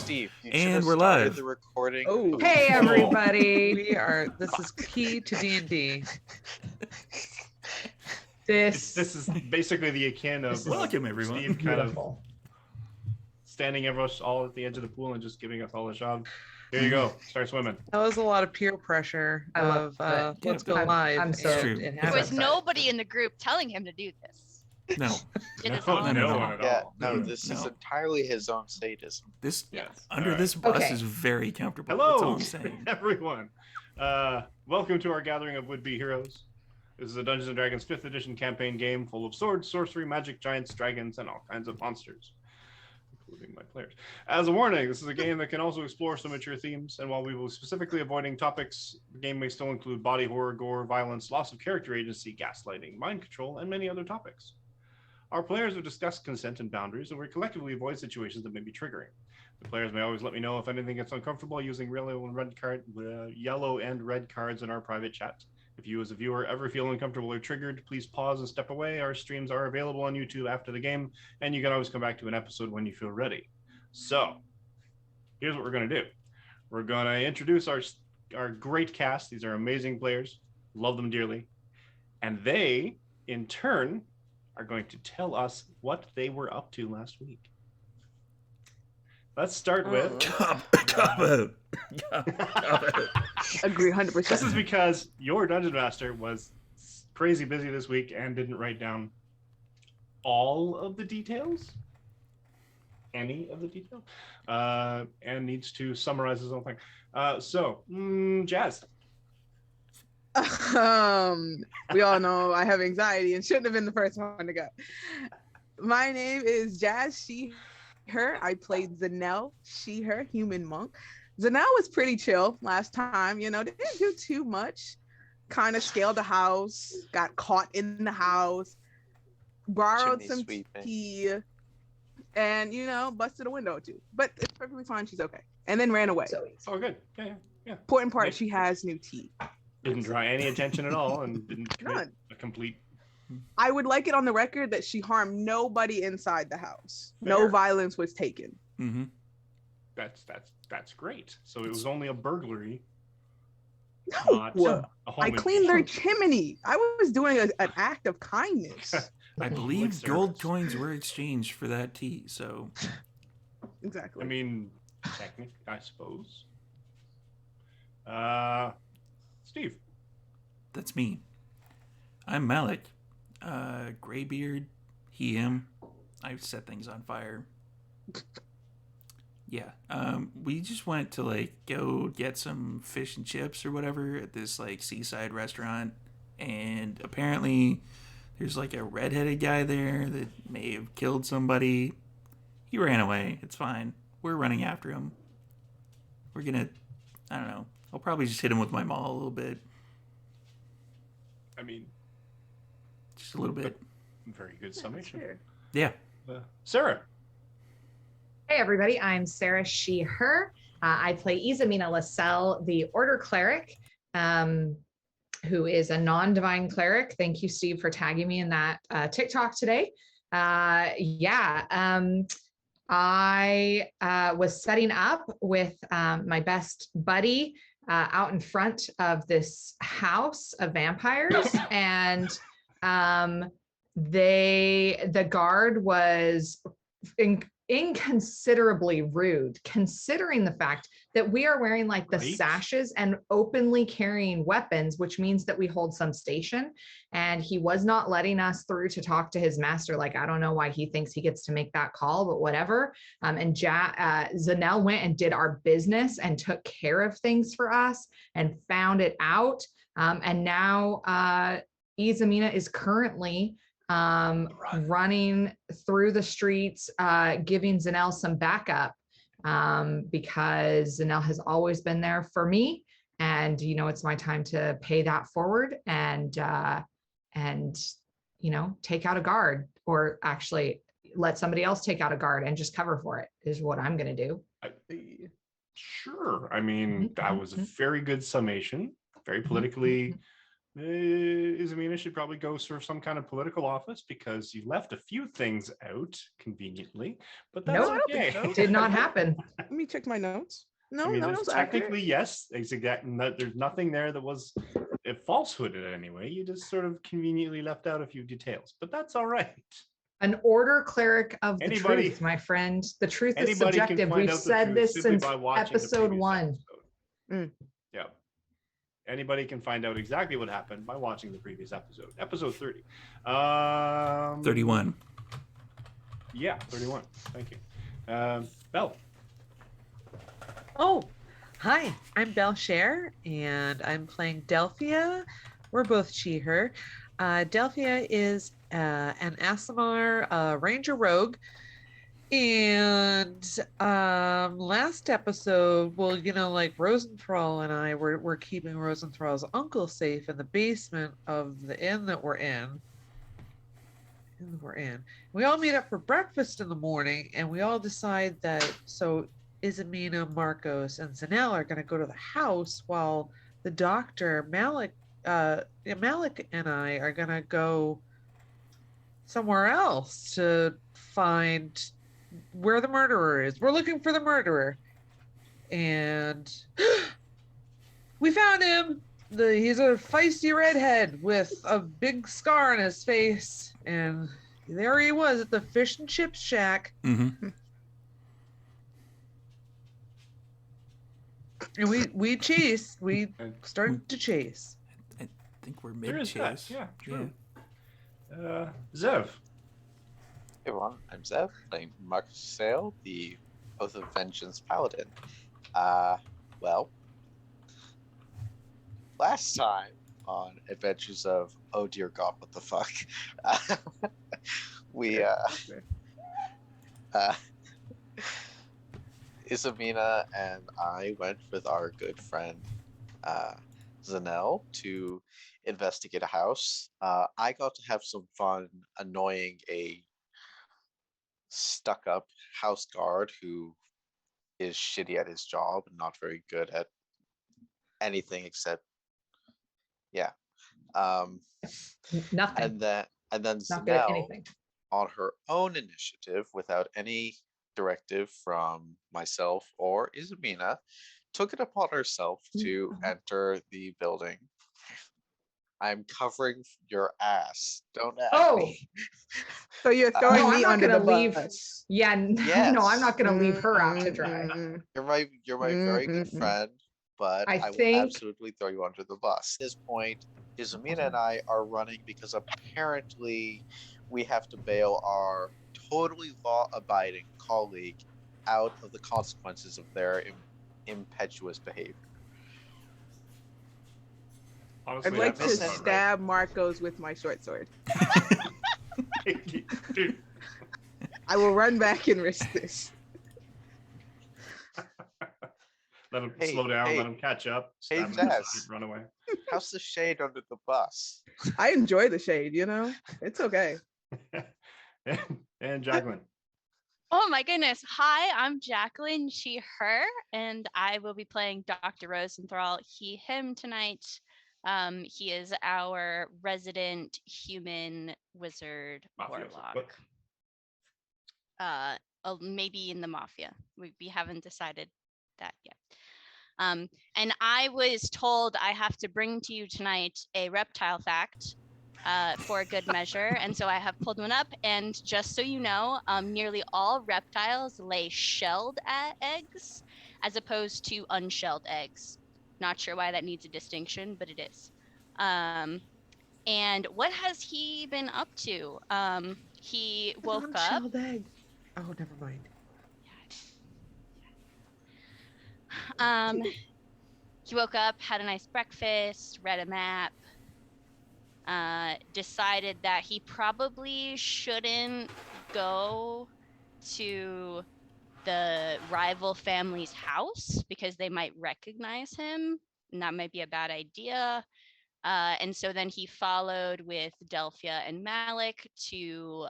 Steve, you should And have we're started live. the recording. Oh. Hey everybody! We are. This is key to D&D. This is basically the akin of Welcome, everyone. Steve kind Beautiful. of standing us all at the edge of the pool and just giving us all a shove. Here you go. Start swimming. That was a lot of peer pressure I love of it. let's go I'm- live. I'm so- and True. it There There hasn't. was nobody in the group telling him to do this. No, It is No, all no, one at Yeah, all. no, this is No. entirely his own sadism. this Yes. under All right. this bus Okay. is very comfortable. That's all Hello, I'm saying. everyone. Welcome to our gathering of would-be heroes. This is a Dungeons & Dragons 5th edition campaign game full of swords, sorcery, magic, giants, dragons, and all kinds of monsters, including my players. As a warning, this is a game that can also explore some mature themes, and while we will be specifically avoiding topics, the game may still include body horror, gore, violence, loss of character agency, gaslighting, mind control, and many other topics. Our players have discussed consent and boundaries, and we collectively avoid situations that may be triggering. The players may always let me know if anything gets uncomfortable using yellow and red cards in our private chat. If you as a viewer ever feel uncomfortable or triggered, please pause and step away. Our streams are available on YouTube after the game, and you can always come back to an episode when you feel ready. So, here's what we're going to do. We're going to introduce our great cast. These are amazing players. Love them dearly. And they, in turn, are going to tell us what they were up to last week. Let's start with... Cop out. Cop out. Agree 100%. This is because your Dungeon Master was crazy busy this week and didn't write down all of the details, any of the details, and needs to summarize his own thing. Jazz. We all know I have anxiety and shouldn't have been the first one to go. My name is Jazz, she, her. I played Zanelle, she, her, human monk. Zanelle was pretty chill last time, didn't do too much. Kind of scaled the house, got caught in the house, borrowed Chimney some sweeping. tea, and, busted a window or two. But it's perfectly fine, she's okay. And then ran away. Oh, good. Yeah. Important part, she has new tea. Didn't draw any attention at all and didn't commit None. a complete... I would like it on the record that she harmed nobody inside the house. Fair. No violence was taken. Mm-hmm. That's great. So it was only a burglary. No, Not a home I cleaned their invasion. chimney. I was doing an act of kindness. I believe gold coins were exchanged for that tea, so Exactly. I mean, technically, I suppose. Steve. that's me. I'm Malik. Graybeard, he, him. I set things on fire. Yeah. We just went to go get some fish and chips or whatever at this seaside restaurant, and apparently there's a redheaded guy there that may have killed somebody. He ran away. It's fine. We're running after him. We're gonna, I don't know. I'll probably just hit him with my maul a little bit. I mean, Just a little bit. very good summation. Sure. Yeah. Sarah. Hey everybody, I'm Sarah, she, her. I play Izamina Lascelle, the Order Cleric, who is a non-divine cleric. Thank you, Steve, for tagging me in that TikTok today. I was setting up with my best buddy out in front of this house of vampires, and the guard was inconsiderably rude, considering the fact that we are wearing the Right. sashes and openly carrying weapons, which means that we hold some station. And he was not letting us through to talk to his master. I don't know why he thinks he gets to make that call, but whatever. And Zanelle went and did our business and took care of things for us and found it out. And now Izamina is currently running through the streets, giving Zanelle some backup, because Zanelle has always been there for me, and it's my time to pay that forward and take out a guard, or actually let somebody else take out a guard and just cover for it is what I'm going to do. Sure. I mean, that was a very good summation. Very politically Izamina should probably go serve some kind of political office because you left a few things out conveniently, but that's Nope. I don't okay. think so. Did not happen. Let me check my notes. No, I mean, no, there's notes technically, accurate. yes, exactly. There's nothing there that was a falsehood in it anyway. You just sort of conveniently left out a few details, but that's all right. An order cleric of the Anybody- truth, my friend. The truth is Anybody can subjective. find We've out the said truth this simply since by watching the episode previous 1. episode. Yeah. Anybody can find out exactly what happened by watching the previous episode, episode 30. 31. Yeah, 31. Thank you. Belle. Oh, hi, I'm Belle Cher, and I'm playing Delphia. We're both she, her. Delphia is an Asimar Ranger Rogue. And last episode, well, like Rosenthal and I were keeping Rosenthal's uncle safe in the basement of the inn that we're in. We all meet up for breakfast in the morning, and we all decide that Izamina, Marcos, and Zanel are going to go to the house while the doctor, Malik and I are going to go somewhere else to find where the murderer is. We're looking for the murderer. And we found him. He's a feisty redhead with a big scar on his face. And there he was at the fish and chips shack. Mm-hmm. And we chased. We started to chase. I think we're There is that. mid-chase. Yeah, true. Zev. Hey everyone, I'm Zev, playing Marcus Sale, the Oath of Vengeance Paladin. Well, last time on Adventures of Oh Dear God, what the fuck? We Isamina and I went with our good friend Zanel to investigate a house. I got to have some fun annoying a stuck-up house guard who is shitty at his job and not very good at anything except Nothing. and then Not good at Zanel, anything. on her own initiative without any directive from myself or Izamina, took it upon herself to enter the building. I'm covering your ass. Don't ask me. So you're throwing No, I'm me not under gonna the leave. bus. Yeah, Yes. no, I'm not going to leave her out to dry. You're my very good friend, but I I will think- absolutely throw you under the bus. At this point, Izamina and I are running because apparently we have to bail our totally law-abiding colleague out of the consequences of their impetuous behavior. Honestly, I'd like that to sounds about right. stab Marcos with my short sword. Dude, I will run back and risk this. let him Hey, slow down, hey. let him catch up, Hey, stab him in the Zaz. side, run away. How's the shade under the bus? I enjoy the shade, It's okay. And Jacqueline. Oh my goodness. Hi, I'm Jacqueline, she, her, and I will be playing Dr. Rosenthal, he, him tonight. He is our resident human wizard Mafioso. warlock. Maybe in the mafia. We haven't decided that yet. And I was told I have to bring to you tonight a reptile fact for a good measure. And so I have pulled one up. And just so you know, nearly all reptiles lay shelled eggs as opposed to unshelled eggs. Not sure why that needs a distinction, but it is. And what has he been up to? He woke up. Unshelled egg. Oh, never mind. He woke up, had a nice breakfast, read a map, decided that he probably shouldn't go to the rival family's house because they might recognize him, and that might be a bad idea. And so then he followed with Delphia and Malik to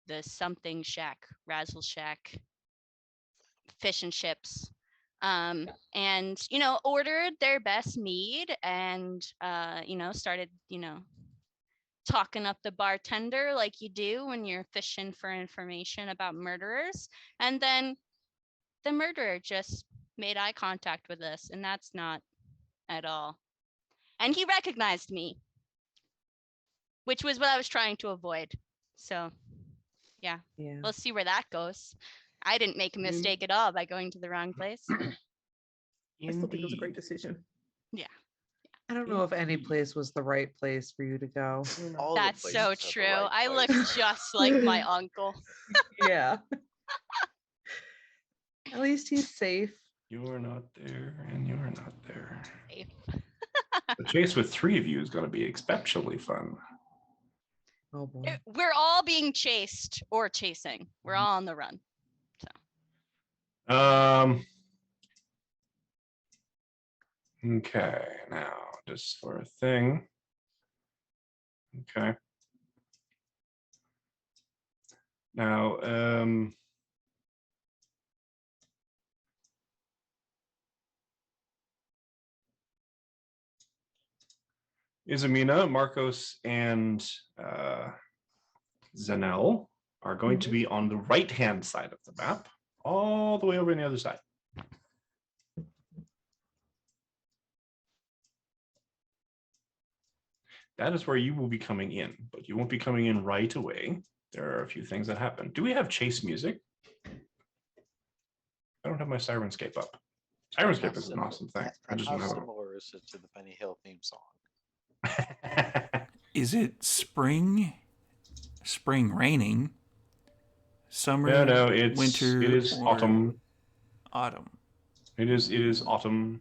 the something shack, Razzle Shack, fish and chips. and ordered their best mead, and started talking up the bartender like you do when you're fishing for information about murderers. And then the murderer just made eye contact with us, and that's not at all. And he recognized me, which was what I was trying to avoid. So, yeah, Yeah. we'll see where that goes. I didn't make a mistake at all by going to the wrong place. I still think it was a great decision. Yeah. I don't know if any place was the right place for you to go. All the That's so places are the true. right I place. look just like my uncle. Yeah. At least he's safe. You're not there, and you're not there. Safe. The chase with 3 of you is going to be exceptionally fun. Oh boy. We're all being chased or chasing. We're all on the run. Okay, now just for a thing. Okay. Now, Izamina, Marcos, and Zanel are going to be on the right-hand side of the map, all the way over on the other side. That is where you will be coming in, but you won't be coming in right away. There are a few things that happen. Do we have chase music? I don't have my Sirenscape up. Sirenscape is an awesome thing. I just How don't have similar is it to the Benny Hill theme song? it. Is it spring raining, summer, No, it's winter, it is or autumn. autumn? It is autumn.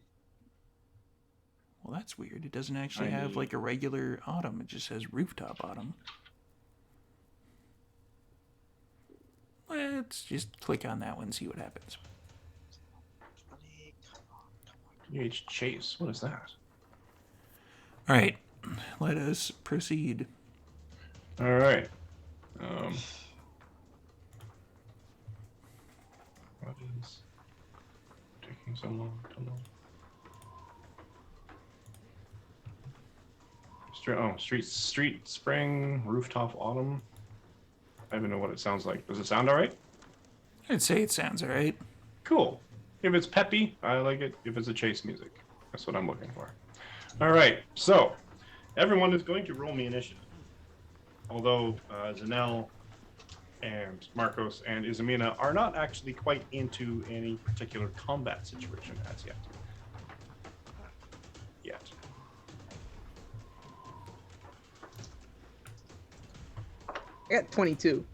Well, that's weird. It doesn't actually have like a regular autumn. It just says rooftop autumn. Let's just click on that one and see what happens. PH Chase. What is that? All right, let us proceed. All right. What is taking so long? Street, spring, rooftop, autumn. I don't even know what it sounds like. Does it sound all right? I'd say it sounds all right. Cool. If it's peppy, I like it. If it's a chase music, that's what I'm looking for. All right. So everyone is going to roll me initiative. Although Zanel and Marcos and Izamina are not actually quite into any particular combat situation as yet. I got 22.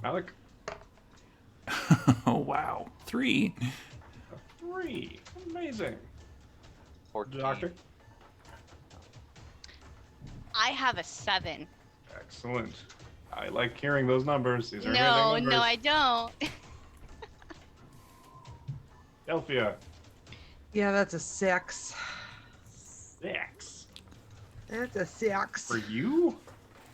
Malik? Oh, wow. 3. 3. Amazing. 14. Doctor? I have a 7. Excellent. I like hearing those numbers. These are No, amazing numbers. I don't. Delphia? Yeah, that's a 6. 6. That's a 6. For you?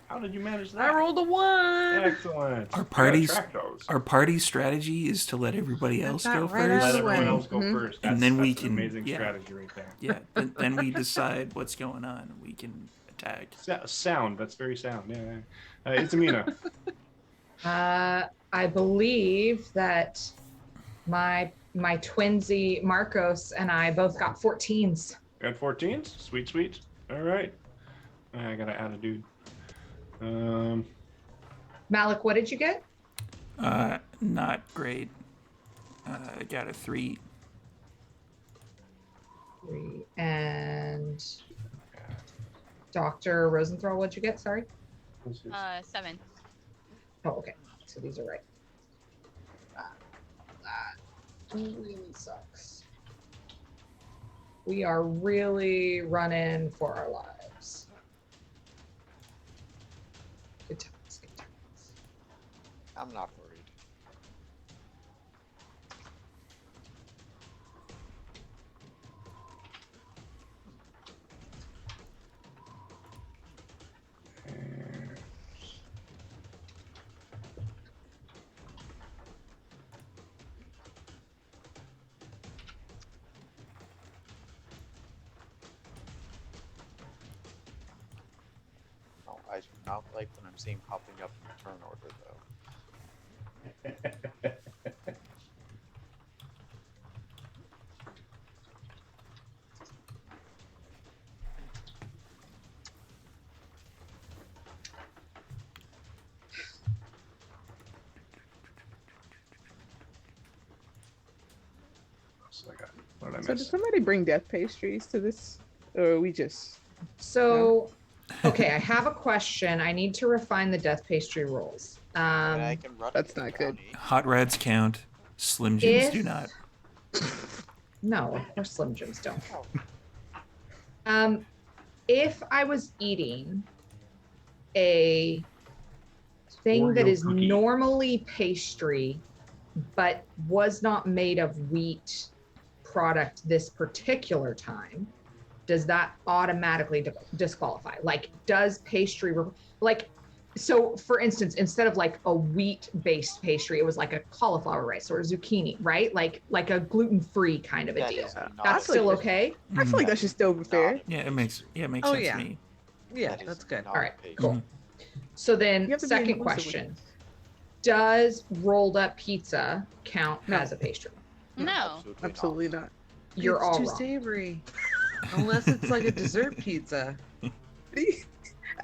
How did you manage that? I rolled a 1. Excellent. Our You gotta party's track those. our party strategy is to let everybody else that go right first. Let out everyone way. else go Mhm. first. And That's, then we that's an can- amazing yeah. strategy right there. Yeah, then we decide what's going on. We can attack. Sound. That's very sound. Yeah. It's Amina. I believe that my twinsy Marcos and I both got 14s. Got 14s. Sweet. All right. I gotta add a dude. Malik, what did you get? Not great. I got a 3. 3. And Dr. Rosenthal, what'd you get? Sorry. 7. Oh, okay. So these are right. That really sucks. We are really running for our lives. Good times. I'm not worried. I do not like when I'm seeing popping up in the turn order, though. So I got. What did I So miss? did somebody bring death pastries to this, or are we just? So, okay, I have a question. I need to refine the death pastry rules. I mean, I can run That's it to not good. Brownie. Hot Reds count. Slim Jims do If- not. No, of course Slim Jims don't. Oh, If I was eating a thing that Oreo is cookie. normally pastry, but was not made of wheat product this particular time, does that automatically disqualify? Like, does pastry, like, so for instance, instead of like a wheat-based pastry, it was like a cauliflower rice or a zucchini, right? Like a gluten-free kind of a that deal. is not That's a still pastry. okay? I feel like that should still be fair. Not a Yeah, it makes pastry. sense yeah. to me. Yeah, That is that's good. not All right, a pastry. cool. So then, You have to be second inclusive with question: this. does rolled up pizza count No. as a pastry? No. Absolutely not. You're it's all too wrong. savory. Unless it's like a dessert pizza.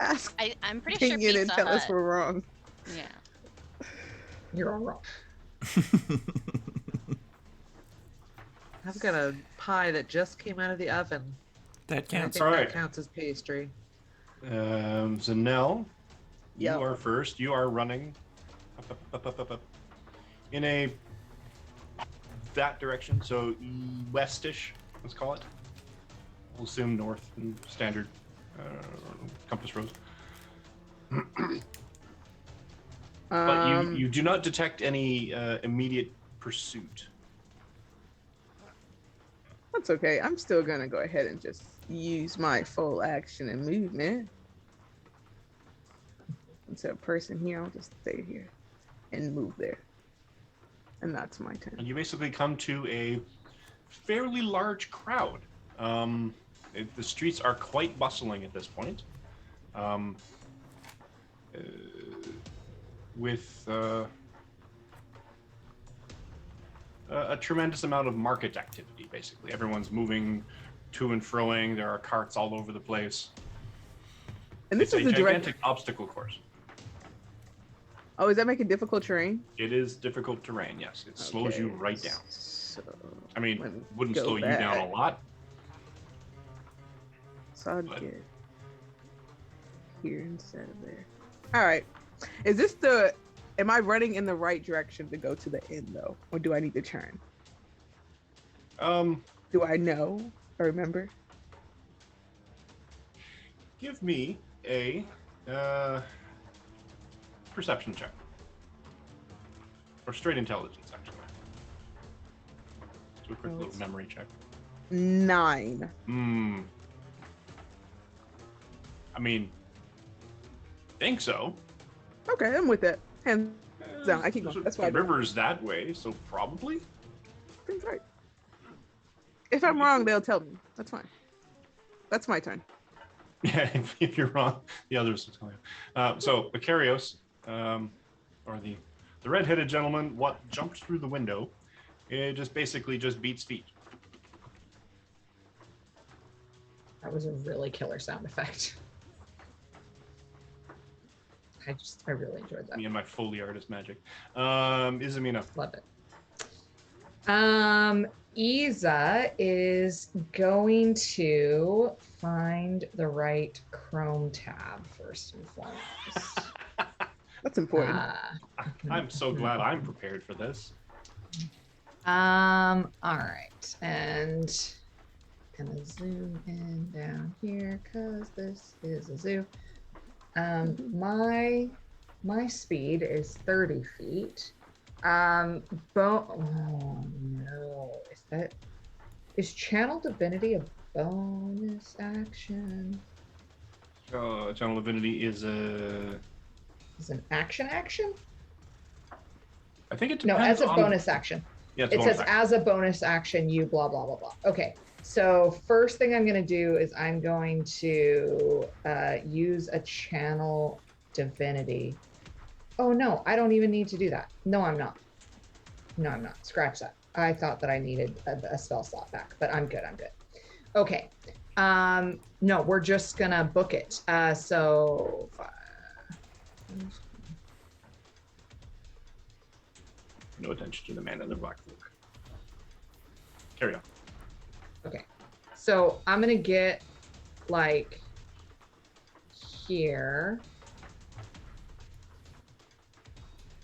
Ask I'm pretty sure Opinion Pizza and tell us Hut. we're wrong. Yeah. You're all wrong. I've got a pie that just came out of the oven. That And I counts. think Alright. that counts as pastry. So Nell, Yo. you are first. You are running up, in that direction. So westish, let's call it. We'll assume north and standard compass rose. But you do not detect any immediate pursuit. That's okay. I'm still gonna go ahead and just use my full action and movement. Instead of person here, I'll just stay here and move there. And that's my turn. And you basically come to a fairly large crowd. The streets are quite bustling at this point. With a tremendous amount of market activity, basically. Everyone's moving to and froing. There are carts all over the place. And this It's is a the gigantic direct. obstacle course. Oh, is that making difficult terrain? It is difficult terrain, yes. It slows you Okay, right down. So, I mean, let me wouldn't go slow you down a back. lot. So I'd But- get here instead of there. All right. Is this the? Am I running in the right direction to go to the end though, or do I need to turn? Do I know or remember? Give me a perception check. Or straight intelligence, actually. Do a quick Oh, little it's- memory check. 9. I mean, think so. Okay, I'm with it. Hands down. I keep going. That's why I the do it. river's that way, so probably. Seems right. If I'm wrong, they'll tell me. That's fine. That's my turn. Yeah, if you're wrong, the others will tell you. So Macarios, or the red-headed gentleman, what jumped through the window, it just basically just beats feet. That was a really killer sound effect. I really enjoyed that. Me and my Foley artist magic. Izamina. Love it. Isa is going to find the right Chrome tab first and foremost. That's important. I'm so glad I'm prepared for this. All right, and gonna zoom in down here because this is a zoo. My speed is 30 feet. Oh no, is Channel Divinity a bonus action? Channel Divinity is a. Is an action? I think it No, depends as a on- bonus action. Yeah, it's It bonus says action. as a bonus action, you blah blah blah blah. Okay, So first thing I'm going to do is I'm going to use a channel divinity. Oh no, I don't even need to do that. No, I'm not. No, I'm not. Scratch that. I thought that I needed a spell slot back, but I'm good. I'm good. Okay. No, we're just gonna book it. So 5. No attention to the man in the black cloak. Carry on. Okay. So I'm gonna get like here.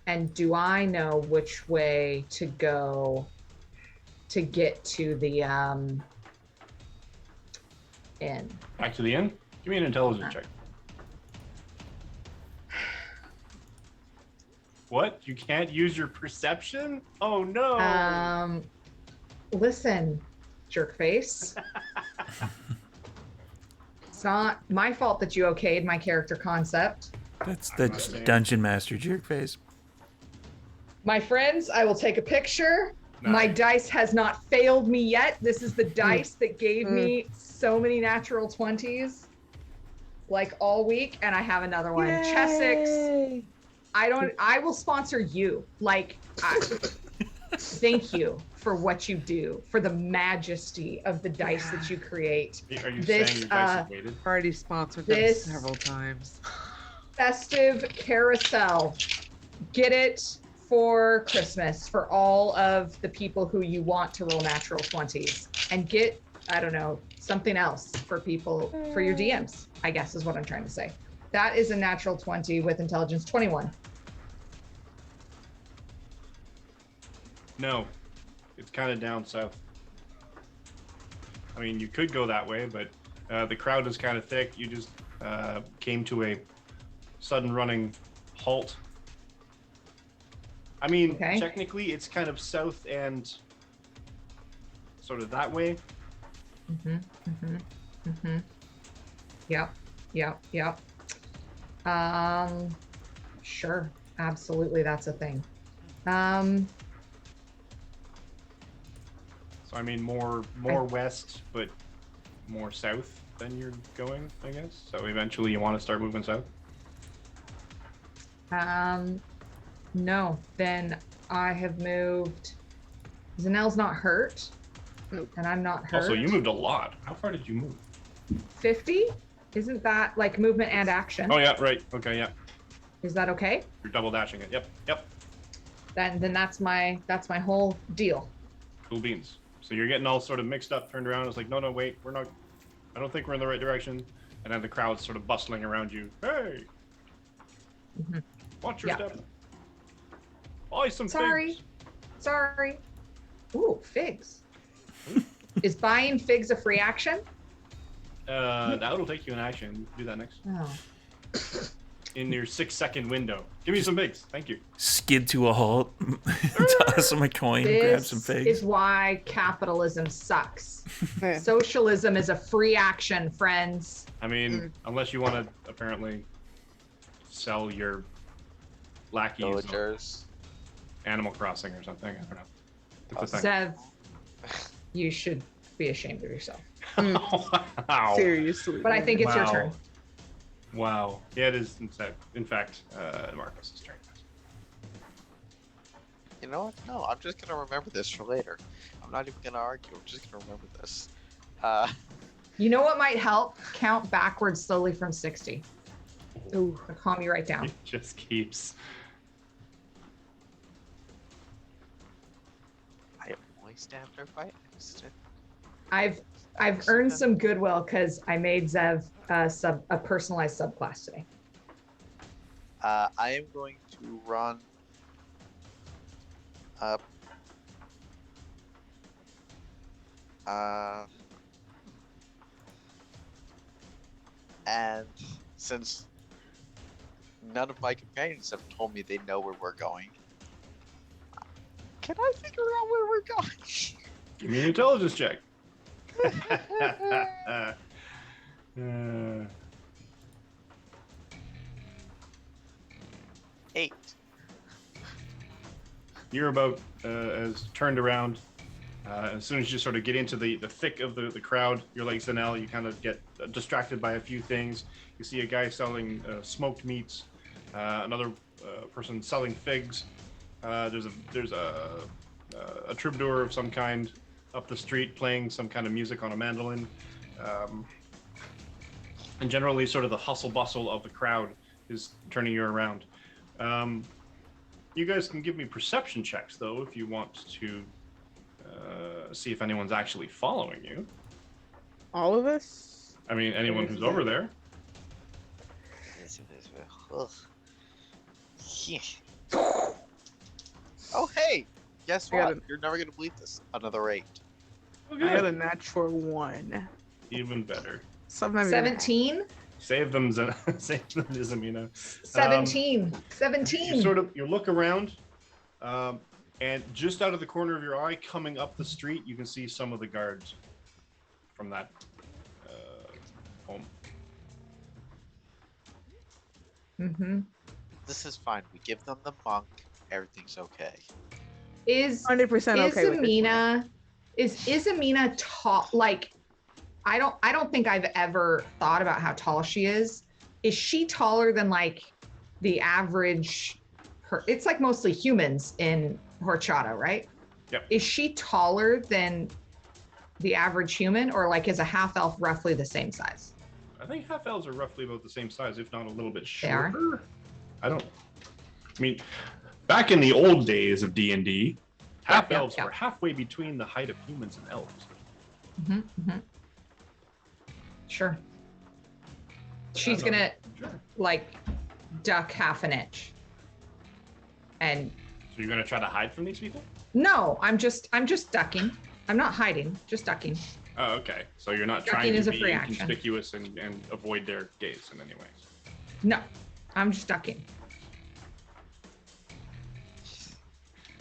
And do I know which way to go to get to the inn? Back to the inn. Give me an intelligence check. What? You can't use your perception? Oh no. Listen, jerkface. It's not my fault that you okayed my character concept. That's I'm the not saying- dungeon master jerkface. My friends, I will take a picture. My Nice. dice has not failed me yet. This is the dice that gave me so many natural 20s like all week, and I have another one. Chessex, Yay. I will sponsor you. Like, thank you for what you do, for the majesty of the dice that you create. Are you This, saying your dice is weighted? Already sponsored them This- several times. Festive carousel. Get it for Christmas for all of the people who you want to roll natural 20s, and get, I don't know, something else for people, for your DMs, I guess is what I'm trying to say. That is a natural 20 with intelligence 21. No. It's kind of down south. I mean, you could go that way, but the crowd is kind of thick. You just came to a sudden running halt. I mean, Okay. technically, it's kind of south and sort of that way. Yep. Sure, absolutely, that's a thing. So I mean, more west, but more south than you're going, I guess. So eventually, you want to start moving south. No, then I have moved. Zanelle's not hurt, and I'm not hurt. Also, you moved a lot. How far did you move? 50? Isn't that like movement and action? Oh yeah, right. Okay, yeah. Is that okay? You're double dashing it. Yep. Then that's my whole deal. Cool beans. So you're getting all sort of mixed up, turned around. It's like, no, wait, we're not. I don't think we're in the right direction. And then the crowd's sort of bustling around you. Hey, watch your step. Buy some figs. Sorry. Ooh, figs. Is buying figs a free action? That'll take you in action. Do that next. Oh. In your 6-second window. Give me some figs. Thank you. Skid to a halt, toss him a coin, grab some This figs. is why capitalism sucks. Socialism is a free action, friends. I mean, unless you want to apparently sell your lackeys on Villagers. Animal Crossing or something. I don't know. It's a thing. Zev, you should be ashamed of yourself. Wow. Seriously. But I think it's your Wow. turn. Wow. Yeah, it is. In fact, Marcus's turn. You know what? No, I'm just gonna remember this for later. I'm not even gonna argue. I'm just gonna remember this. You know what might help? Count backwards slowly from 60. Ooh, I'll calm you right down. It just keeps. I only stabbed her by accident. I've earned some goodwill because I made Zev a personalized subclass today. I am going to run up. And since none of my companions have told me they know where we're going, can I figure out where we're going? Give me an intelligence check. 8. You're about as turned around As soon as you sort of get into the thick of the crowd, you're like Zanel, you kind of get distracted by a few things. You see a guy selling smoked meats, another person selling figs. There's a troubadour of some kind up the street playing some kind of music on a mandolin. And generally sort of the hustle bustle of the crowd is turning you around. You guys can give me perception checks, though, if you want to see if anyone's actually following you. All of us? I mean, anyone who's over there. Oh, hey, guess I got what? You're never going to believe this. Another 8. Oh, I got a good. natural 1. Even better. Sometimes 17. Save them, save them, Izamina. 17. You 17. you look around, and just out of the corner of your eye, coming up the street, you can see some of the guards from that home. Mm-hmm. This is fine. We give them the monk. Everything's okay. Is 100% okay with this one. Izamina tall? Like, I don't think I've ever thought about how tall she is. Is she taller than like the average? It's like mostly humans in Horchata, right? Yep. Is she taller than the average human, or like is a half elf roughly the same size? I think half elves are roughly about the same size, if not a little bit They are? shorter. I mean, back in the old days of D&D, half elves were halfway between the height of humans and elves. Mm-hmm, mm-hmm. Sure. She's gonna like duck half an inch. And So you're gonna try to hide from these people? no, I'm just ducking. I'm not hiding, just ducking. Oh, okay. So you're not Ducking trying is to a be free action. inconspicuous and avoid their gaze in any way. No, I'm just ducking.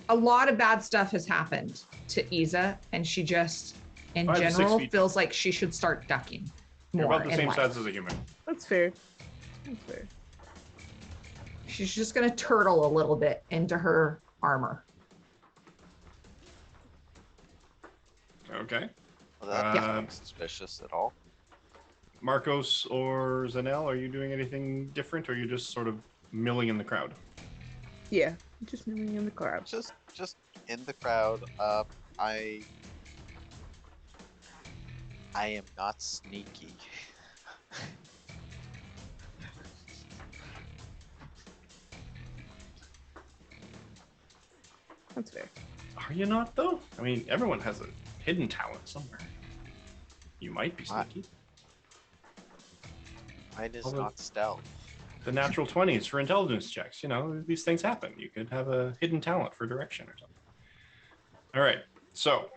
A lot of bad stuff has happened to Isa, and she just, in 5 to 6 general, feet. feels like she should start ducking You're more about the in same life. size as a human. That's fair. That's fair. She's just gonna turtle a little bit into her armor. Okay. Well, that doesn't Uh, look suspicious at all. Marcos or Zanel, are you doing anything different, or are you just sort of milling in the crowd? Yeah, just moving in the crowd. Just in the crowd. I am not sneaky. That's fair. Are you not, though? I mean, everyone has a hidden talent somewhere. You might be What? sneaky. Mine is Although- not stealth. The natural 20s for intelligence checks. You know, these things happen. You could have a hidden talent for direction or something. All right. So,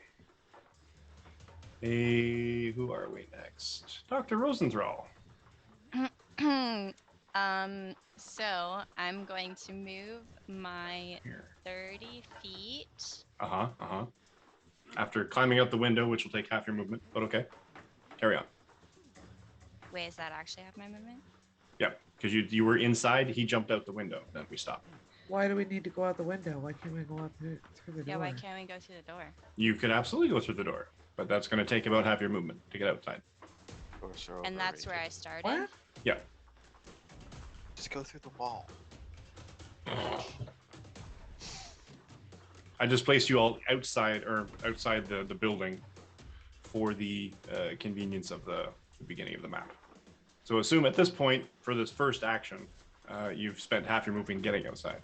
who are we next? Dr. Rosenthal. So I'm going to move my Here. 30 feet. After climbing out the window, which will take half your movement, but okay. Carry on. Wait, is that actually half my movement? Yeah, because you were inside, he jumped out the window, then we stopped. Why do we need to go out the window? Why can't we go out through the Yeah, door? why can't we go through the door? You could absolutely go through the door, but that's going to take about half your movement to get outside. Or And that's where I started. What? Yeah. Just go through the wall. I just placed you all outside the building for the convenience of the beginning of the map. So assume at this point, for this first action, you've spent half your movement getting outside.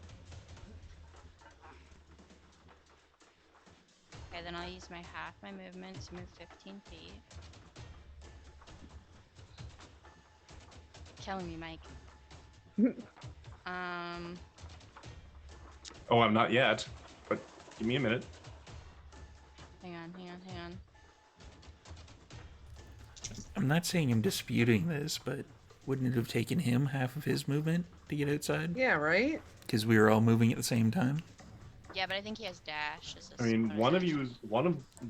Okay, then I'll use half my movement to move 15 feet. Killing me, Mike. Oh, I'm not yet, but give me a minute. Hang on. I'm not saying I'm disputing this, but wouldn't it have taken him half of his movement to get outside? Yeah, right? Because we were all moving at the same time? Yeah, but I think he has dash. I mean,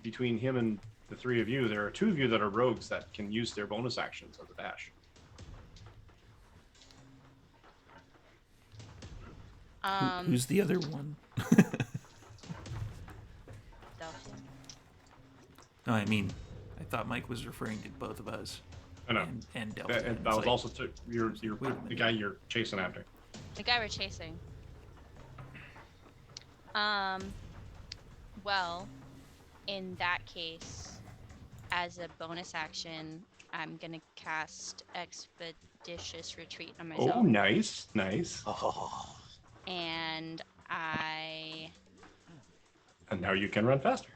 between him and the three of you, there are two of you that are rogues that can use their bonus actions as a dash. Who's the other one? Delphia. No, I mean, I thought Mike was referring to both of us. I know. And Delta. That It's was like, also you're wait a minute. the guy you're chasing after. The guy we're chasing. Well, in that case, as a bonus action, I'm gonna cast Expeditious Retreat on myself. Oh, nice. Oh, And I And now you can run faster.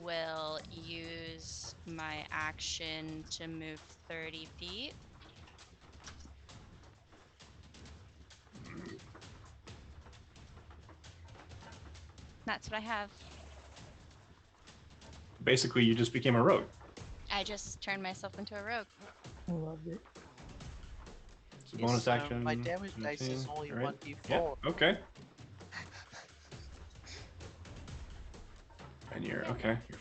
will use my action to move 30 feet. That's what I have. Basically, you just became a rogue. I just turned myself into a rogue. I love it. It's a bonus action. My damage dice is 15, only alright. 1d4. Yeah, okay. And you're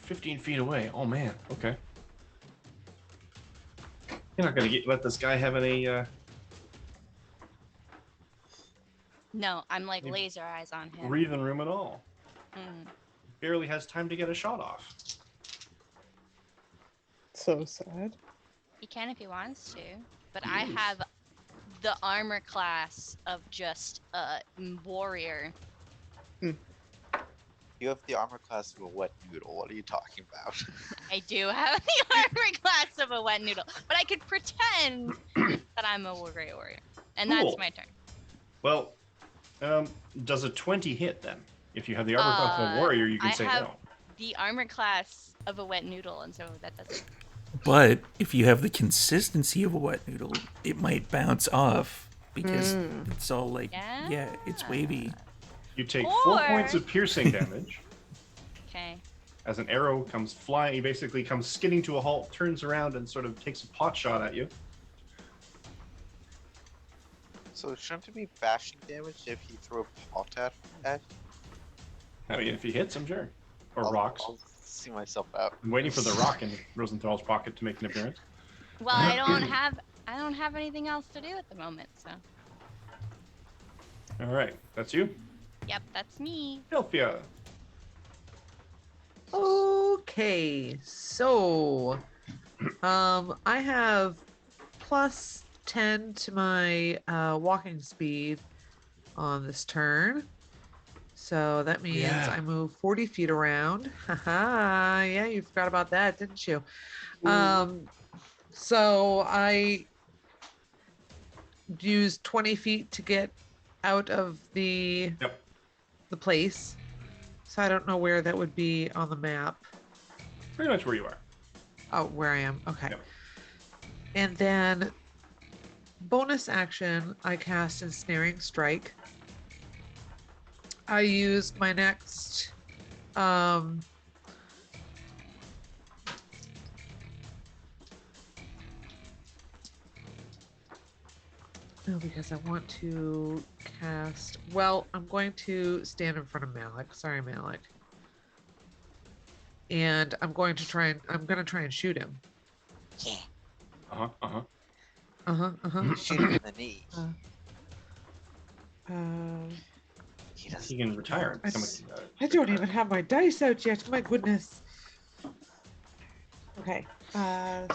15 feet away. Oh man, okay. You're not gonna let this guy have any No, I'm like You- laser eyes on him. breathing room at all. Mm. Barely has time to get a shot off. So sad. He can if he wants to, but I Yes. have the armor class of just a warrior. You have the armor class of a wet noodle. What are you talking about? I do have the armor class of a wet noodle, but I could pretend that I'm a warrior, and Cool. that's my turn. Well, does a 20 hit then? If you have the armor class of a warrior, you can I say have no. the armor class of a wet noodle, and so that doesn't. But if you have the consistency of a wet noodle, it might bounce off because it's all like, yeah, it's wavy. You take 4 Or- points of piercing damage Okay. as an arrow comes flying. He basically comes skidding to a halt, turns around, and sort of takes a pot shot at you. So shouldn't it be bashing damage if he threw a pot at? I mean, if he hits him, sure. Or I'll- rocks. I'll see myself out. I'm waiting for the rock in Rosenthal's pocket to make an appearance. Well, I don't have anything else to do at the moment, so. All right, that's you, Yep, that's me. Delphia. Okay, so I have plus 10 to my walking speed on this turn. So that means Yeah. I move 40 feet around. Haha, yeah, you forgot about that, didn't you? So I used 20 feet to get out of the Yep. place. So I don't know where that would be on the map. Pretty much where you are. Oh, where I am. Okay. Yep. And then bonus action, I cast Ensnaring Strike. I use my next no, because I want to cast. Well, I'm going to stand in front of Malik. Sorry, Malik. And I'm going to try and shoot him. Yeah. Uh-huh, uh-huh. Shoot him in the knee. He doesn't. He can retire and I become s- a... I don't even have my dice out yet. My goodness. Okay.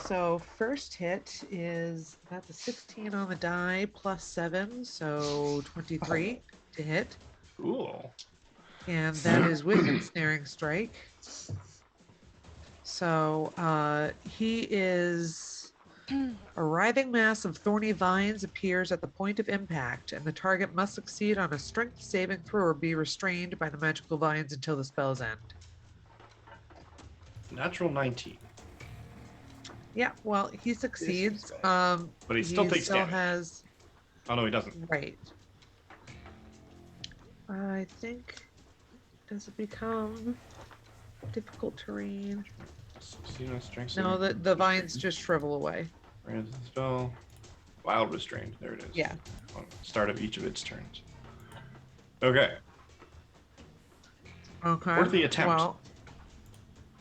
So first hit is that's a 16 on the die plus 7, so 23 to hit, Cool. and that is with Ensnaring Strike. So he is a writhing mass of thorny vines appears at the point of impact, and the target must succeed on a strength saving throw or be restrained by the magical vines until the spell's end. Natural 19. Yeah, well, he succeeds. But he still takes damage. has Oh, no, he doesn't. right. I think does it become difficult terrain? Strength No, saving. the vines just shrivel away. Random spell. Wild restrained. There it is. Yeah. On the start of each of its turns. Okay. Okay. Worth the attempt. Well,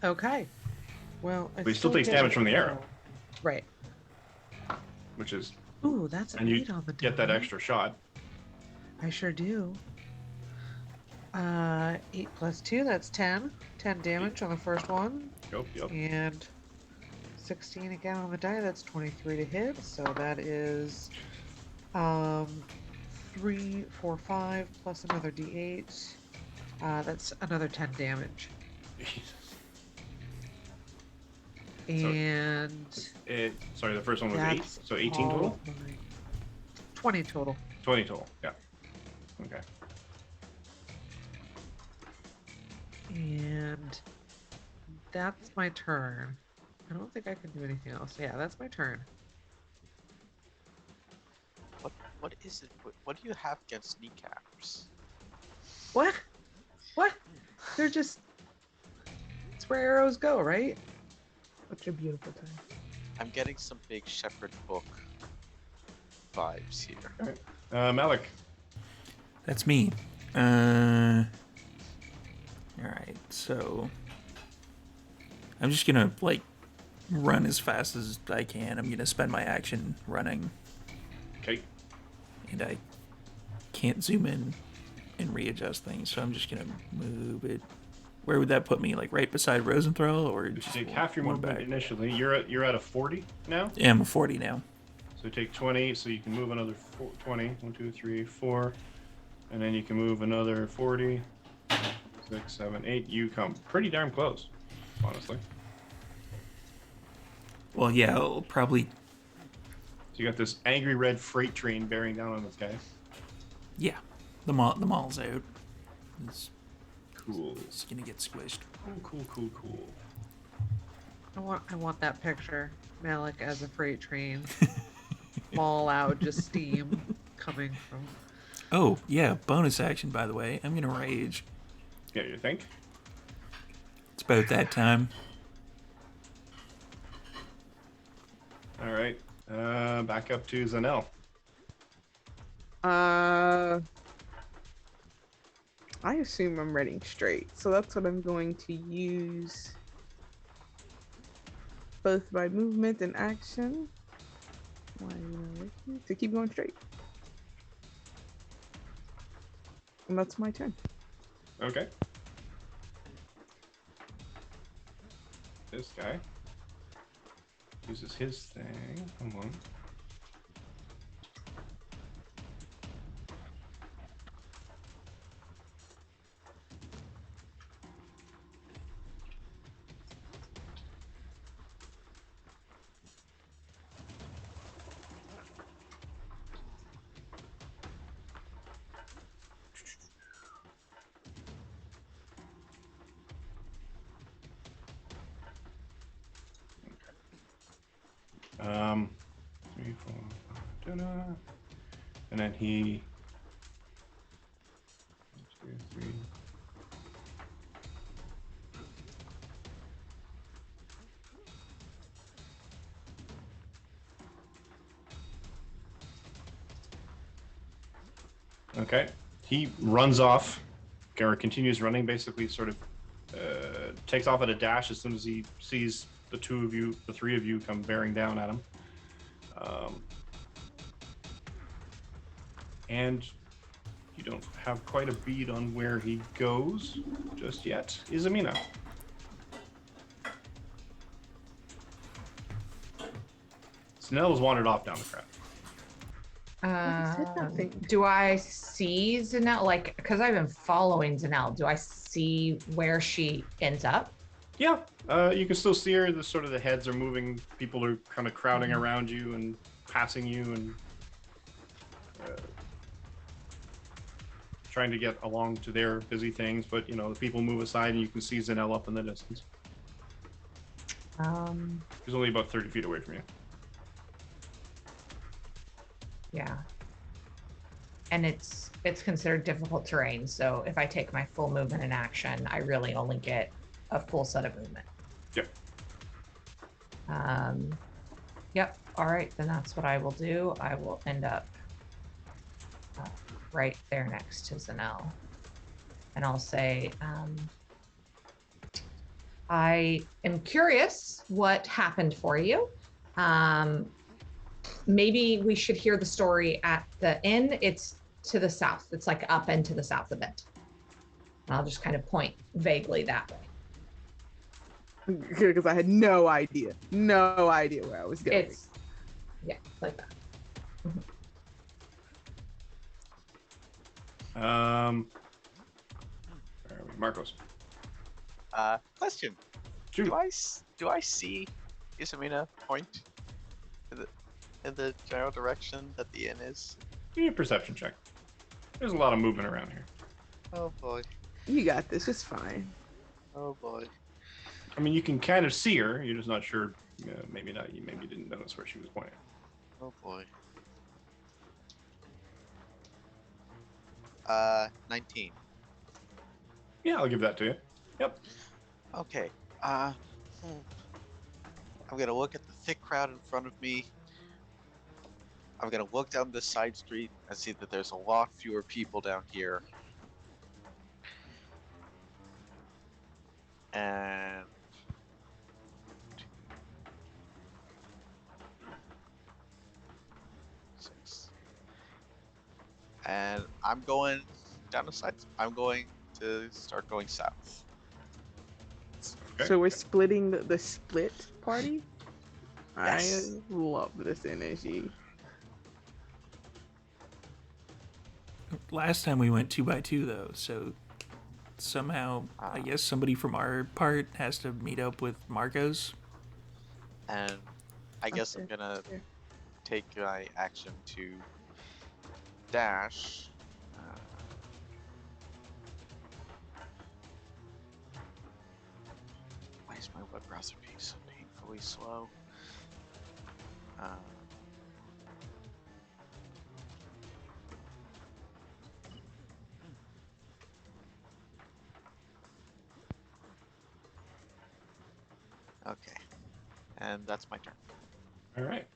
okay. Well, But he still takes damage from the arrow, Right. which is, Ooh, that's a and you 8 on the get that die. extra shot. I sure do. 8 plus 2, that's 10. 10 damage on the first one. Yep. And 16 again on the die, that's 23 to hit. So that is 3, 4, 5 plus another d8. That's another 10 damage. And Sorry, the first one was 8, that's so 18 total? all my- 20 total. 20 total, yeah. Okay. And that's my turn. I don't think I can do anything else. Yeah, that's my turn. What is it? What do you have against kneecaps? What? What? They're just. It's where arrows go, right? Such a beautiful time. I'm getting some big shepherd book vibes here. Malik. That's me. All right, so I'm just gonna like run as fast as I can. I'm gonna spend my action running, Okay. and I can't zoom in and readjust things, so I'm just gonna move it. Where would that put me? Like right beside Rosenthal, or If you just take half your one movement back? initially, you're at a 40 now. Yeah, I'm a 40 now. So take 20, so you can move another 20. 1, 2, 3, 4. And then you can move another 40. 6, 7, 8. You come pretty darn close, honestly. Well, yeah, I'll probably. So you got this angry red freight train bearing down on this guy. Yeah, the mall's out. Cool. It's gonna get squished. Cool. I want that picture. Malik as a freight train. All out, just steam coming from. Oh, yeah, bonus action, by the way. I'm gonna rage. Yeah, you think? It's about that time. All right. Back up to Zanel. I assume I'm running straight, so that's what I'm going to use. Both my movement and action. Why to keep going straight. And that's my turn. Okay. This guy uses his thing. Hold on. Um, 3, 4, 5, da-da. And then he 1, 2, 3. Okay. He runs off, or continues running, basically sort of takes off at a dash as soon as he sees the three of you come bearing down at him. And you don't have quite a bead on where he goes just yet. Izamina. Snell has wandered off down the crowd. nothing. Do I see Zanelle? Like, because I've been following Zanelle, do I see where she ends up? Yeah, you can still see her. The heads are moving. People are kind of crowding around you and passing you and trying to get along to their busy things. But the people move aside, and you can see Zanelle up in the distance. She's only about 30 feet away from you. Yeah. And it's considered difficult terrain, so if I take my full movement in action, I really only get a full set of movement. Yep. Yep. All right, then that's what I will do. I will end up right there next to Zanelle. And I'll say, I am curious what happened for you. Maybe we should hear the story at the inn. It's to the south. It's like up and to the south a bit. And I'll just kind of point vaguely that way. Because I had no idea where I was going. It's, yeah, like that. Where are we? Marcos. Question. Shoot. Do I see Isamina point in the general direction that the inn is? Give me a perception check. There's a lot of movement around here. Oh boy. You got this. It's fine. Oh boy. I mean, you can kind of see her. You're just not sure. Maybe not. You maybe didn't notice where she was pointing. Oh boy. 19. Yeah, I'll give that to you. Yep. Okay. I'm gonna look at the thick crowd in front of me. I'm gonna look down this side street and see that there's a lot fewer people down here. And six. And I'm going down the side. I'm going to start going south. Okay. So we're splitting the split party. Yes. I love this energy. Last time we went 2x2 though, so somehow I guess somebody from our part has to meet up with Marcos. And I guess I'm Okay, gonna sure. take my action to dash. Why is my web browser being so painfully slow? Okay, and that's my turn. All right.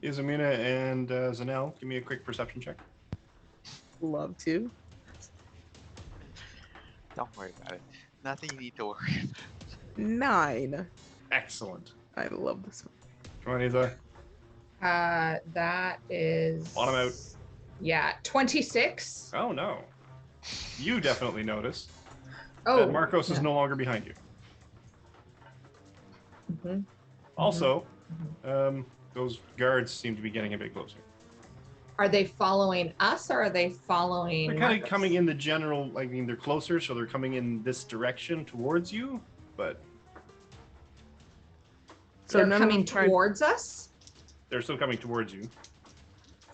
Isamina and Zanel, give me a quick perception check. Love to. Don't worry about it. Nothing you need to worry about. 9. Excellent. I love this one. Come on, Isa. That is. Bottom out. Yeah, 26. Oh no. You definitely notice Oh, that Marcos is yeah. no longer behind you. Mhm. Also, those guards seem to be getting a bit closer. Are they following us or are they following? They're kind of Marcos? coming in the general. I mean, they're closer, so they're coming in this direction towards you. But So They're none of coming them tried- towards us they're still coming towards you.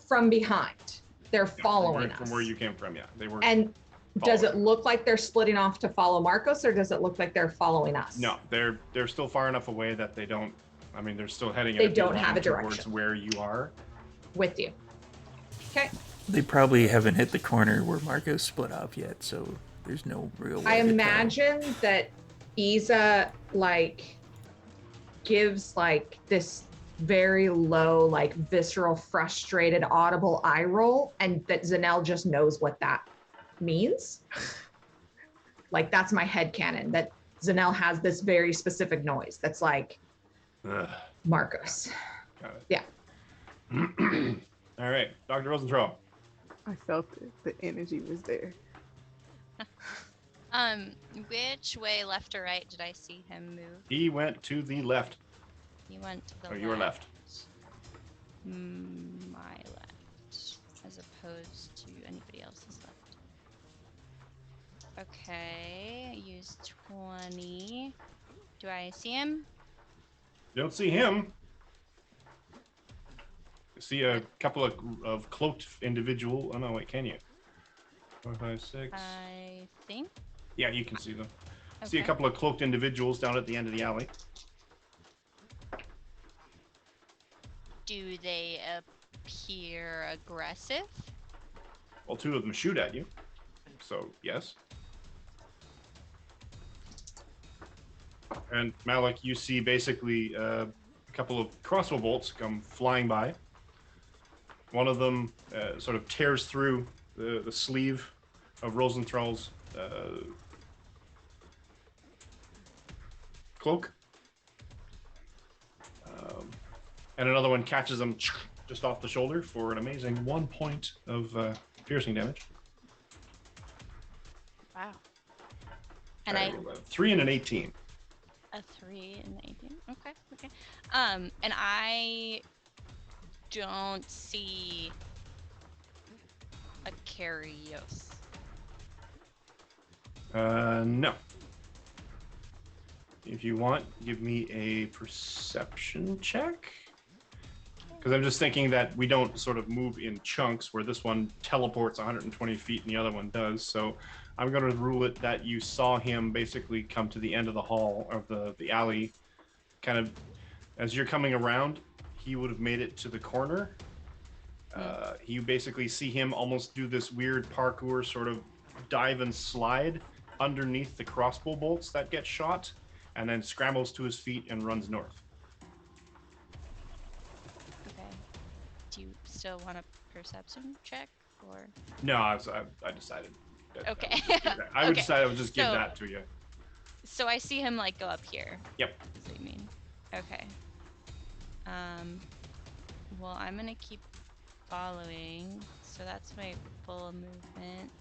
from behind. They're Yeah, following from us. where you came from. Yeah, they were. And does it following. look like they're splitting off to follow Marcos or does it look like they're following us? No, they're still far enough away that they don't. I mean, they're still heading. They in don't have a towards direction. where you are. With you. Okay. They probably haven't hit the corner where Marcos split off yet, so there's no real way I to tell. imagine that Isa like gives like this very low, like visceral, frustrated, audible eye roll, and that Zanel just knows what that means. Like that's my headcanon, that Zanel has this very specific noise that's like Ugh, Marcos. got it. Yeah. All right, Dr. Rosenthal. I felt it. The energy was there. Which way, left or right, did I see him move? He went to the left. He went to the Oh, your left. My left, as opposed to anybody else's left. Okay, use 20. Do I see him? You don't see him. You see a couple of cloaked individual. Oh no, wait, can you? 4, 5, 6. I think. Yeah, you can see them. See a Okay. couple of cloaked individuals down at the end of the alley. Do they appear aggressive? Well, 2 of them shoot at you. So, yes. And Malik, you see basically a couple of crossbow bolts come flying by. One of them sort of tears through the sleeve of Rosenthal's cloak. And another one catches him just off the shoulder for an amazing 1 point of piercing damage. Wow. And I rolled a 3 and an 18. a 3 and 18. Okay. Okay. And I don't see a Carios. No. If you want, give me a perception check. Because I'm just thinking that we don't sort of move in chunks where this one teleports 120 feet and the other one does. So I'm going to rule it that you saw him basically come to the end of the hall, of the alley. Kind of as you're coming around, he would have made it to the corner. You basically see him almost do this weird parkour sort of dive and slide underneath the crossbow bolts that get shot, and then scrambles to his feet and runs north. Okay. Do you still want a perception check or? No, I decided. Okay. I would Okay. decide I would just give So- that to you. So I see him like go up here. Yep. That's what you mean. Okay. Well, I'm gonna keep following. So that's my full movement.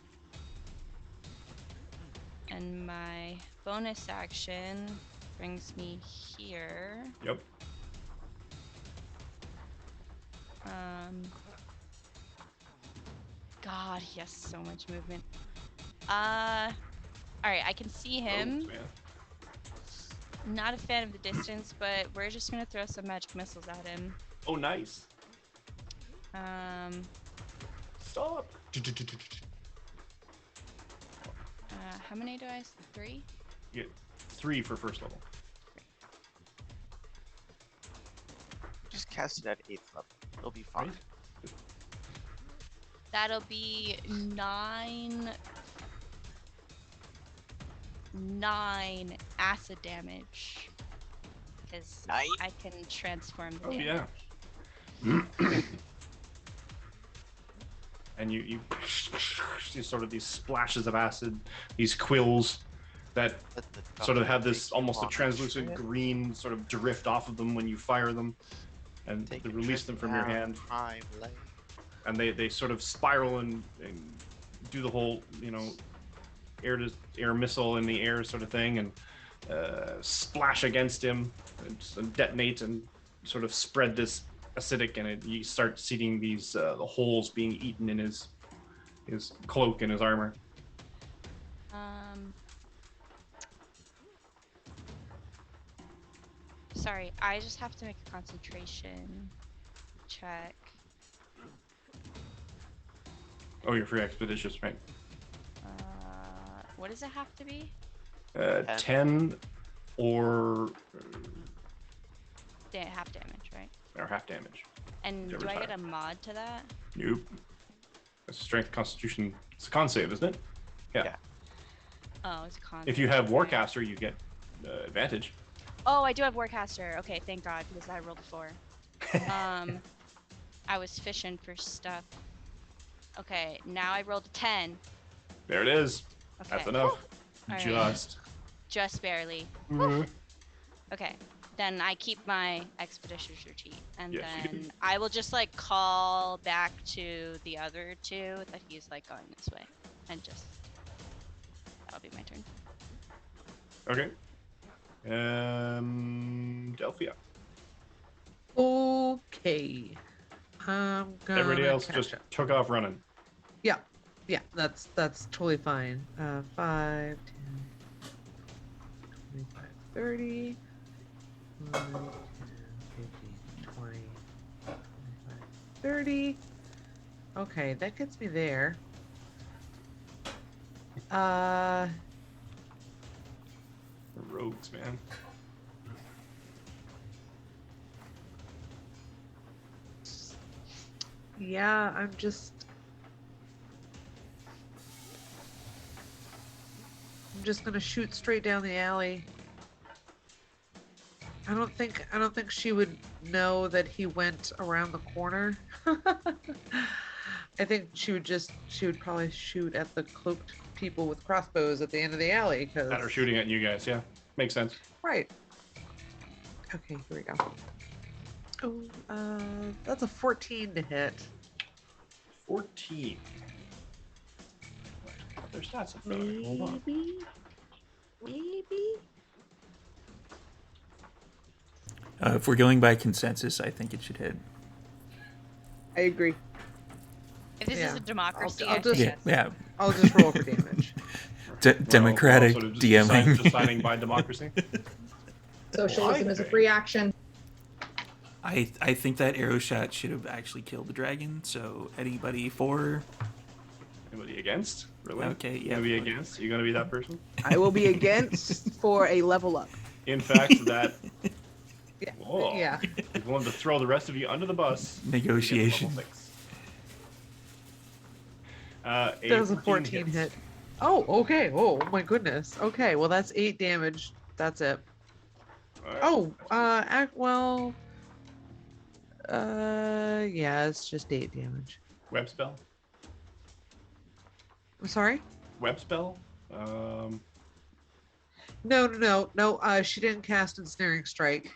And my bonus action brings me here. Yep. God, he has so much movement. All right, I can see him. Rogues, man. Not a fan of the distance, but we're just gonna throw some magic missiles at him. Oh, nice. Stop. How many do I? 3? You get 3 for first level. Just cast it at 8th level. It'll be fine. Right. That'll be 9 acid damage. Because Nice. I can transform the Oh damage. yeah. And you see sort of these splashes of acid, these quills that Let the sort of doctor have this take you almost a on translucent trip. green sort of drift off of them when you fire them, and Take they a release them trip from your down hand, Prime Lane. and they sort of spiral and do the whole air missile in the air sort of thing, and splash against him and detonate and sort of spread this acidic, and you start seeing these the holes being eaten in his cloak and his armor. Sorry, I just have to make a concentration check. Oh, you're free expeditious, right? What does it have to be? 10 or Half damage, right? half damage. And Whichever do I is get higher. a mod to that? Nope. It's strength, constitution. It's a con save, isn't it? Yeah. Oh, it's a con. If you have Warcaster, you get advantage. Oh, I do have Warcaster. Okay, thank God, because I rolled a 4. I was fishing for stuff. Okay, now I rolled a 10. There it is. Okay. That's enough. All right. Just. Barely. Mhm. Okay, then I keep my Expeditious Retreat, and Yes, you do. then I will just like call back to the other 2 that he's like going this way, and just that'll be my turn. Okay. Delphia. Okay. I'm gonna Everybody else catch just up. took off running. Yeah, that's totally fine. 5, 10, 25, 30, 5, 10, 15, 20, 25, 30. Okay, that gets me there. Rogues, man. Yeah, I'm just gonna shoot straight down the alley. I don't think she would know that he went around the corner. I think she would probably shoot at the cloaked people with crossbows at the end of the alley, because That are shooting at you guys, yeah. Makes sense. right. Okay, here we go. Oh, that's a 14 to hit. 14. Their stats in front of me. Hold on. Maybe. If we're going by consensus, I think it should hit. I agree. If this is Yeah. a democracy, I'll I just- think Yeah, yes. yeah. I'll just roll for damage. Democratic Sort of just DMing. deciding by democracy. Socialism is a free action. I think that arrow shot should have actually killed the dragon. So anybody for? Anybody against? Really? Okay, yeah. Gonna be against? You gonna be that person? I will be against for a level up. In fact, that. Yeah. Whoa. Yeah. He's willing to throw the rest of you under the bus. to get to Negotiation. level 6. Does a 14 hits. hit? Oh, okay. Oh my goodness. Okay, well that's 8 damage. That's it. All right. Oh, well. Yeah, it's just 8 damage. Web spell. I'm sorry. Web spell. No. She didn't cast Ensnaring Strike.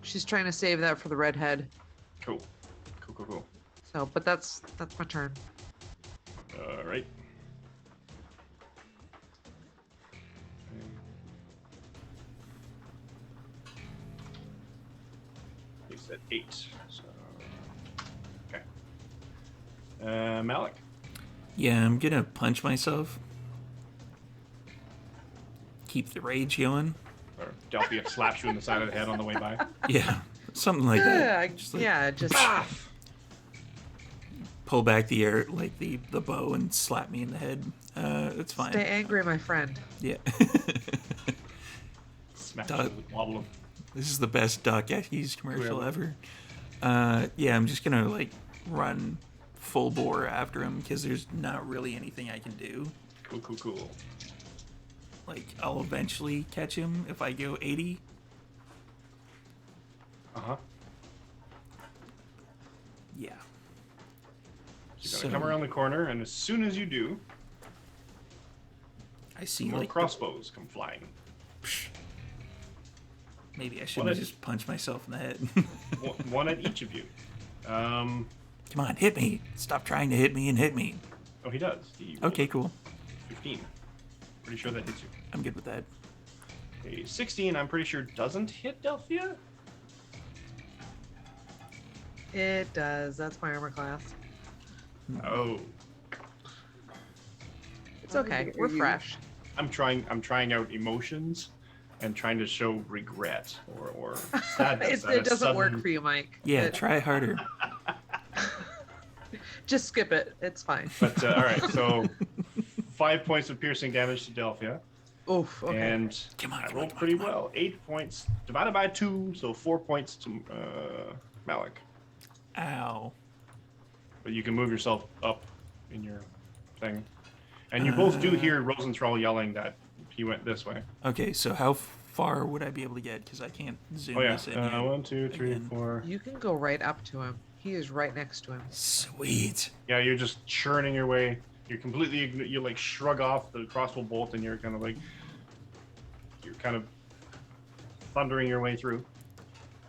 She's trying to save that for the redhead. Cool. So, but that's my turn. All right. You said 8. So. Okay. Malik. Yeah, I'm gonna punch myself. Keep the rage going. Or Delphia slaps you in the side of the head on the way by. Yeah, something like that. Just like Yeah, just pull back the air, like the bow, and slap me in the head. It's fine. stay angry, my friend. Yeah. Smash Dog. you with a wobble of. This is the best Doc Eckes commercial Whoever. ever. Yeah, I'm just gonna like run full bore after him because there's not really anything I can do. Cool. Like I'll eventually catch him if I go 80. Uh-huh. Yeah. So you're gonna come around the corner, and as soon as you do, I see more like crossbows come flying. maybe I should What have is- just punched myself in the head. One at each of you. Come on, hit me! Stop trying to hit me and hit me. Oh, he does. He rolled Okay, cool. 15. Pretty sure that hits you. I'm good with that. A 16, I'm pretty sure doesn't hit Delphia. It does. That's my armor class. Oh, It's okay. We're fresh. I'm trying out emotions and trying to show regret or sadness. at It a doesn't work sudden- for you, Mike. Yeah, It- try harder. Just skip it. It's fine. But all right, so 5 points of piercing damage to Delphia, Oof. Okay. and Come on, I come on, rolled come on, pretty come on. well. 8 points divided by 2, so 4 points to Malik. Ow. But you can move yourself up in your thing, and you both do hear Rosenthal yelling that he went this way. Okay, so how far would I be able to get? Because I can't zoom Oh yeah, this in here. 1, 2, 3, Again. 4. You can go right up to him. He is right next to him. Sweet. Yeah, you're just churning your way. You're completely you like shrug off the crossbow bolt, and you're kind of thundering your way through.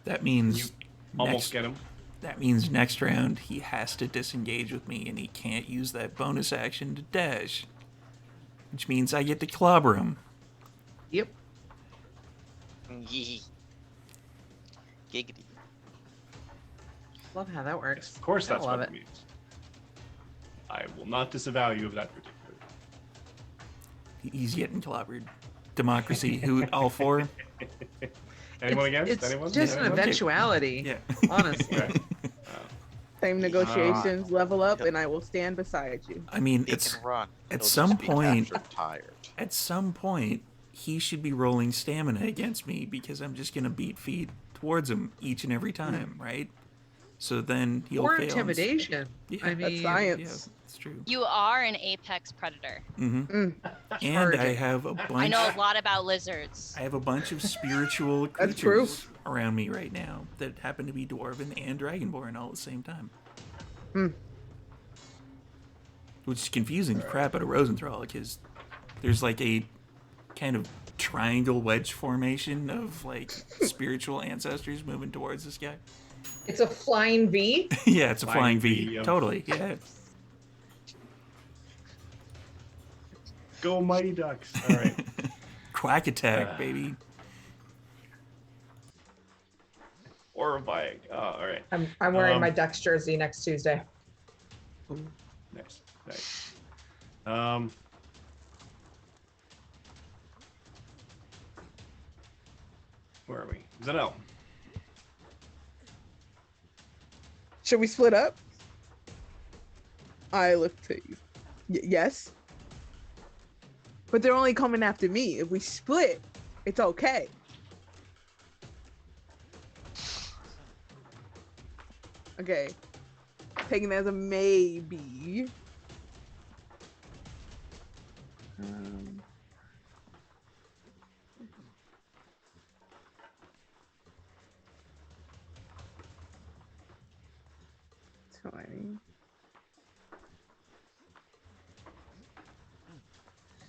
That means Almost next, get him. that means next round he has to disengage with me, and he can't use that bonus action to dash, which means I get to clobber him. Yep. Yee. Giggity. Love how that works. Of course, I that's love what it means. I will not disavow you of that particular. He's getting clobbered. Democracy. Who? All four? Anyone It's- against? It's Anyone? just an Anyone? eventuality. Yeah. Honestly. Okay. Same negotiations, level up, and I will stand beside you. I mean, He it's can run. at He'll some just be point- captured tired. at some point he should be rolling stamina against me because I'm just gonna beat feet towards him each and every time, right? So then he'll Or fail. intimidation. Yeah, I That's mean, science. Yeah, it's true. You are an apex predator. Hmm. And I Charging. have a bunch. I know a lot about lizards. I have a bunch of spiritual That's true. creatures around me right now that happen to be dwarven and dragonborn all at the same time. Hmm. Which is confusing the crap out of Rosenthal because there's like a kind of triangle wedge formation of like spiritual ancestors moving towards this guy. It's a flying V. Yeah, it's a Flying flying V. V, yep. Totally. Yeah. Go Mighty Ducks. All right. Quack attack, baby. Horrifying. Oh, all right. I'm wearing my Ducks jersey next Tuesday. Nice. Where are we? Zanelle. Should we split up? I look to you. Yes. But they're only coming after me. If we split, it's okay. Okay. Taking it as a maybe. Um, 20.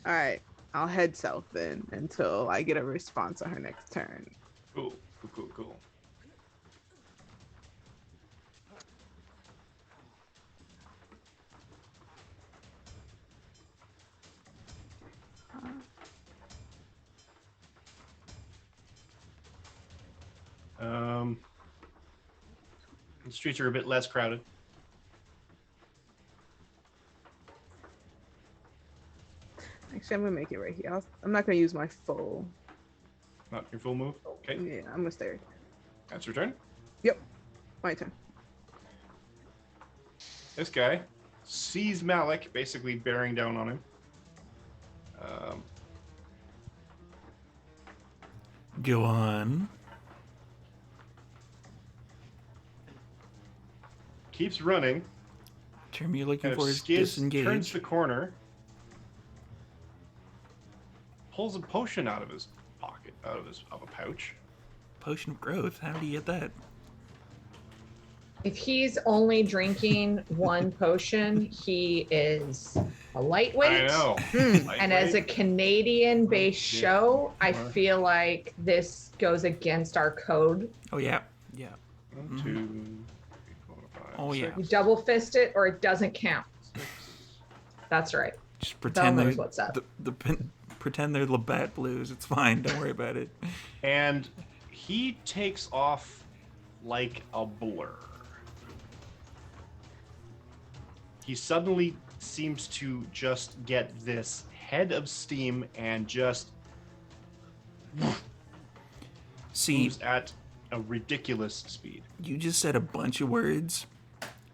All right, I'll head south then until I get a response on her next turn. Cool. The streets are a bit less crowded. Actually, I'm gonna make it right here. I'm not gonna use my full. Not your full move. Okay. Yeah, I'm gonna stay right there. That's your turn. Yep, my turn. This guy sees Malik basically bearing down on him. Go on. Keeps running. Term you're looking Kind for of is skids, turns disengage. the corner, pulls a potion out of his pocket, of a pouch. Potion of growth. How do you get that? If he's only drinking one potion, he is a lightweight. I know. And as a Canadian-based Yeah. show, I Sure. feel like this goes against our code. Oh yeah. Yeah. 1, 2, 3, 4, 5, Oh, yeah. You double fist it, or it doesn't count. 6. That's right. Just pretend knows they're what's up. pretend they're Labatt Blues. It's fine. Don't worry about it. And he takes off like a blur. He suddenly seems to just get this head of steam and just See, moves at a ridiculous speed. you just said a bunch of words.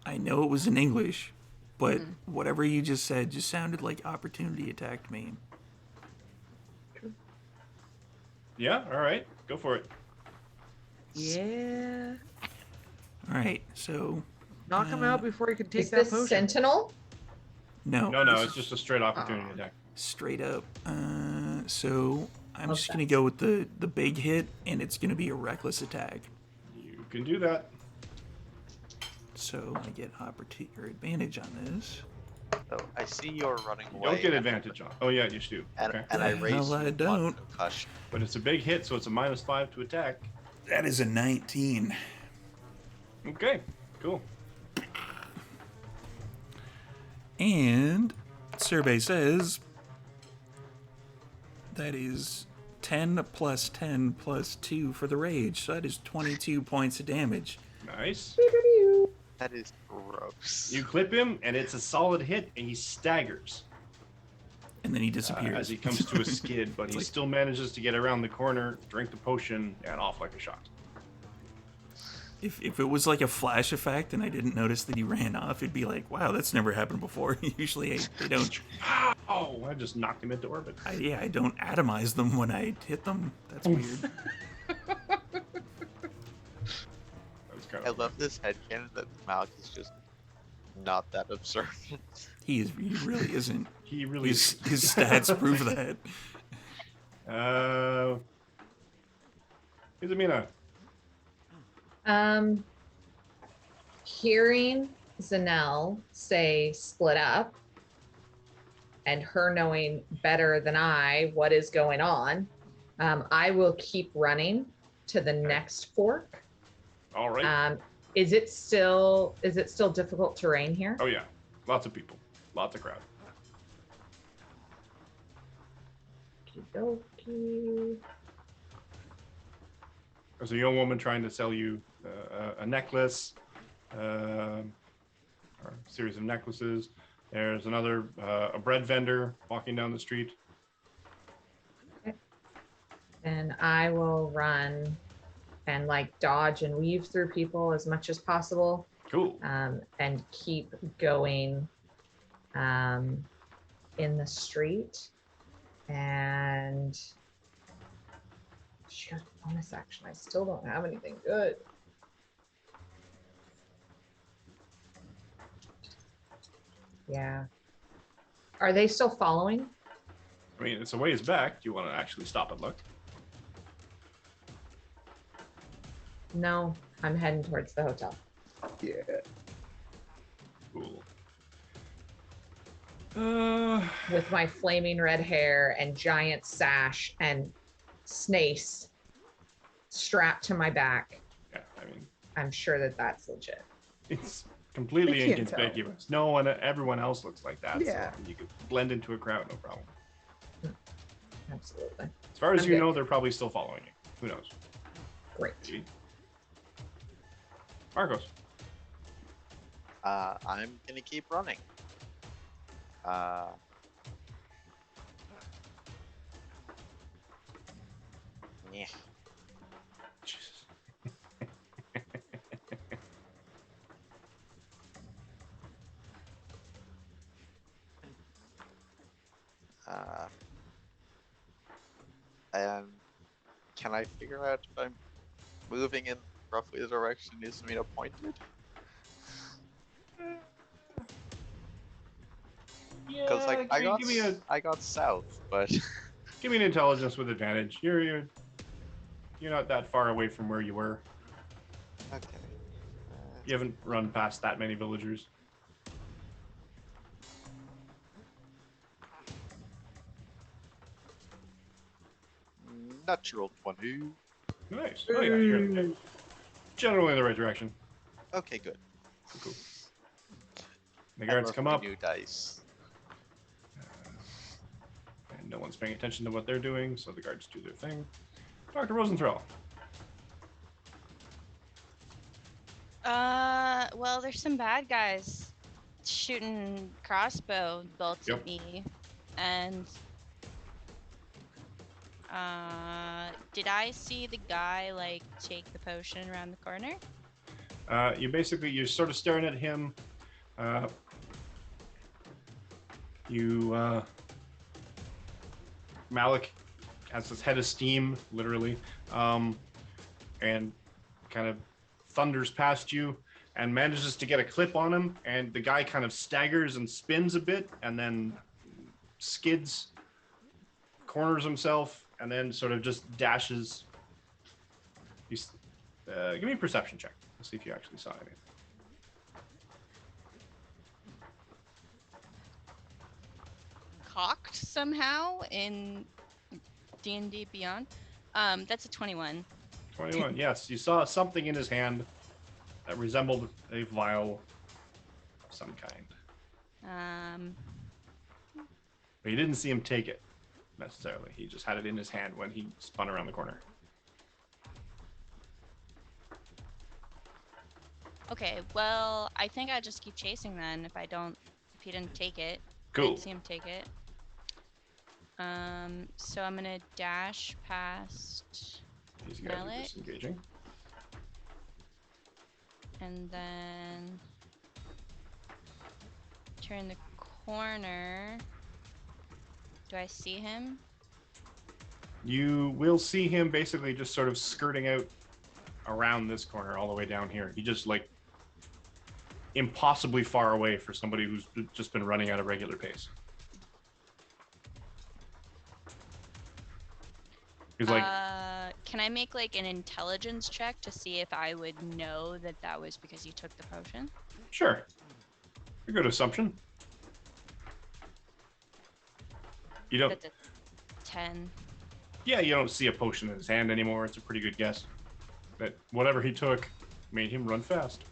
I know it was in English, but whatever you just said just sounded like opportunity attacked me. Yeah, all right, go for it. Yeah. All right, so Knock him out before he can take Is that this potion. Sentinel? no, No, this it's is just a straight opportunity attack. straight up. So I'm just Okay. gonna go with the big hit, and it's gonna be a reckless attack. You can do that. So I get opportunity or advantage on this. So I see you're running You away. don't get advantage on. Oh yeah, you do. And, Okay. and I The raise hell you I one don't. concussion. But it's a big hit, so it's a -5 to attack. That is a 19. Okay, cool. And survey says that is 10 plus 10 plus 2 for the rage. So that is 22 points of damage. Nice. That is gross. You clip him, and it's a solid hit, and he staggers And then he disappears. as he comes to a skid, but he like- still manages to get around the corner, drink the potion, and off like a shot. If it was like a flash effect and I didn't notice that he ran off, it'd be like, wow, that's never happened before. Usually they don't. Oh, I just knocked him into orbit. I don't atomize them when I hit them. That's weird. That was kind I of love this headcanon that Malik is just not that observant. He really isn't. He really His stats prove that. Izamina. Hearing Zanelle say split up and her knowing better than I what is going on, I will keep running to the next fork. All right. Is it still difficult terrain here? Oh yeah, lots of people, lots of crowd. Okey-dokey. There's a young woman trying to sell you a necklace, or a series of necklaces. There's another a bread vendor walking down the street. And I will run and like dodge and weave through people as much as possible. Cool. And keep going in the street. And shit, bonus action. I still don't have anything good. Yeah. Are they still following? I mean, it's a ways back. Do you want to actually stop and look? No, I'm heading towards the hotel. Yeah. Cool. With my flaming red hair and giant sash and snace strapped to my back. Yeah, I mean, I'm sure that that's legit. it's completely I can't tell. inconspicuous. No one, everyone else looks like that. Yeah. So you could blend into a crowd, no problem. Absolutely. As far as I'm you good. know, they're probably still following you. Who knows? Great. Maybe. Marcos. I'm gonna keep running. Yeah. Jesus. And can I figure out if I'm moving in roughly the direction Ismina pointed? Because like Yeah, I got south, but give me an intelligence with advantage. You're not that far away from where you were. okay. You haven't run past that many villagers. Natural 20. Nice. Oh yeah, you're generally in the right direction. Okay, good. Cool. The I guards love come my up, New dice. and no one's paying attention to what they're doing, so the guards do their thing. Dr. Rosenthal. Well, there's some bad guys shooting crossbow bolts Yep. at me, and did I see the guy like take the potion around the corner? You're sort of staring at him. Malik has his head of steam, literally, and kind of thunders past you and manages to get a clip on him. And the guy kind of staggers and spins a bit and then skids, corners himself, and then sort of just dashes. Give me a perception check. Let's see if you actually saw anything. Cocked somehow in D&D Beyond. That's a 21. 21. Yes, you saw something in his hand that resembled a vial of some kind. But you didn't see him take it necessarily. He just had it in his hand when he spun around the corner. Okay, well, I think I just keep chasing then if he didn't take it. I Cool. didn't see him take it. So I'm gonna dash past He's got to be Malik. disengaging. And then turn the corner. Do I see him? You will see him basically just sort of skirting out around this corner all the way down here. He just like impossibly far away for somebody who's just been running at a regular pace. He's like, can I make like an intelligence check to see if I would know that that was because you took the potion? sure. A good assumption. You don't. That's a 10. Yeah, you don't see a potion in his hand anymore. It's a pretty good guess that whatever he took made him run fast.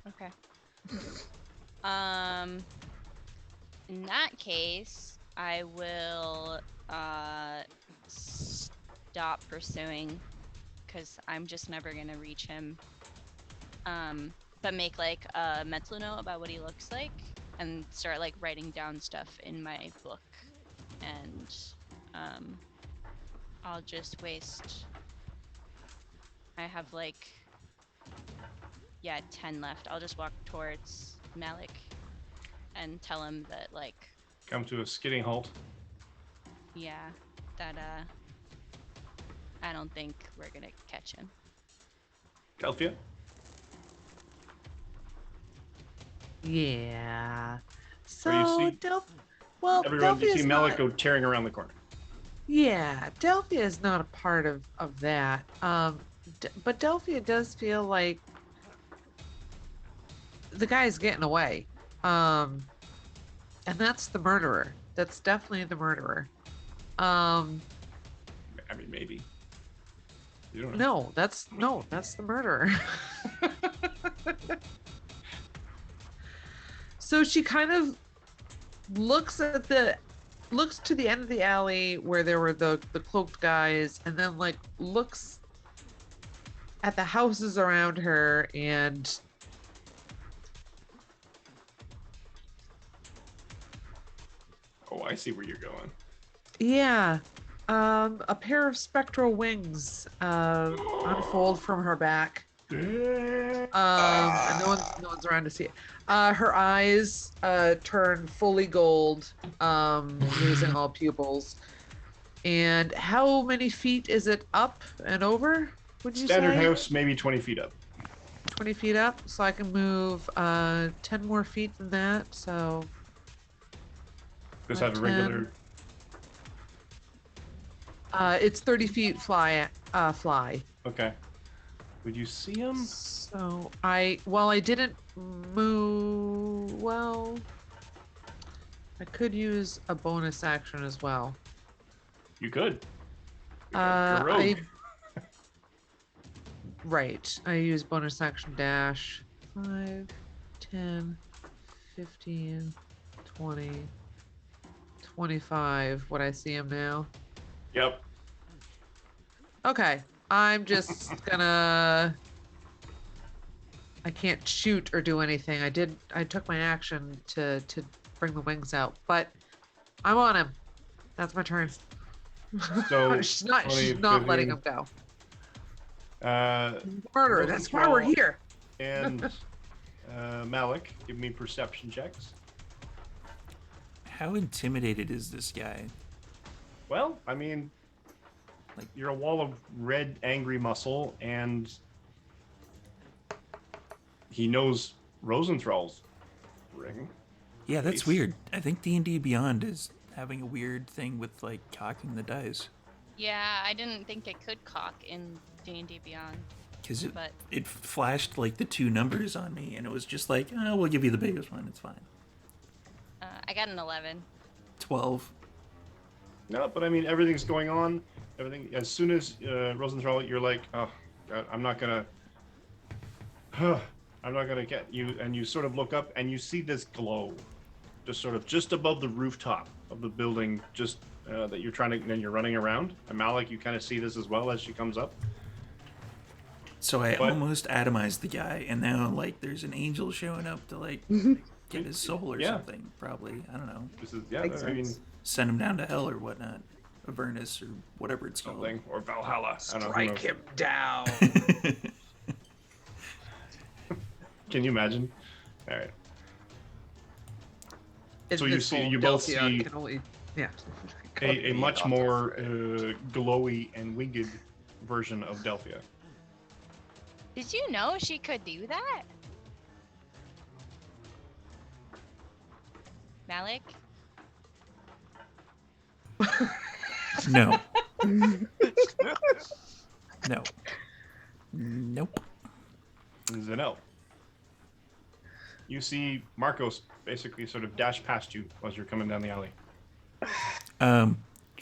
Okay. In that case, I will stop pursuing because I'm just never gonna reach him. But make like a mental note about what he looks like and start like writing down stuff in my book. And I'll just waste. I have like 10 left. I'll just walk towards Malik and tell him that like Come to a skidding halt. that I don't think we're gonna catch him. Delphia? Yeah. Or you So see everyone, you see Delphia's Malik not, go tearing around the corner. yeah, Delphia is not a part of that. But Delphia does feel like the guy's getting away. And that's the murderer. That's definitely the murderer. I mean, maybe. You don't know. No, that's the murderer. So she kind of looks to the end of the alley where there were the cloaked guys, and then like looks at the houses around her, and Oh, I see where you're going. yeah, a pair of spectral wings unfold from her back. And no one's around to see it. Her eyes turn fully gold, losing all pupils. And how many feet is it up and over? Would you Standard say? house, maybe 20 feet up. 20 feet up, so I can move 10 more feet than that. So Just have a regular. it's 30 feet fly. Okay. Would you see him? So I didn't move. Well, I could use a bonus action as well. You could. You're rogue. Right. I use bonus action dash. 5, 10, 15, 20, 25. Would I see him now? Yep. Okay. I'm just gonna. I can't shoot or do anything. I took my action to bring the wings out, but I'm on him. That's my turn. So she's not 20, letting 15. him go. Roll Murder. some That's why we're small- here. And Malik, give me perception checks. How intimidated is this guy? Well, I mean, like you're a wall of red, angry muscle, and he knows Rosenthral's ring. Yeah, that's Nice. weird. I think D&D Beyond is having a weird thing with like cocking the dice. Yeah, I didn't think it could cock in D&D Beyond, Because but it flashed like the two numbers on me, and it was just like, oh, we'll give you the biggest one. It's fine. I got an 11. 12. No, but I mean, everything's going on. Everything. As soon as Rosenthal, you're like, oh, God, I'm not gonna get you. And you sort of look up and you see this glow, just above the rooftop of the building, just that you're trying to. And you're running around. And Malik, you kind of see this as well as she comes up. So I But- almost atomized the guy, and now like there's an angel showing up to like get his soul or Yeah. something. Probably, I don't know. This is Makes I mean sense. Send him down to hell or whatnot. Avernus or whatever it's called. something or Valhalla. I don't know. who Strike knows. him down. Can you imagine? All right. So you see- Invisible you both Delphia see- can only, yeah. A much more glowy and winged version of Delphia. Did you know she could do that? Malik? No. No. Nope. Zanel. You see Marcos basically sort of dash past you as you're coming down the alley.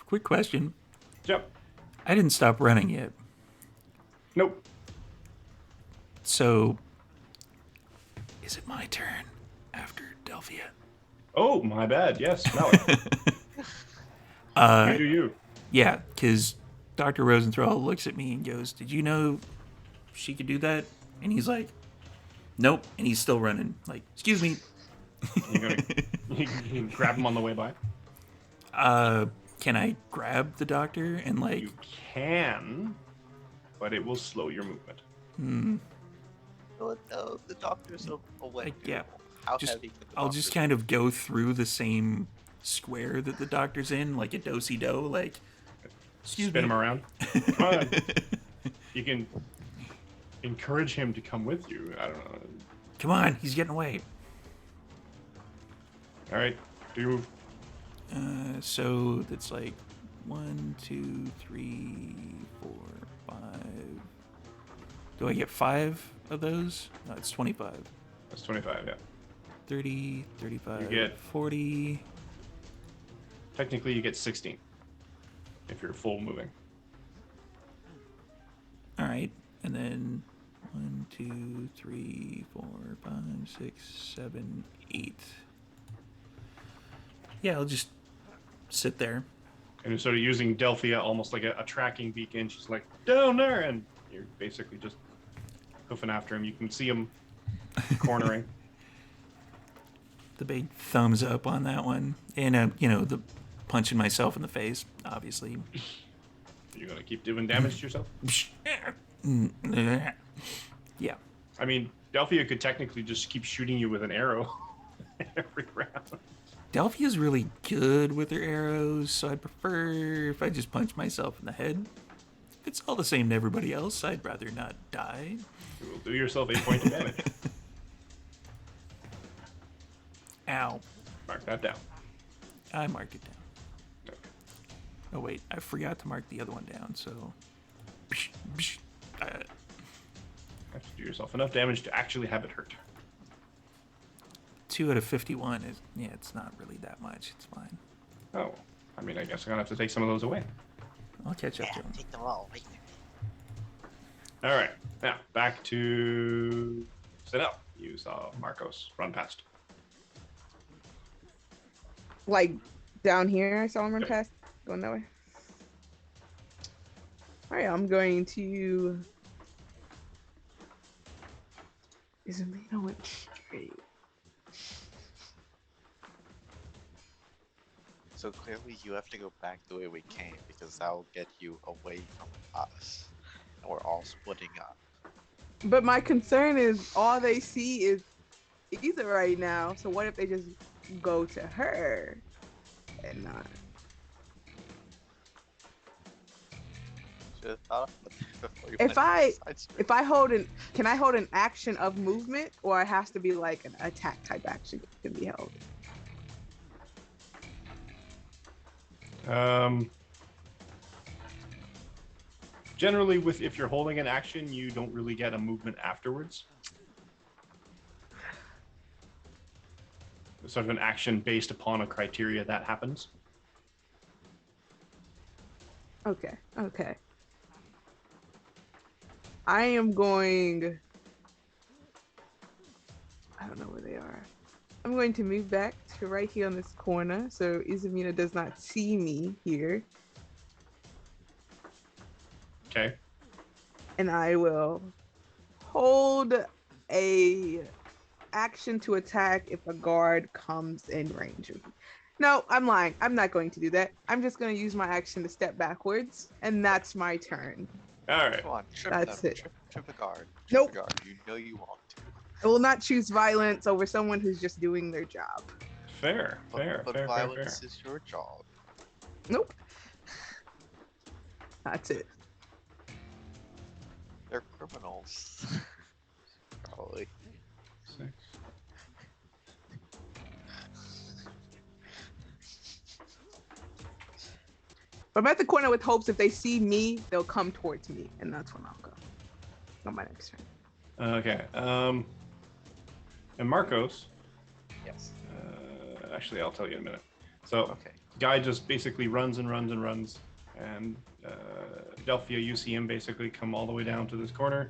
Quick question. Yep. I didn't stop running yet. Nope. So, is it my turn after Delphia? Oh, my bad. Yes, Malik. You do you. Yeah, because Dr. Rosenthal looks at me and goes, "Did you know she could do that?" And he's like, "Nope." And he's still running. Like, excuse me. You can grab him on the way by. Can I grab the doctor and like? You can, but it will slow your movement. No, the doctor's away. Yeah. How Just, heavy can the I'll doctor just be? kind of go through the same square that the doctor's in, like a do-si-do, like. Excuse Spin me. him around. Come on. You can encourage him to come with you. I don't know. Come on, he's getting away. All right. Do you move? So that's like 1, 2, 3, 4, 5. Do I get 5 of those? No, it's 25. That's 25, yeah. 30, 35, You get- 40. Technically, you get 16 if you're full moving. All right, and then 1, 2, 3, 4, 5, 6, 7, 8. Yeah, I'll just sit there. And you're sort of using Delphia almost like a tracking beacon. She's like, down there! And you're basically just hoofing after him. You can see him cornering. The big thumbs up on that one, and the punching myself in the face, obviously. You're going to keep doing damage to yourself? Yeah. I mean, Delphia could technically just keep shooting you with an arrow every round. Delphia's really good with her arrows, so I'd prefer if I just punch myself in the head. If it's all the same to everybody else, I'd rather not die. You will do yourself 8 points of damage. Ow. Mark that down. I marked it down. Okay. Oh, wait. I forgot to mark the other one down, so... You have to do yourself enough damage to actually have it hurt. 2 out of 51 is... Yeah, it's not really that much. It's fine. Oh. I mean, I guess I'm going to have to take some of those away. I'll catch up to him. Take them all away. All right. Now, back to Sinel. You saw Marcos run past. Like down here, I saw him run Yep. past, going that way. All right, I'm going to. Is Amina went straight? So clearly you have to go back the way we came because that will get you away from us. And we're all splitting up. But my concern is all they see is Ether right now. So what if they just go to her and not? Should have thought of it before you If went I- side switch. If I hold an, can I hold an action of movement, or it has to be like an attack type action can be held? Generally, if you're holding an action, you don't really get a movement afterwards. It's sort of an action based upon a criteria that happens. Okay, okay. I am going. I don't know where they are. I'm going to move back to right here on this corner so Izamina does not see me here. Okay. And I will hold a action to attack if a guard comes in range of me. No, I'm lying. I'm not going to do that. I'm just going to use my action to step backwards, and that's my turn. All right. Come on, trip That's them. it. Trip a guard. Nope. Trip a guard. You know you want to. I will not choose violence over someone who's just doing their job. Fair. But violence is your job. Nope. That's it. They're criminals. Probably. 6. But I'm at the corner with hopes if they see me, they'll come towards me, and that's when I'll go. On my next turn. Okay. And Marcos. Yes. Actually, I'll tell you in a minute. So, Okay. guy just basically runs and runs and runs, And Delphia, you see him basically come all the way down to this corner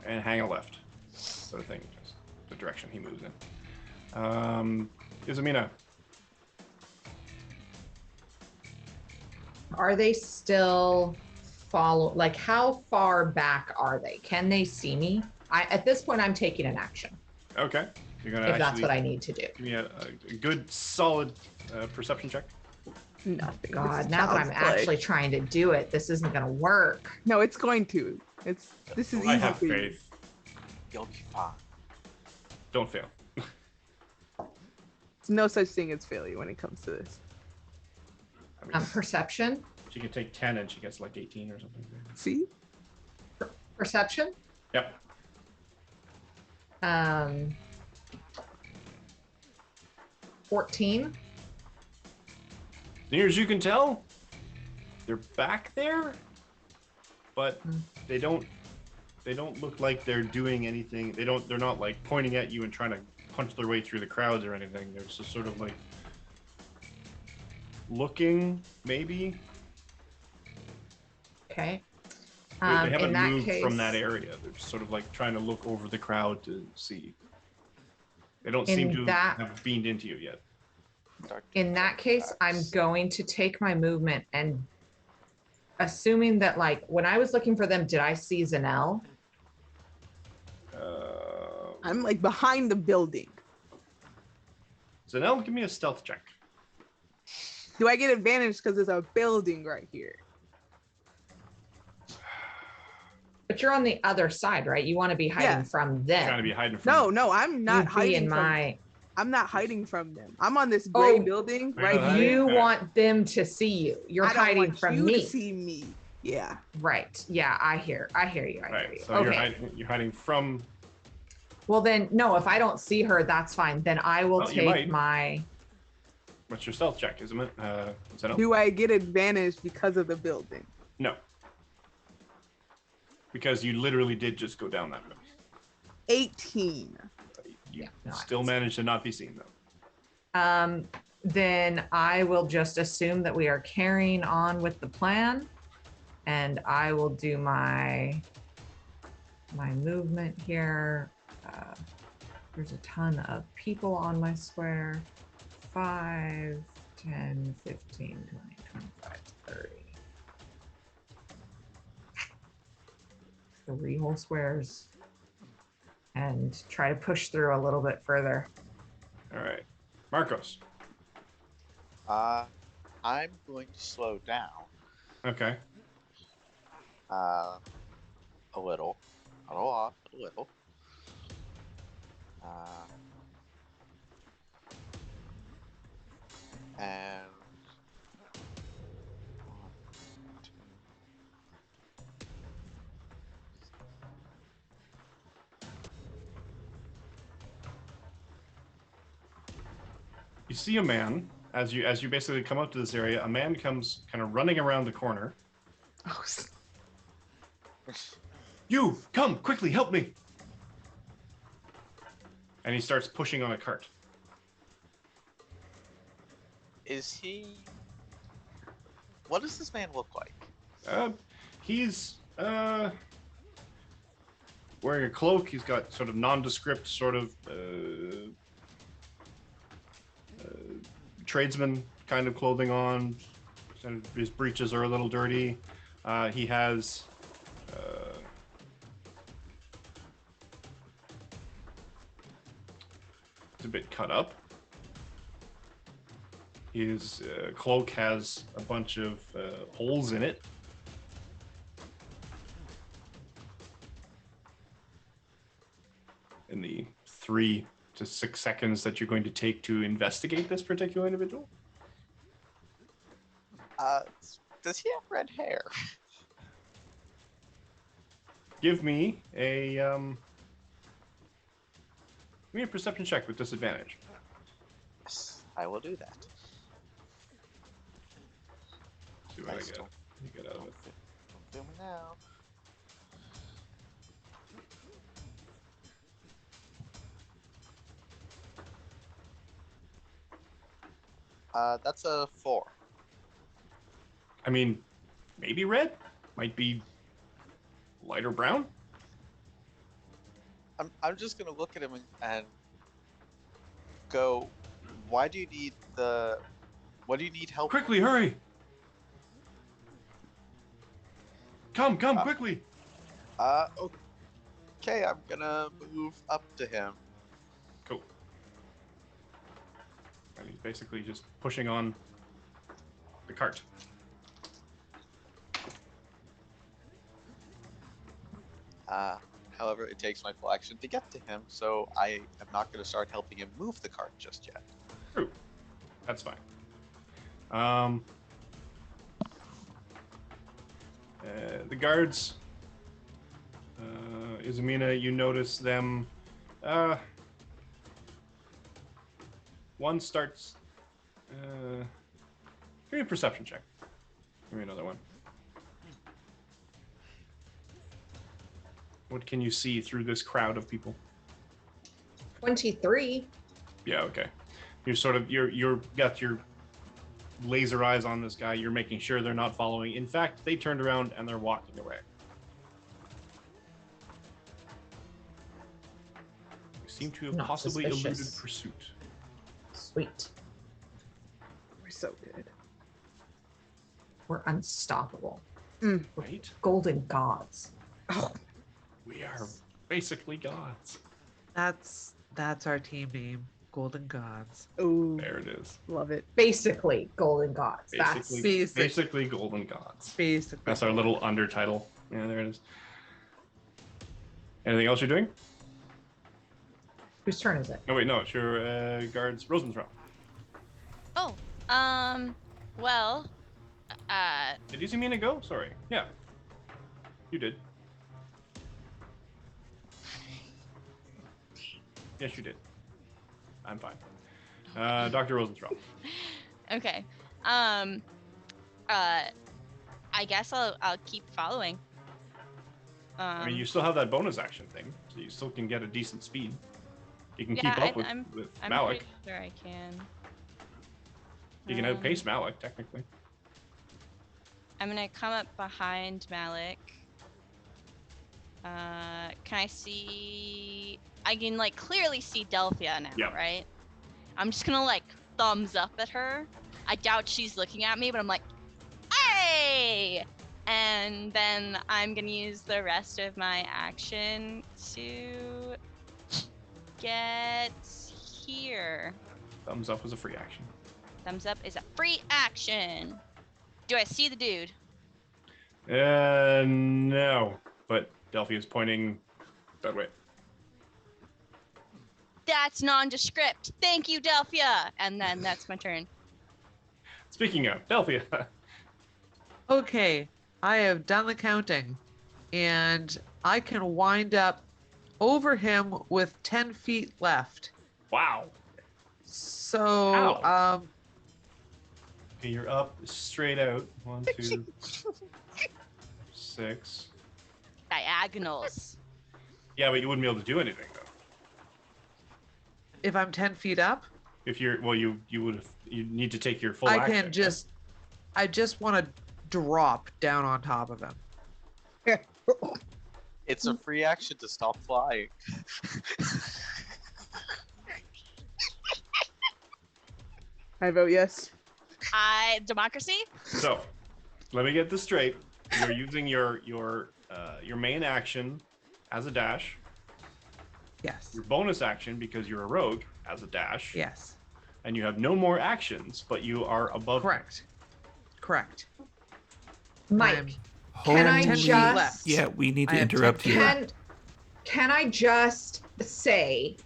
and hang a left, sort of thing, just the direction he moves in. Izamina. Are they still like how far back are they? Can they see me? At this point, I'm taking an action. Okay. You're gonna if that's what I need to do. give me a good, solid perception check. Nothing. God, now that I'm actually trying to do it, this isn't going to work. No, it's going to. This is easy. I have for you. faith. You'll be fine. Don't fail. There's no such thing as failure when it comes to this. I mean, Perception. she could take 10 and she gets like 18 or something. See? Perception. Yep. 14. Near as you can tell, they're back there, but they don't look like they're doing anything. They're not like pointing at you and trying to punch their way through the crowds or anything. They're just sort of like looking, maybe. Okay. They haven't in that moved case, from that area. They're just sort of like trying to look over the crowd to see. They don't seem to have beamed into you yet. In that case, I'm going to take my movement and assuming that, like, when I was looking for them, did I see Zanelle? I'm like behind the building. Zanelle, give me a stealth check. Do I get advantage because there's a building right here? But you're on the other side, right? You want to be hiding from them. Trying to be hiding from No, I'm not hiding from them. I'm not hiding from them. I'm on this gray building right here. You want them to see you. You're hiding from me. To see me. Yeah. Right. Yeah, I hear you. I hear you. So Okay. you're hiding from. Well then, no, if I don't see her, that's fine. Then I will take my. What's your stealth check, isn't it? Zanelle? Do I get advantage because of the building? No. Because you literally did just go down that road. 18. You still managed to not be seen though. Then I will just assume that we are carrying on with the plan, and I will do my movement here. There's a ton of people on my square. 5, 10, 15, 20, 25, 30. 3 whole squares. And try to push through a little bit further. All right. Marcos. I'm going to slow down. Okay. A little. Not a lot, but a little. And You see a man as you basically come up to this area. A man comes kind of running around the corner. Oh. You come quickly, help me! And he starts pushing on a cart. is he? What does this man look like? He's wearing a cloak. He's got sort of nondescript sort of tradesman kind of clothing on. His breeches are a little dirty. He has it's a bit cut up. His cloak has a bunch of holes in it. In the 3 to 6 seconds that you're going to take to investigate this particular individual. Does he have red hair? Give me a perception check with disadvantage. Yes, I will do that. See what I get. You get out of it. Don't do me now. That's a 4. I mean, maybe red. Might be lighter brown. I'm just gonna look at him and go, why do you need the? What do you need help? Quickly, hurry! Come, Uh, quickly! Okay, I'm gonna move up to him. Cool. And he's basically just pushing on the cart. However, it takes my full action to get to him, so I am not gonna start helping him move the cart just yet. True. That's fine. The guards, Izumina, you notice them. One starts. Give me a perception check. Give me another one. What can you see through this crowd of people? 23. Yeah, okay. You're got your laser eyes on this guy. You're making sure they're not following. In fact, they turned around and they're walking away. You seem to have Not possibly suspicious. eluded pursuit. Sweet. We're so good. We're unstoppable. Right? Golden gods. Oh, We are basically gods. That's our team name, Golden Gods. ooh, There it is. love it. Basically golden gods. Basically, That's basically golden gods. Basically. That's our little undertitle. Yeah, there it is. Anything else you're doing? whose turn is it? No, wait, no, it's your guards Rosenthal. Oh, well, Did you see Mina go? Sorry. Yeah. You did. Yes, you did. I'm fine. Dr. Rosenthal. okay. I guess I'll keep following. I mean, you still have that bonus action thing, so you still can get a decent speed. You can Yeah, keep up with I'm Malik. pretty sure I can. You can outpace Malik, technically. I'm gonna come up behind Malik. Can I see? I can like clearly see Delphia now, Yep. right? I'm just gonna like thumbs up at her. I doubt she's looking at me, but I'm like, hey! And then I'm gonna use the rest of my action to get here. Thumbs up was a free action. Thumbs up is a free action. Do I see the dude? No. But Delphi is pointing that way. That's nondescript. Thank you, Delphia. And then that's my turn. Speaking of, Delphi. Okay, I have done the counting, and I can wind up over him with 10 feet left. Wow. So, Ow. Okay, you're up straight out. 1, 2, 6. Diagonals. Yeah, but you wouldn't be able to do anything though. if I'm 10 feet up, If you're you need to take your full I action. can I just want to drop down on top of him. It's a free action to stop flying. I vote yes. Democracy? So, let me get this straight. You're using your main action as a dash. Yes. Your bonus action, because you're a rogue, as a dash. Yes. And you have no more actions, but you are above. Correct. Correct. Mike, I'm can I 10 feet just left. Yeah, we need I to have interrupt 10 you. feet. can I just say,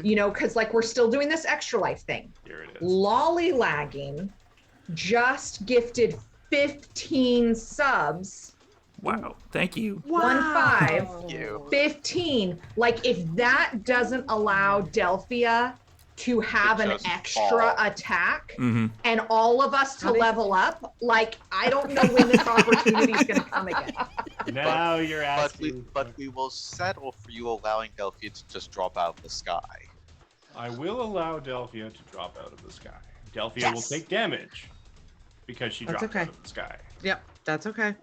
you know, because like we're still doing this extra life thing. Here it is. Lollylagging just gifted 15 subs. Wow, thank you. 1-5. You. 15. Like if that doesn't allow Delphia to have an just extra fall. attack Mm-hmm. and all of us to Honey. level up, like I don't know when this opportunity is going to come again. Now you're asking. But we will settle for you allowing Delphia to just drop out of the sky. I will allow Delphia to drop out of the sky. Delphia will Yes. take damage. because she That's dropped okay. out of the sky. Yep, that's okay.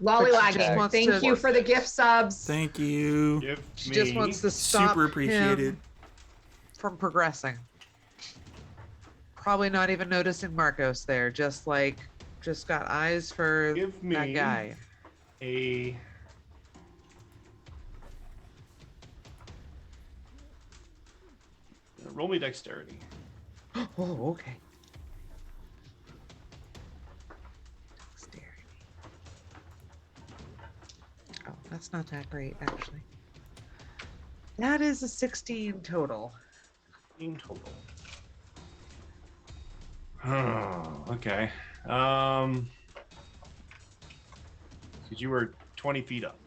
Lollywagging, just wants thank to- you for the gift subs. Thank you. Give She me just wants to stop Super appreciated. him from progressing. Probably not even noticing Marcos there. Just got eyes for Give me that guy. a roll me dexterity. Oh, okay. Dexterity. Oh, that's not that great, actually. That is a 16 total. In total. Oh, okay. Because you were 20 feet up.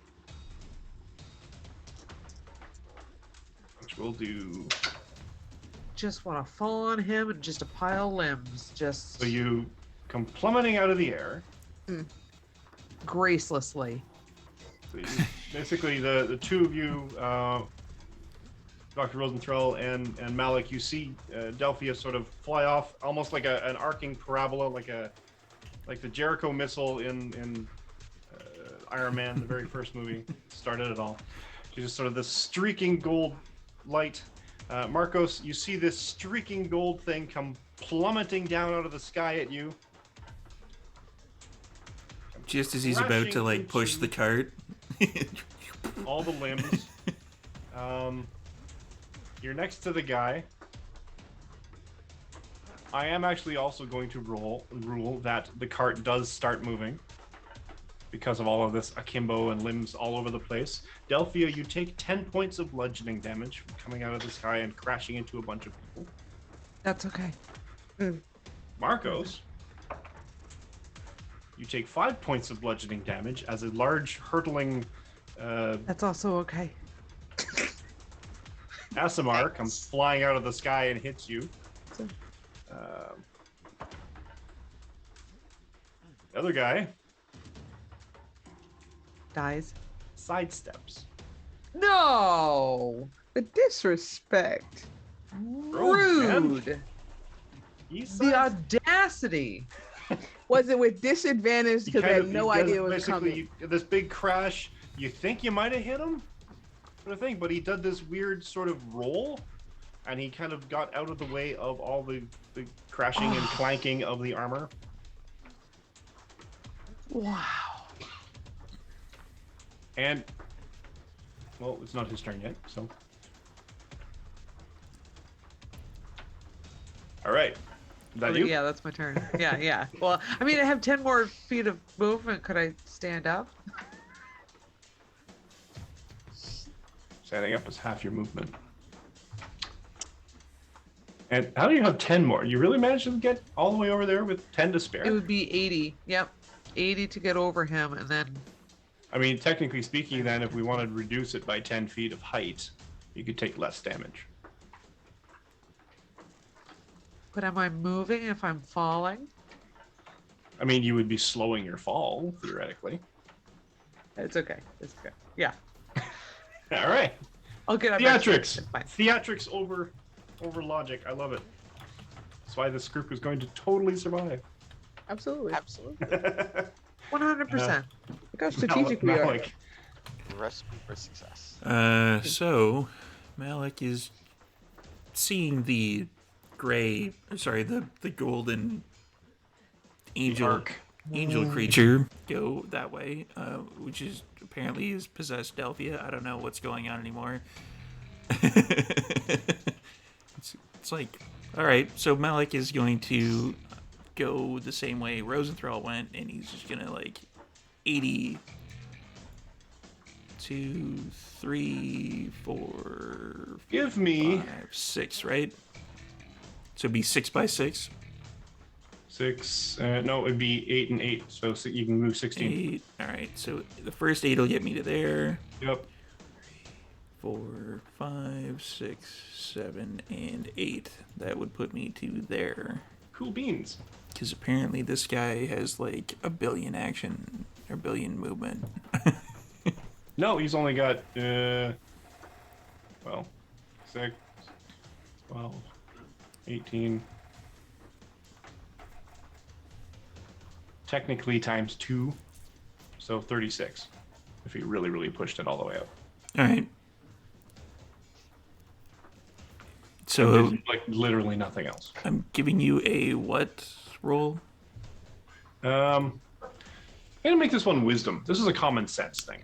Which we'll do. Just want to fall on him and just a pile of limbs. Just So you come plummeting out of the air. gracelessly. So basically, the two of you, Dr. Rosenthal and Malik, you see Delphia sort of fly off, almost like an arcing parabola, like the Jericho missile in Iron Man, the very first movie, started it all. She's just sort of this streaking gold light. Marcos, you see this streaking gold thing come plummeting down out of the sky at you. Just as he's about to like push the cart. All the limbs. You're next to the guy. I am actually also going to rule that the cart does start moving because of all of this akimbo and limbs all over the place. Delphia, you take 10 points of bludgeoning damage from coming out of the sky and crashing into a bunch of people. That's okay. Marcos, you take 5 points of bludgeoning damage as a large hurtling That's also okay. Asimar comes flying out of the sky and hits you. The other guy Dies. sidesteps. No, the disrespect. Rude. He The audacity. Was it with disadvantage because I had no idea it was coming? This big crash. You think you might have hit him, sort of thing, but he did this weird sort of roll, and he kind of got out of the way of all the crashing and clanking of the armor. Wow. And well, it's not his turn yet, so. All right. Is that you? Yeah, that's my turn. Yeah. Well, I mean, I have 10 more feet of movement. Could I stand up? Standing up is half your movement. And how do you have 10 more? You really managed to get all the way over there with 10 to spare? It would be 80. Yep. 80 to get over him, and then I mean, technically speaking, then, if we wanted to reduce it by 10 feet of height, you could take less damage. but am I moving if I'm falling? I mean, you would be slowing your fall, theoretically. It's okay. It's okay. Yeah. All right. I'll get up. Theatrics. It's fine. Theatrics over logic. I love it. That's why this group is going to totally survive. Absolutely. Absolutely. 100%. Look how strategic we are. Malik. Recipe for success. So Malik is seeing the golden angel creature go that way, which is apparently is possessed Delphia. I don't know what's going on anymore. It's like, all right, so Malik is going to go the same way Rosenthal went, and he's just gonna like 80 2, 3, 4, Give me 5, 6, right? So it'd be 6 by 6. 6. No, it'd be 8 and 8. So you can move 16. 8. All right. So the first 8 will get me to there. Yep. 4, 5, 6, 7, and 8. That would put me to there. Cool beans. Because apparently this guy has like a billion action or billion movement. No, he's only got 6, 12, 18. technically times 2, so 36. If he really, really pushed it all the way up. All right. And So did, like literally nothing else. I'm giving you a what roll? I'm gonna make this one wisdom. This is a common sense thing.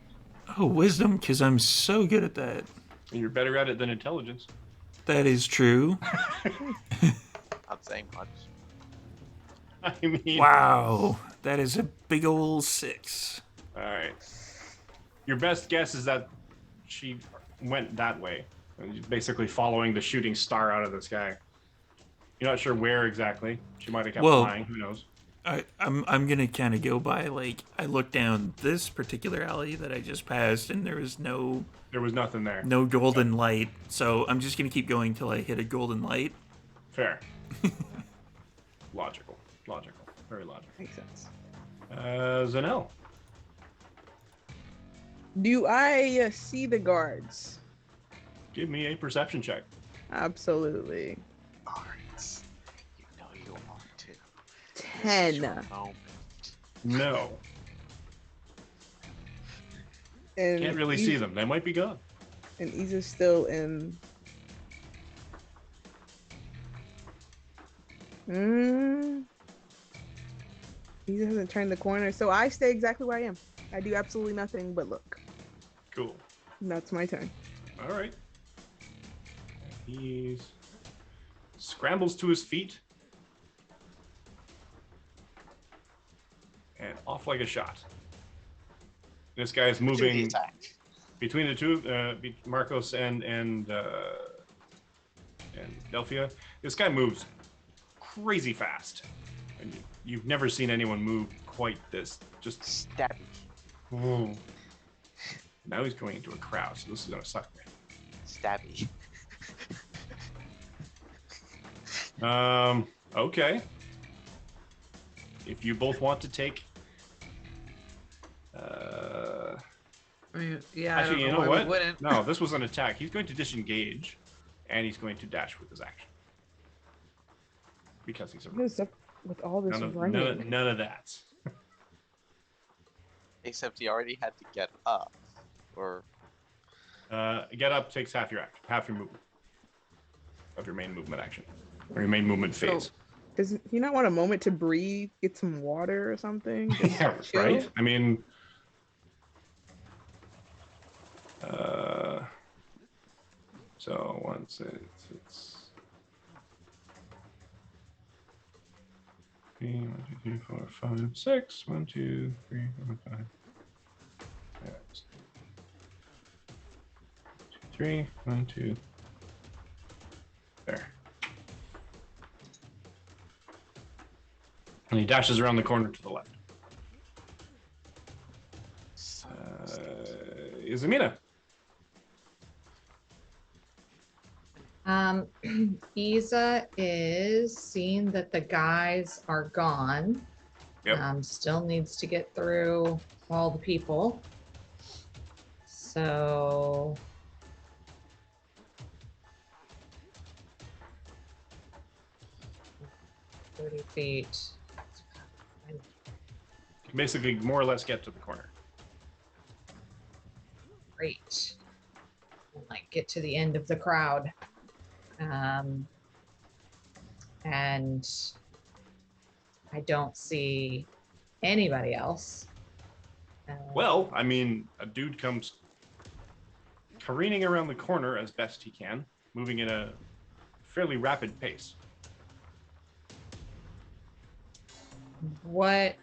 Oh, wisdom, because I'm so good at that. You're better at it than intelligence. That is true. Not saying much. I mean, Wow, that is a big old 6. all right. Your best guess is that she went that way, basically following the shooting star out of the sky. You're not sure where exactly. She might have kept flying. Who knows? I'm gonna kind of go by like I looked down this particular alley that I just passed, and there was nothing there. no golden light. So I'm just gonna keep going till I hit a golden light. Fair. Logical, very logical. Makes sense. Zanelle. Do I see the guards? Give me a perception check. Absolutely. Guards. You know you want to. 10. Your moment. No, And can't really see them. They might be gone. And Isa's still in. Isa hasn't turned the corner, so I stay exactly where I am. I do absolutely nothing but look. Cool. And that's my turn. All right. And he scrambles to his feet and off like a shot. This guy is Do the moving attack. between the two, Marcos and Delphia. This guy moves crazy fast, and you've never seen anyone move quite this. Just Stabby. Ooh. Now he's going into a crowd, so this is gonna suck, man. Stabby. Okay. If you both want to take, I mean, yeah. actually, I you don't know why we what? wouldn't. No, this was an attack. He's going to disengage, and he's going to dash with his action because he's a What is up with all this running? none of that. Except he already had to get up. Or Get up takes half your movement of your main movement action or your main movement phase. Does he not want a moment to breathe, get some water or something? Just Yeah, chill? right. I mean, so once it's 1, 2, 3, 4, 5, 6. 1, 2, 3, 4, 5. 3, 1, 2. There. And he dashes around the corner to the left. Izamina. Isa is seeing that the guys are gone. Yep. Still needs to get through all the people. So "30 feet. Basically, more or less get to the corner. Great. Like get to the end of the crowd. And I don't see anybody else. Well, I mean, a dude comes careening around the corner as best he can, moving at a fairly rapid pace. What?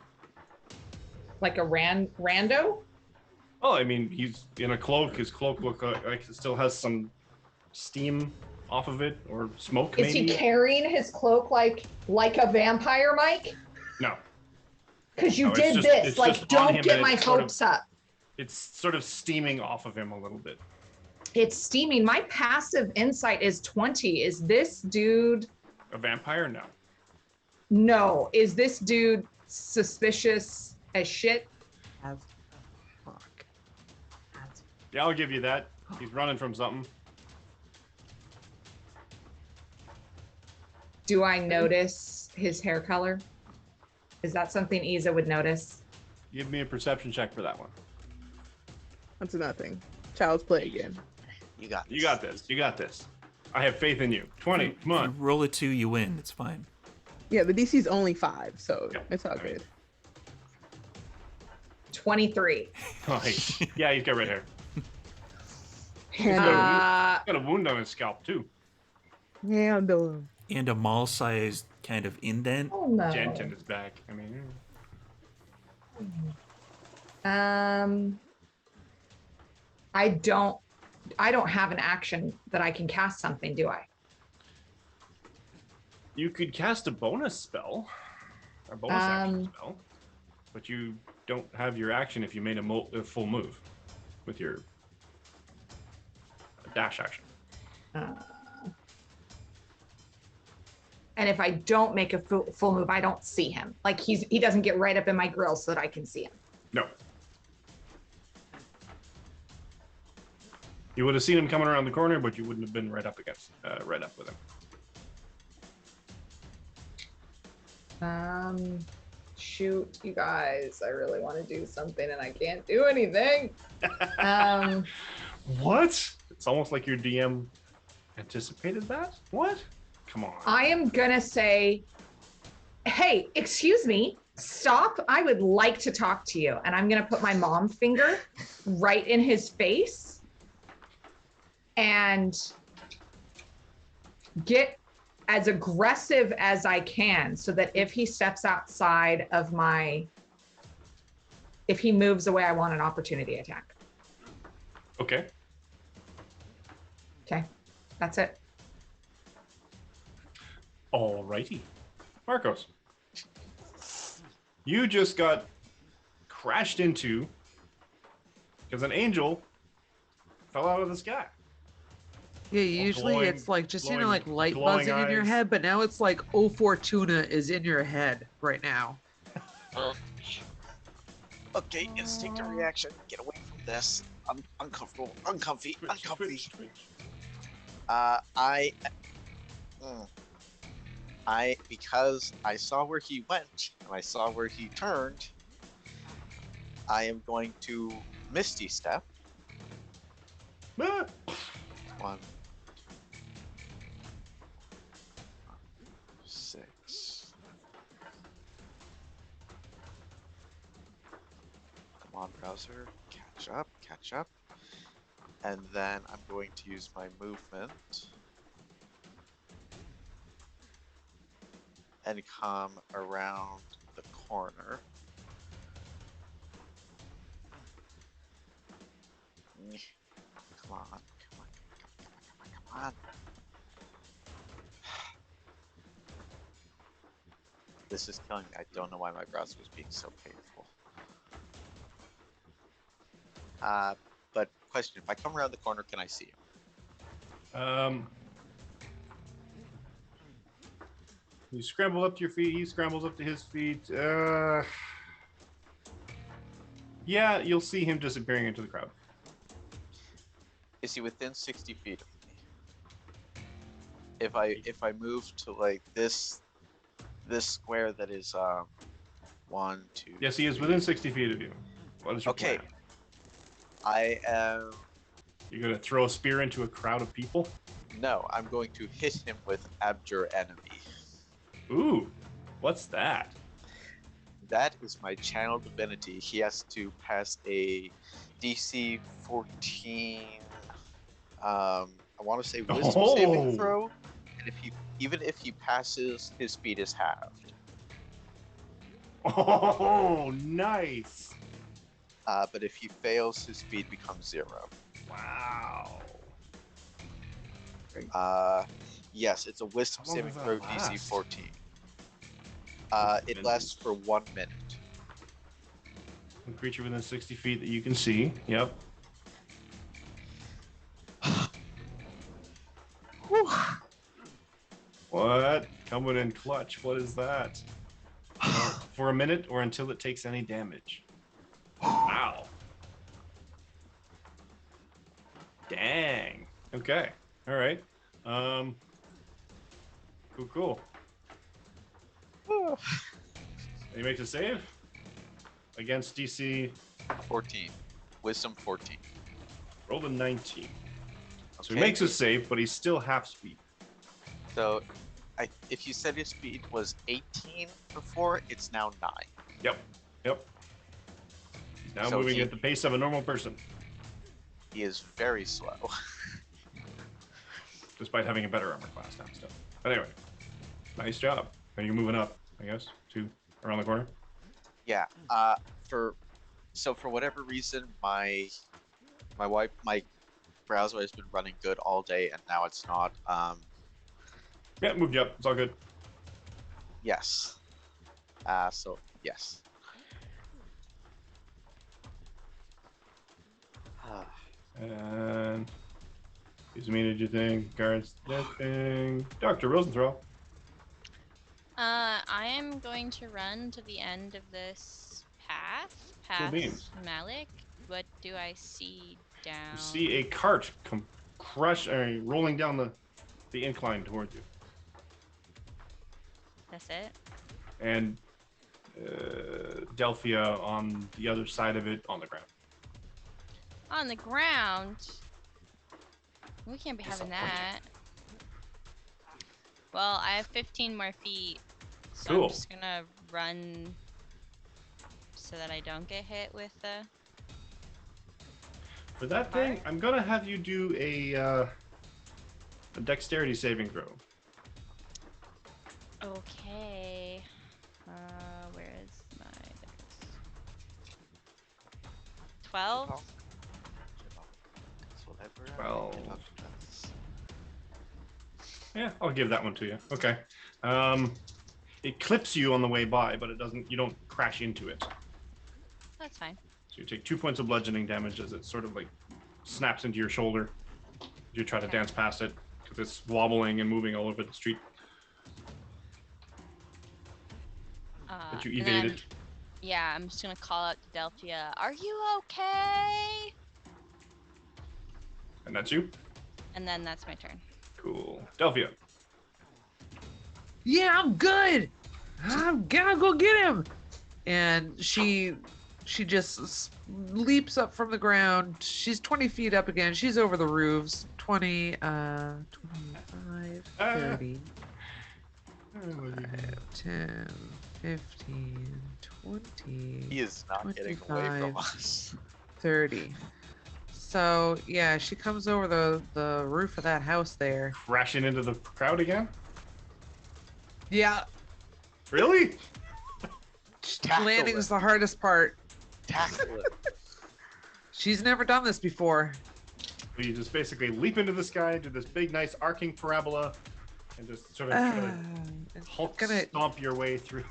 Like a rando? Oh, I mean, he's in a cloak. His cloak look like it still has some steam off of it, or smoke. Is maybe. he carrying his cloak like a vampire, Mike? No, Because you No, it's did just- this. it's Like, just on don't him get and my it's sort of- hopes up. it's sort of steaming off of him a little bit. It's steaming. My passive insight is 20. Is this dude? A vampire? No. No. Is this dude suspicious as shit? As fuck. Yeah, I'll give you that. He's running from something. Do I notice his hair color? Is that something Isa would notice? Give me a perception check for that one. That's nothing. Child's play again. You got this. You got this. You got this. I have faith in you. 20. Come If you on. roll a 2, you win. It's fine. Yeah, the DC's only 5, so Yeah, it's all I mean- good. 23. Nice. Yeah, he's got red hair. Handle him. He's got a wound on his scalp too. Handle him. And a mall-sized kind of indent. Oh no. Gent in his back. I mean, I don't have an action that I can cast something, do I? you could cast a bonus spell, a bonus action spell, but you don't have your action if you made a full move with your dash action. And if I don't make a full move, I don't see him. Like he doesn't get right up in my grill so that I can see him. No. You would have seen him coming around the corner, but you wouldn't have been right up with him. Shoot, you guys, I really want to do something and I can't do anything. What? It's almost like your DM anticipated that? What? Come on. I am gonna say, hey, excuse me, stop. I would like to talk to you. And I'm gonna put my mom finger right in his face and get as aggressive as I can so that if he steps outside of if he moves away, I want an opportunity attack. Okay. Okay, that's it. Alrighty. Marcos. You just got crashed into because an angel fell out of the sky. Yeah, usually glowing- it's like just, glowing- like light glowing buzzing in your eyes. head, but now it's like, oh, Fortuna is in your head right now. Okay, instinct reaction. Get away from this. I'm uncomfortable. Uncomfy. Uncomfy. Because I saw where he went and I saw where he turned, I am going to Misty Step. Ah! 1, 6. Come on, browser. Catch up, catch up. And then I'm going to use my movement and come around the corner. Come on, come on, come on, come on, come on. This is killing me. I don't know why my browser was being so painful. But question, if I come around the corner, can I see him? You scramble up to your feet. He scrambles up to his feet. Yeah, you'll see him disappearing into the crowd. Is he within 60 feet of me? If I move to like this square that is 1, 2. Yes, he is within 60 feet of you. What is your Okay. plan? I am You're gonna throw a spear into a crowd of people? no. I'm going to hit him with Abjure Enemy. Ooh, what's that? That is my channel divinity. He has to pass a DC 14. I want to say wisdom saving throw, and even if he passes, his speed is halved. Oh, nice! But if he fails, his speed becomes 0. Wow. Yes, it's a wisdom How long saving does throw that DC last? 14. It lasts for 1 minute. One creature within 60 feet that you can see. Yep. What? Coming in clutch. What is that? For a minute or until it takes any damage. Wow. Dang. Okay. All right. Cool. he makes a save against DC. 14. Wisdom 14. Rolled a 19. So he Okay. makes a save, but he's still half speed. So, if you said his speed was 18 before, it's now 9. Yep. He's now So moving he- at the pace of a normal person, He is very slow. despite having a better armor class now. Still. But anyway, nice job. Are you moving up? I guess to around the corner. Yeah. For whatever reason, my browser has been running good all day, and now it's not. Yeah, moved you up. It's all good. Yes. So yes. And Izmina, did you think? Guards, that thing. Dr. Rosenthal. I am going to run to the end of this path, Cool beans. past Malik. What do I see down? You see a cart rolling down the incline towards you. That's it. And Delphia on the other side of it on the ground. On the ground. We can't be having that. Well, I have 15 more feet, so Cool. I'm just gonna run so that I don't get hit with the. For that thing, I'm gonna have you do a dexterity saving throw. Okay. Where is my dex? 12. Well, yeah, I'll give that one to you. Okay. It clips you on the way by, but it doesn't. You don't crash into it. That's fine. So you take 2 points of bludgeoning damage as it sort of like snaps into your shoulder. You try to dance past it because it's wobbling and moving all over the street. But you and then evade it. Yeah, I'm just gonna call out to Delphia. Are you okay? And that's you? And then that's my turn. Cool. Delphia. Yeah, I'm good. I'm gonna go get him. And she just leaps up from the ground. She's 20 feet up again. She's over the roofs. 20, 25, 30, 5, 10, 15, 20. He is not getting away from 25. us. 30. So yeah, she comes over the roof of that house there. Crashing into the crowd again? Yeah, Really? Tackle landing's it. the hardest part. Tackle it. She's never done this before. You just basically leap into the sky, do this big, nice arcing parabola, and just sort of try to Hulk gonna stomp your way through.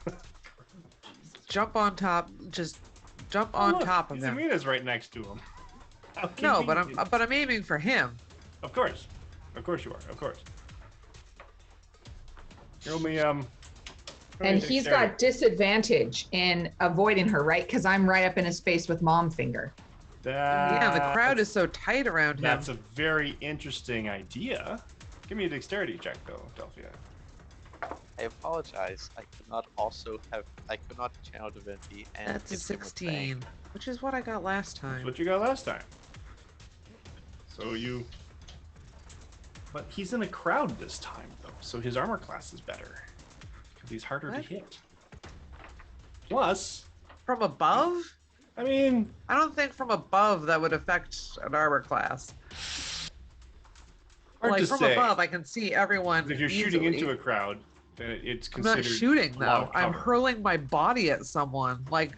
jump on top, just jump on top of him. Isamina's right next to him. How No, but convenient. I'm aiming for him. Of course you are. Of course. Roll me And he's got disadvantage in avoiding her, right? Because I'm right up in his face with mom finger. Yeah, the crowd is so tight around him. That's a very interesting idea. Give me a dexterity check, though, Delphia. I apologize. I could not channel divinity and That's a give him 16, thing. which is what I got last That's time. what you got last time. But he's in a crowd this time, though, so his armor class is better. Because he's harder to What? hit. Plus, From above? I mean, I don't think from above that would affect an armor class. hard Like to from say. above, I can see everyone. If you're shooting into easily. a crowd, then it's I'm considered not shooting a lot though. of I'm cover. hurling my body at someone, like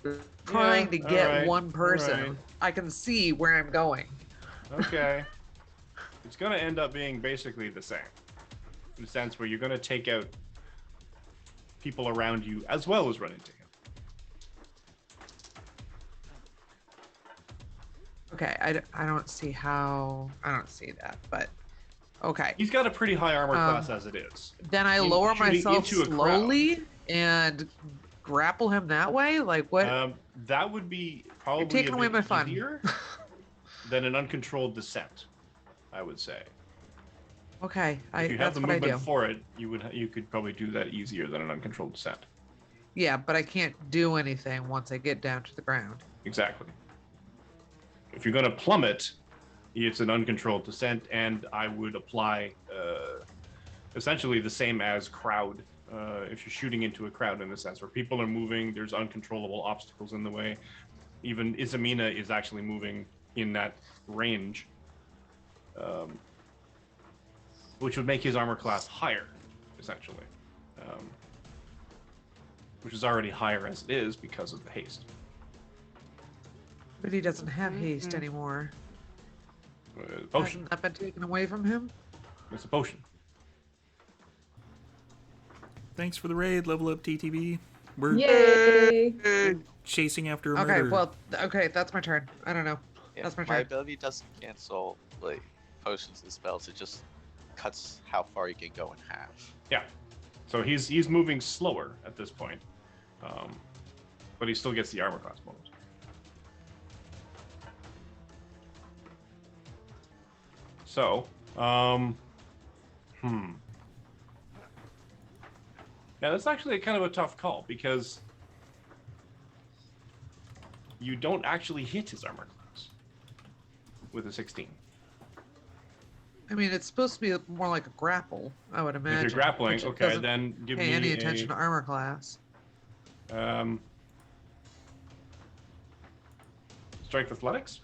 trying to get alright, one person. alright. I can see where I'm going. Okay. It's going to end up being basically the same. In the sense where you're going to take out people around you as well as run into him. Okay, I don't see how. I don't see that, but okay. He's got a pretty high armor class as it is. Then I in lower shooting myself into a crowd. slowly and grapple him that way. Like what? That would be probably taking a away bit my fun. easier than an uncontrolled descent, I would say. Okay, If you have that's the what I movement do. for it, you could probably do that easier than an uncontrolled descent. Yeah, but I can't do anything once I get down to the ground. Exactly. If you're going to plummet, it's an uncontrolled descent, and I would apply essentially the same as crowd. If you're shooting into a crowd in a sense where people are moving, there's uncontrollable obstacles in the way. Even Izamina is actually moving in that range, which would make his armor class higher, essentially. Which is already higher as it is because of the haste. But he doesn't have haste anymore. Potion. Hasn't that been taken away from him? It's a potion. Thanks for the raid. Level up TTB. We're Yay! chasing after a Okay, murderer. well, okay, that's my turn. I don't know. Yeah, That's my my turn. ability doesn't cancel like potions and spells. It just cuts how far you can go in half. Yeah. So he's moving slower at this point, but he still gets the armor class bonus. So, Now that's actually kind of a tough call because you don't actually hit his armor class with a 16. I mean, it's supposed to be more like a grapple, I would imagine. If you're grappling, which it okay, doesn't then give pay me any attention a, to armor class. Strength athletics.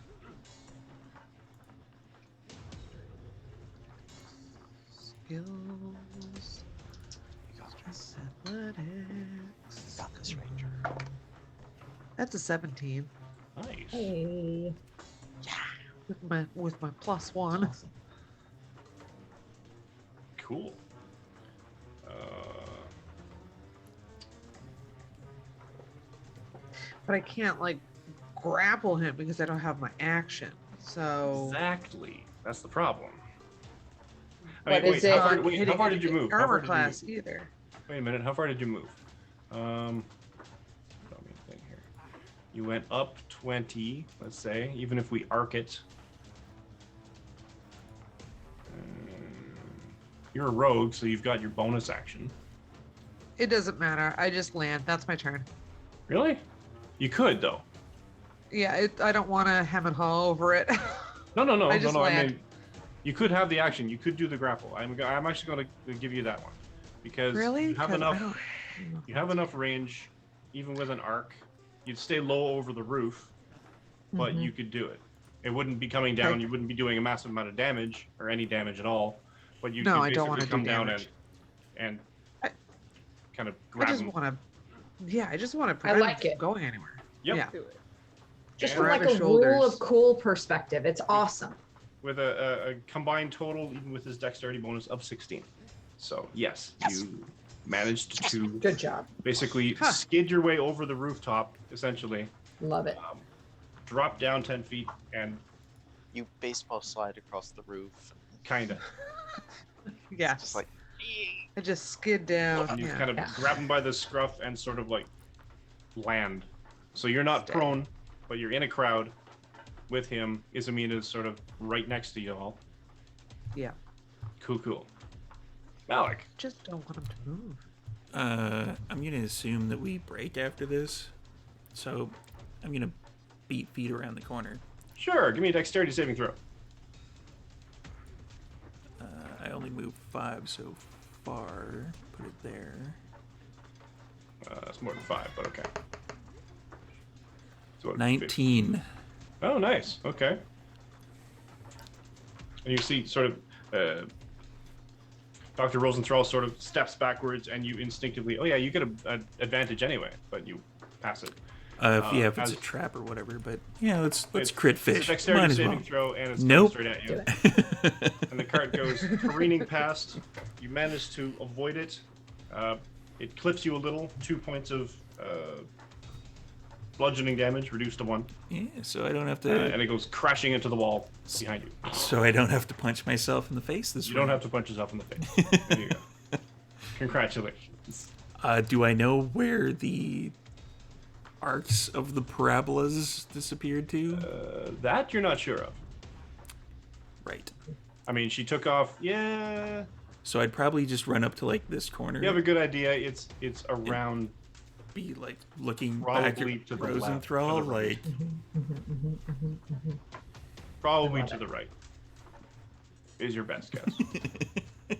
Skills. You got this. Athletics. You got this, Ranger. That's a 17 Nice. Hey. with my +1. Cool. But I can't like grapple him because I don't have my action. So Exactly. That's the problem. What wait, is it? how far did you move? How far Armor did you class move? either. Wait a minute. How far did you move? Tell me a thing here. You went up 20, let's say, even if we arc it. You're a rogue, so you've got your bonus action. It doesn't matter. I just land. That's my turn. Really? You could, though. Yeah, I don't want to hem and haw over it. No. I just I land. mean, you could have the action. You could do the grapple. I'm actually going to give you that one because Really? you have 'Cause I enough. don't- You have enough range, even with an arc. You'd stay low over the roof, but Mhm. you could do it. It wouldn't be coming down. Okay. You wouldn't be doing a massive amount of damage or any damage at all. But you No, could I don't wanna basically do come down damage. and I- kind of I grab just him. want to. Yeah, I just want to prevent like him it. from going anywhere. Yep. Yeah. Just And from like Rabbit a rule shoulders. of cool perspective, it's awesome. with a combined total, even with his dexterity bonus, of 16. So yes, you managed to Good job. basically Huh. skid your way over the rooftop, essentially, Love it. drop down 10 feet, and You baseball slide across the roof. kind of, Yeah. Just like, I just skid down. and you Yeah. kind of Yeah. grab him by the scruff and sort of like land. So you're not Stay. prone, but you're in a crowd with him. Isamina's sort of right next to you all. Yeah. Cool. Malik. Just don't want him to move. I'm gonna assume that we break after this, so I'm gonna beat feet around the corner. Sure, give me a dexterity saving throw. I only moved 5 so far. Put it there. That's more than 5, but okay. So what, 19. Oh, nice. Okay. And you see sort of Dr. Rosenthal sort of steps backwards, and you instinctively, oh yeah, you get an advantage anyway, but you pass it. Yeah, if it's as- a trap or whatever, but yeah, let's It's- crit It's fish. a dexterity Might as saving well. throw, and it's Nope. coming straight at Do you. it. And the cart goes careening past. You manage to avoid it. It clips you a little. 2 points of bludgeoning damage, reduced to 1. Yeah, so I don't have to. And it goes crashing into the wall behind you. So I don't have to punch myself in the face this You don't have round. to punch yourself in the face. There you go. Congratulations. Do I know where the arcs of the parabolas disappeared to? That you're not sure of. Right. I mean, she took off. Yeah, So I'd probably just run up to like this corner. you have a good idea. It's around be like looking Probably back to at the left, Rosenthal, to the right. like Probably to the right. Is your best guess.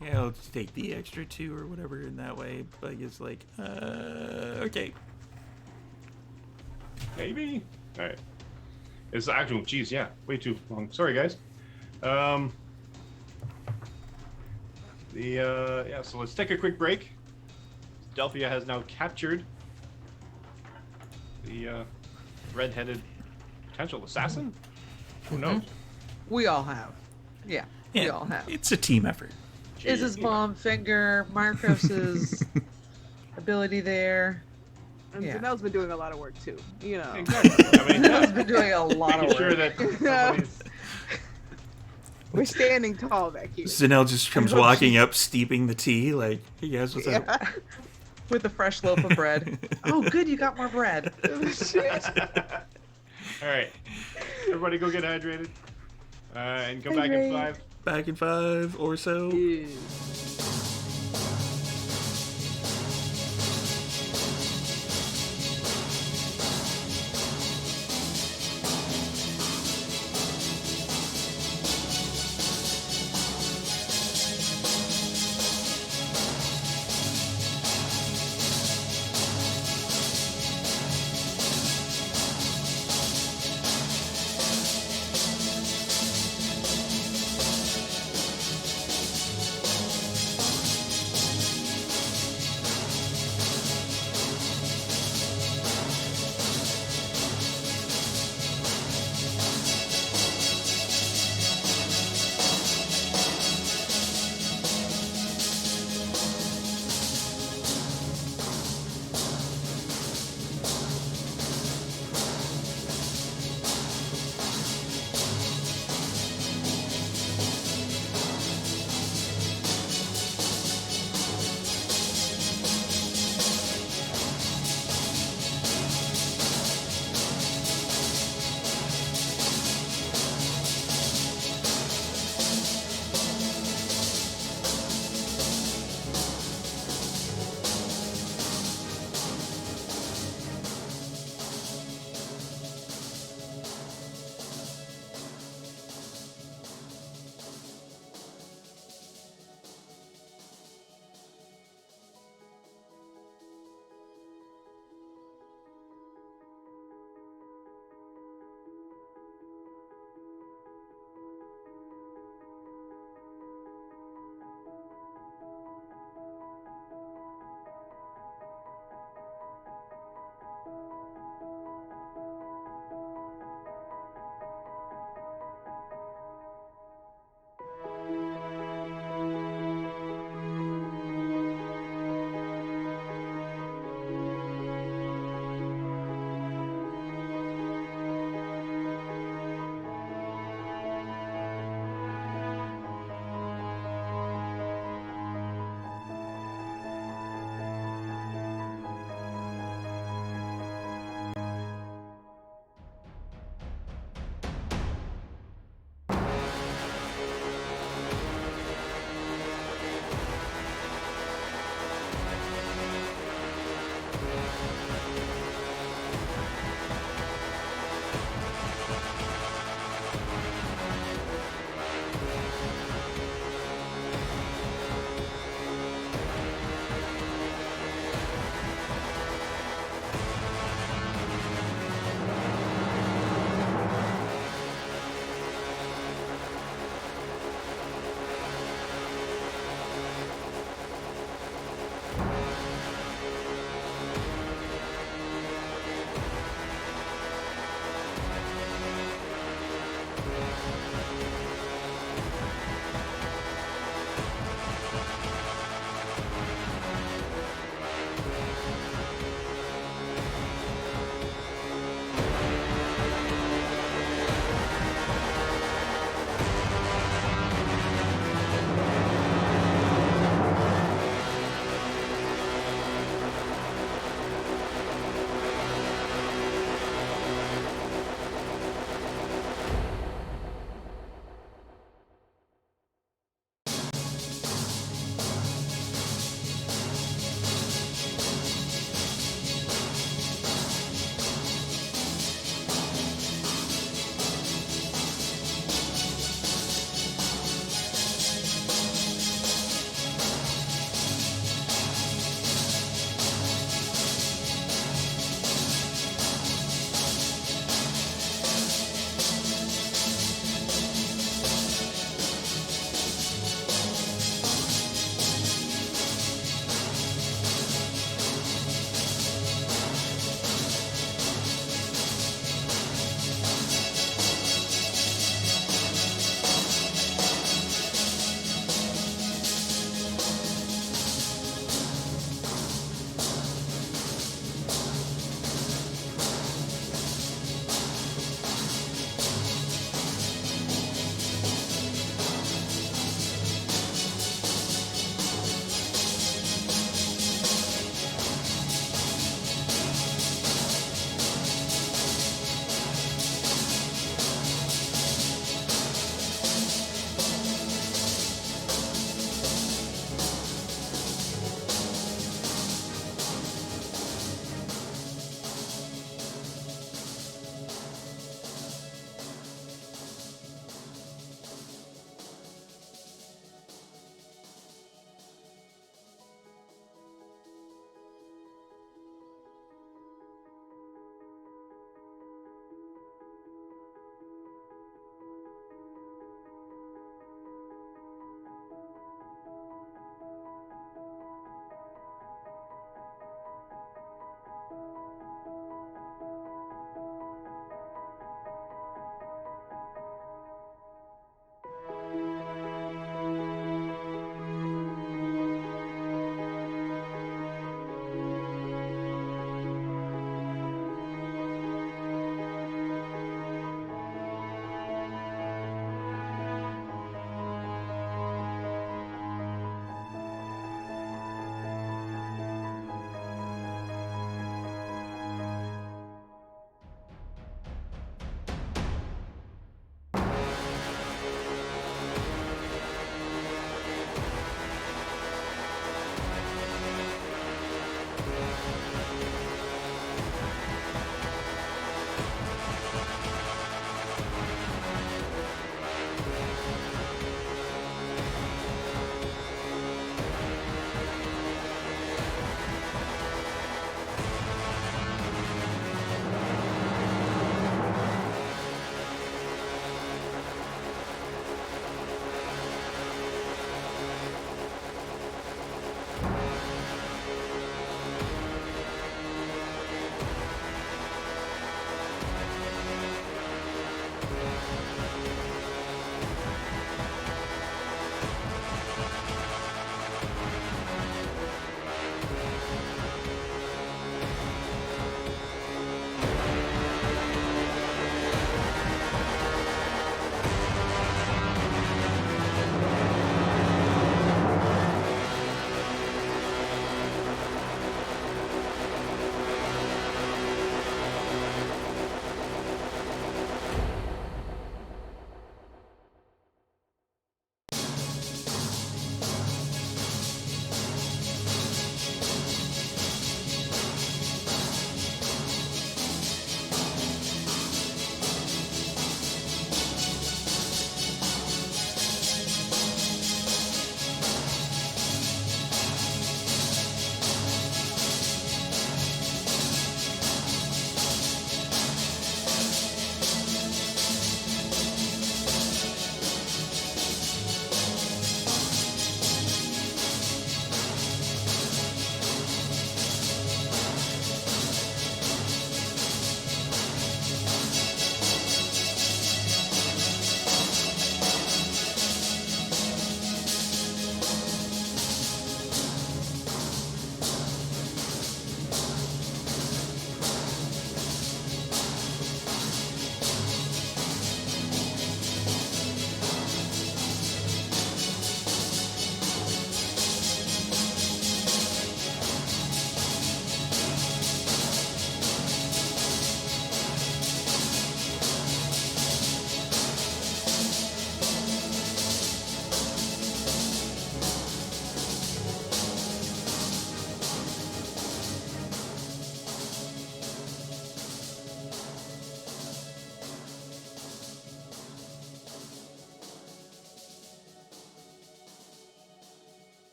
yeah, I'll just take the extra 2 or whatever in that way. But it's like, okay. Maybe. All right. It's actual. Geez, yeah, way too long. Sorry, guys. So let's take a quick break. Delphia has now captured the red-headed potential assassin. Who knows? We all have. Yeah, we Yeah, all have. it's a team effort. Is his mom finger Marcos's ability there? And Yeah. Zanelle's been doing a lot of work too. You know. Exactly. I mean, He's been doing a lot of making work. sure that somebody's We're standing tall back here. Zanelle just comes walking up, steeping the tea. Like, hey guys, what's up? Yeah. With a fresh loaf of bread. Oh, good, you got more bread. Shit. All right. Everybody go get hydrated. And come back in Hydrate. 5. Back in 5 or so. Yeah.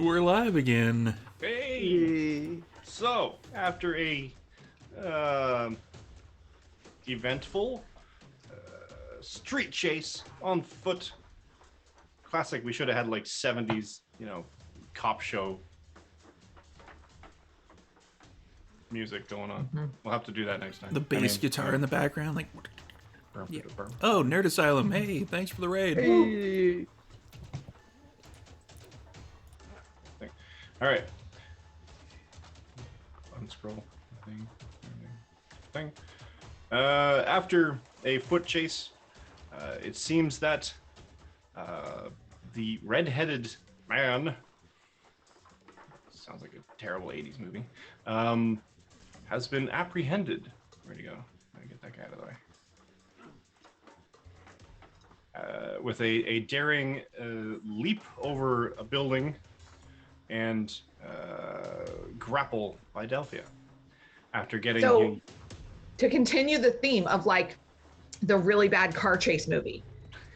We're live again. Hey! So, after a eventful street chase on foot, classic, we should have had like 70s, cop show music going on. We'll have to do that next time. The bass guitar in the background, like. Yeah. Oh, Nerd Asylum. Hey, thanks for the raid. Hey. All right. Unscroll thing. After a foot chase, it seems that the red-headed man, sounds like a terrible 80s movie, has been apprehended. Where'd he go? Let me get that guy out of the way. With a daring leap over a building and grapple by Delphia. After getting So, to continue the theme of like the really bad car chase movie,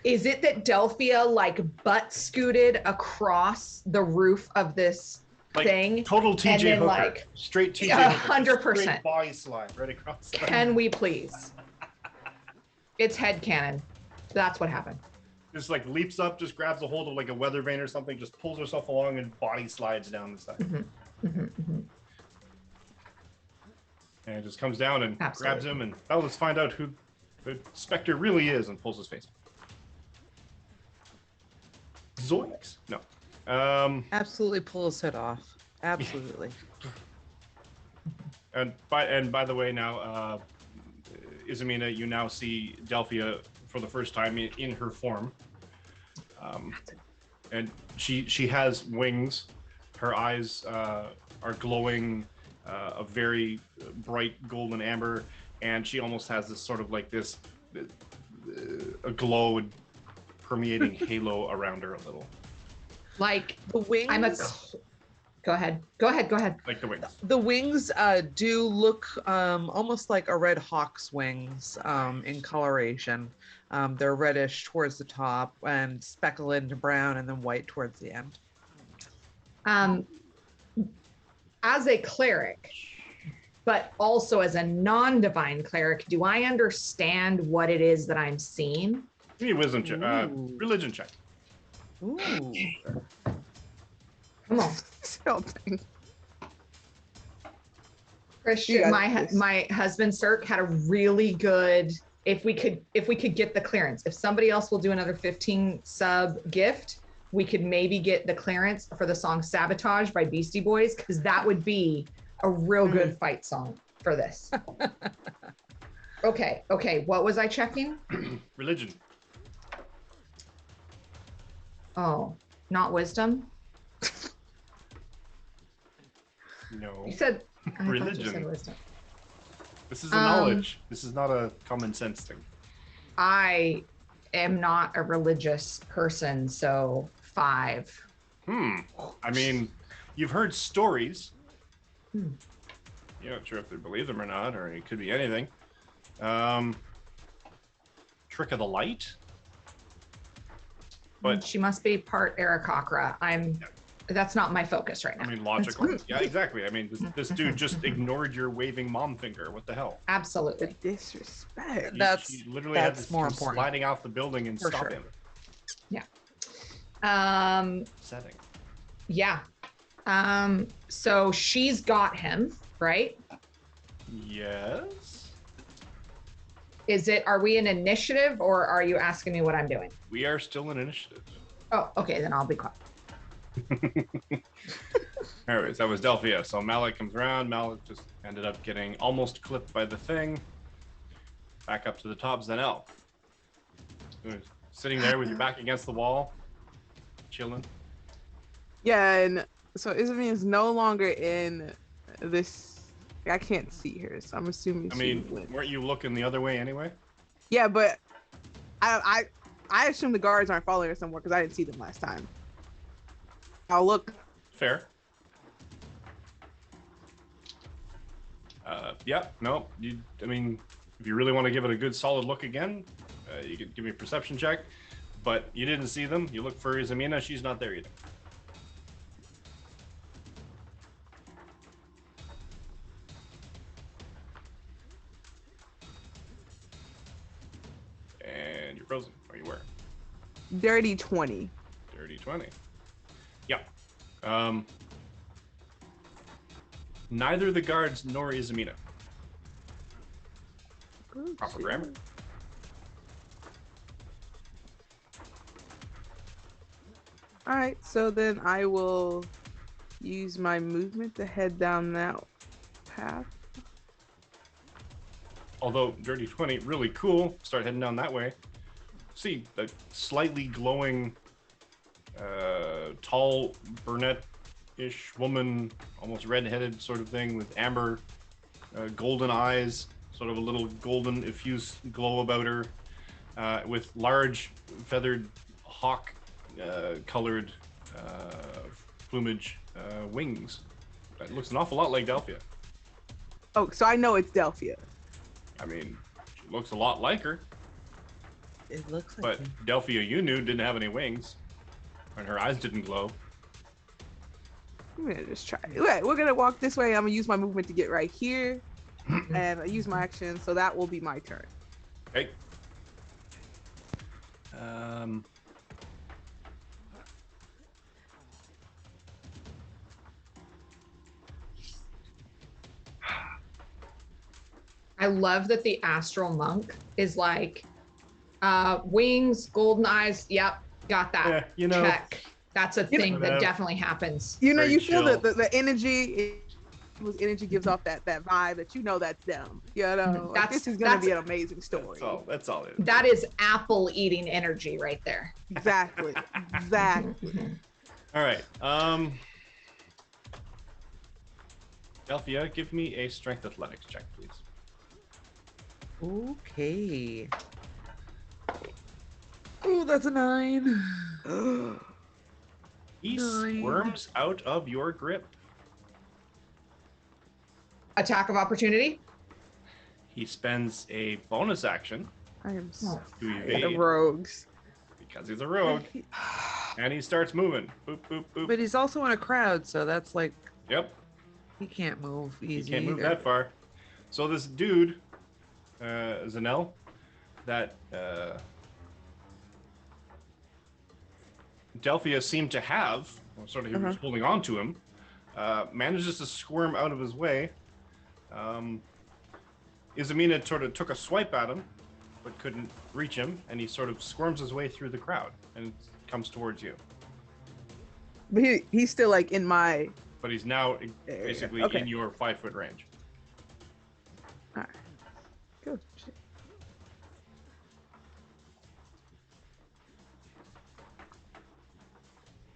is it that Delphia like butt scooted across the roof of this thing? Total TJ and then, Hooker. like, Straight TJ Hooker. 100%. Straight body slide right across the Can we please? It's headcanon. That's what happened. Just like leaps up, just grabs a hold of like a weather vane or something, just pulls herself along and body slides down the side. And it just comes down and grabs him and, oh, let's find out who the Spectre really is, and pulls his face. Zoinks. No. Absolutely pull his head off. Absolutely. And by the way, now, Izamina, you now see Delphia for the first time in her form. And she has wings. Her eyes are glowing a very bright golden amber, and she almost has this sort of like this a glow and permeating halo around her a little. Like the wings. Go ahead. Like the wings. The wings do look almost like a red hawk's wings in coloration. They're reddish towards the top and speckled into brown and then white towards the end. As a cleric, but also as a non-divine cleric, do I understand what it is that I'm seeing? Give me a wisdom check, religion check. Ooh. Come on. Something. Christian, my husband Cirque had a really good. If we could get the clearance, if somebody else will do another 15 sub gift, we could maybe get the clearance for the song "Sabotage" by Beastie Boys, because that would be a real good fight song for this. Okay. What was I checking? Religion. Oh, not wisdom. No. You said religion. You said wisdom. This is a knowledge. This is not a common sense thing. I am not a religious person, so 5. I mean, you've heard stories. You're not sure if they believe them or not, or it could be anything. Trick of the light. But she must be part Aarakocra. That's not my focus right now. I mean, logical. Yeah, exactly. I mean, this dude just ignored your waving mom finger. What the hell? Absolutely. The disrespect. She literally had this more sliding off the building and stop him. Yeah. Setting. Yeah. So she's got him, right? Yes. Are we in initiative, or are you asking me what I'm doing? We are still in initiative. Oh, okay, then I'll be quiet. Anyways, that was Delphia. So Malik comes around. Malik just ended up getting almost clipped by the thing. Back up to the top, Zenel. Sitting there with your back against the wall, chilling. Yeah, and so Izumi is no longer in this. I can't see her, so I'm assuming. I mean, weren't you looking the other way anyway? Yeah, but I assume the guards aren't following her somewhere because I didn't see them last time. I'll look. Fair. Yeah, no. I mean, if you really want to give it a good solid look again, you can give me a perception check. But you didn't see them. You look for Izamina. She's not there either. you were. Dirty 20. Dirty 20. Yep. Neither the guards nor Izamina. Proper grammar. All right, so then I will use my movement to head down that path. Although Dirty 20, really cool. Start heading down that way. See the slightly glowing, tall, brunette-ish woman, almost red-headed sort of thing with amber, golden eyes, sort of a little golden effuse glow about her, with large feathered hawk colored plumage wings. That looks an awful lot like Delphia. Oh, so I know it's Delphia. I mean, she looks a lot like her, It looks but like it. Delphia you knew didn't have any wings, and her eyes didn't glow. I'm gonna just try. Okay, we're gonna walk this way. I'm gonna use my movement to get right here, and I use my action, so that will be my turn. Okay. I love that the astral monk is like, wings, golden eyes. Yep, got that. Yeah, you know, check. That's a thing that whatever. definitely happens. You know, Very you feel chill. the energy. Energy gives off that vibe that you know that's them. You know, like, this is gonna be an amazing story. That's all it is. That is apple eating energy right there. Exactly. Exactly. All right. Delphia, give me a strength athletics check, please. Okay. Oh, that's a 9. He Nine. squirms out of your grip. Attack of opportunity. He spends a bonus action I am so to tired of evade rogues. because he's a rogue, and he starts moving. Boop, boop, boop. But he's also in a crowd, so that's like Yep, he can't move he easy. can't move either. that far. So this dude, Zanel, that Delphia seemed to have, or sort of he was holding on to him, manages to squirm out of his way. Izamina sort of took a swipe at him, but couldn't reach him, and he sort of squirms his way through the crowd and comes towards you. But he's still like in my. But he's now basically Okay. in your 5-foot range. Good shit.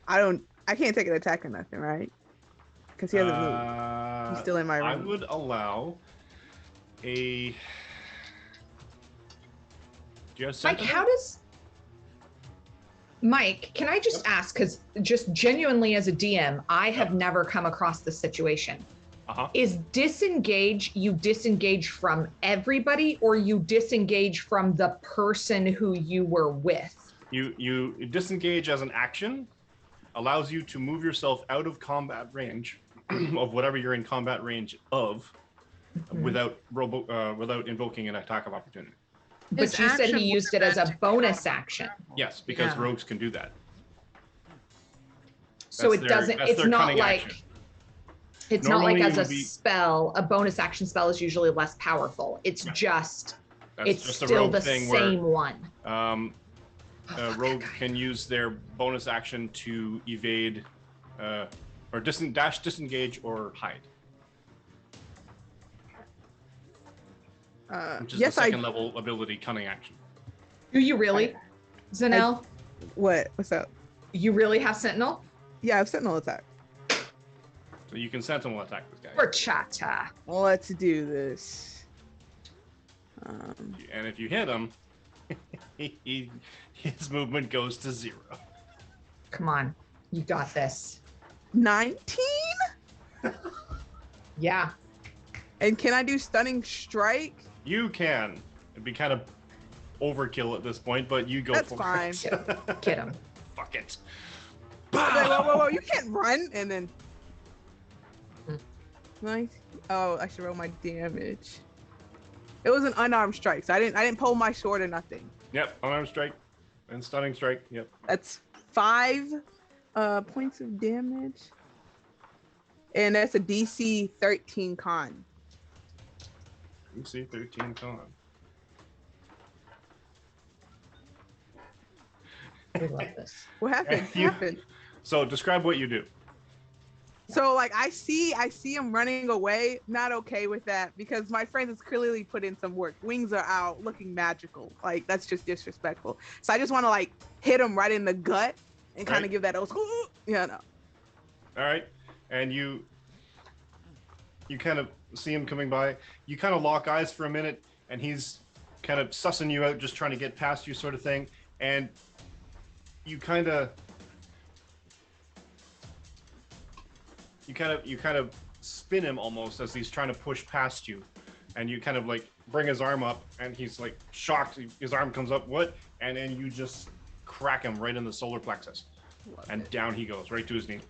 I can't take an attack or nothing, right? Because he hasn't moved. He's still in my I range. would allow a. Do you have Mike, Sentinel? how does Mike, can I just ask, because just genuinely as a DM, I have never come across this situation. Is disengage, you disengage from everybody, or you disengage from the person who you were with? You disengage as an action, allows you to move yourself out of combat range of whatever you're in combat range of, without invoking an attack of opportunity. But His you said action he used it would as a have bonus action. Yes, because Yeah. rogues can do that. So That's it their- doesn't, that's it's their not cunning like, action. it's not Normally like it as a would be- spell, a bonus action spell is usually less powerful. It's just, That's it's just a still rogue the thing same where one. a fuck rogue that guy. can use their bonus action to evade, or disengage, or hide, which is Yes, the second level ability, cunning action. Do you really, Zanel? What's up? You really have Sentinel? Yeah, I have Sentinel attack. So you can sentinel attack this guy. Or Chata? Let's do this. And if you hit him, his movement goes to 0. Come on, you got this. 19? Yeah. And can I do Stunning Strike? You can. It'd be kind of overkill at this point, but you go That's for fine. it. Get him. Fuck it. Okay, whoa, you can't run and then. Nice. Oh, I should roll my damage. It was an unarmed strike, so I didn't pull my sword or nothing. Yep, unarmed strike. And stunning strike. Yep. That's 5 points of damage. And that's a DC 13 con. DC 13 con. We love this. What happened? What happened? So describe what you do. So like I see him running away. Not okay with that because my friend has clearly put in some work. Wings are out, looking magical. Like that's just disrespectful. So I just want to like hit him right in the gut and kind of give that old, no. All right, and you kind of see him coming by. You kind of lock eyes for a minute, and he's kind of sussing you out, just trying to get past you, sort of thing. And you kind of spin him almost as he's trying to push past you, and you kind of like bring his arm up, and he's like shocked. His arm comes up, what? And then you just crack him right in the solar plexus, and down he goes, right to his knees.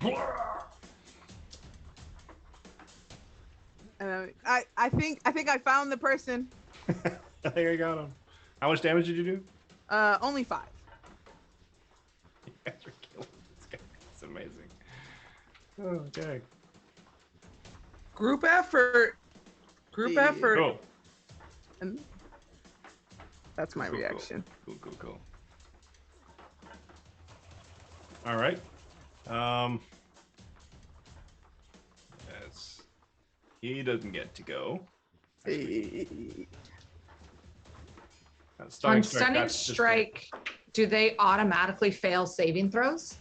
I think I found the person. I think I got him. How much damage did you do? Only 5. You guys are killing this guy. It's amazing. Okay. Group effort. Group Yeah. effort. Cool. And that's my Cool, cool. reaction. Cool. All right. Yes. He doesn't get to go. On stunning strike, do they automatically fail saving throws?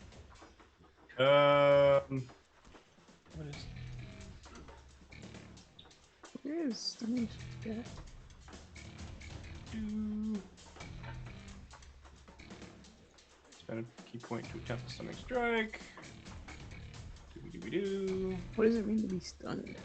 What is? Where is stunning strike? Spend a key point to attempt the stunning strike. Do. What does it mean to be stunned?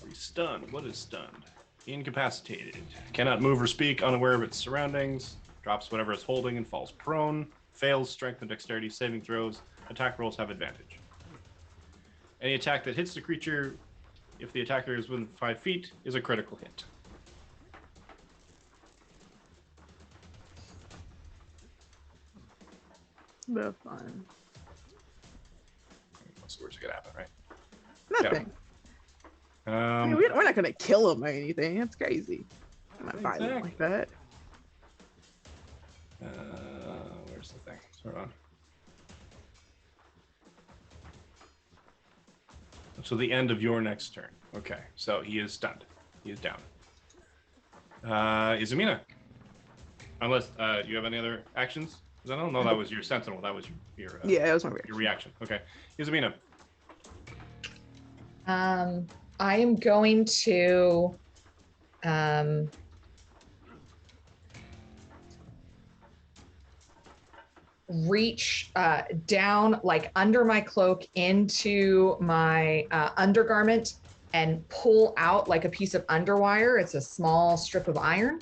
Are we stunned? What is stunned? Incapacitated. Cannot move or speak, unaware of its surroundings. Drops whatever it's holding and falls prone. Fails strength and dexterity saving throws. Attack rolls have advantage. Any attack that hits the creature, if the attacker is within 5 feet, is a critical hit. That's fine. What's the worst that could happen, right? Nothing. I mean, we're not gonna kill him or anything. That's crazy. I'm not violent like that. Where's the thing? Hold on. So the end of your next turn. Okay, so he is stunned. He is down. Izumina. Unless you have any other actions? No, that was your sentinel. That was your Yeah, that was my reaction. your reaction. Okay, Izumina. I am going to reach down like under my cloak into my undergarment and pull out like a piece of underwire. It's a small strip of iron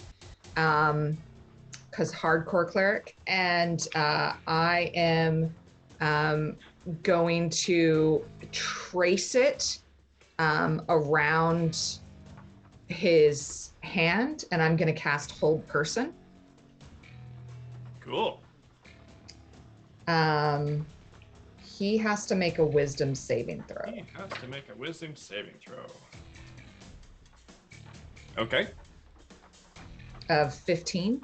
because hardcore cleric. And I am going to trace it around his hand, and I'm going to cast Hold Person. Cool. He has to make a wisdom saving throw. He has to make a wisdom saving throw. Okay. Of 15.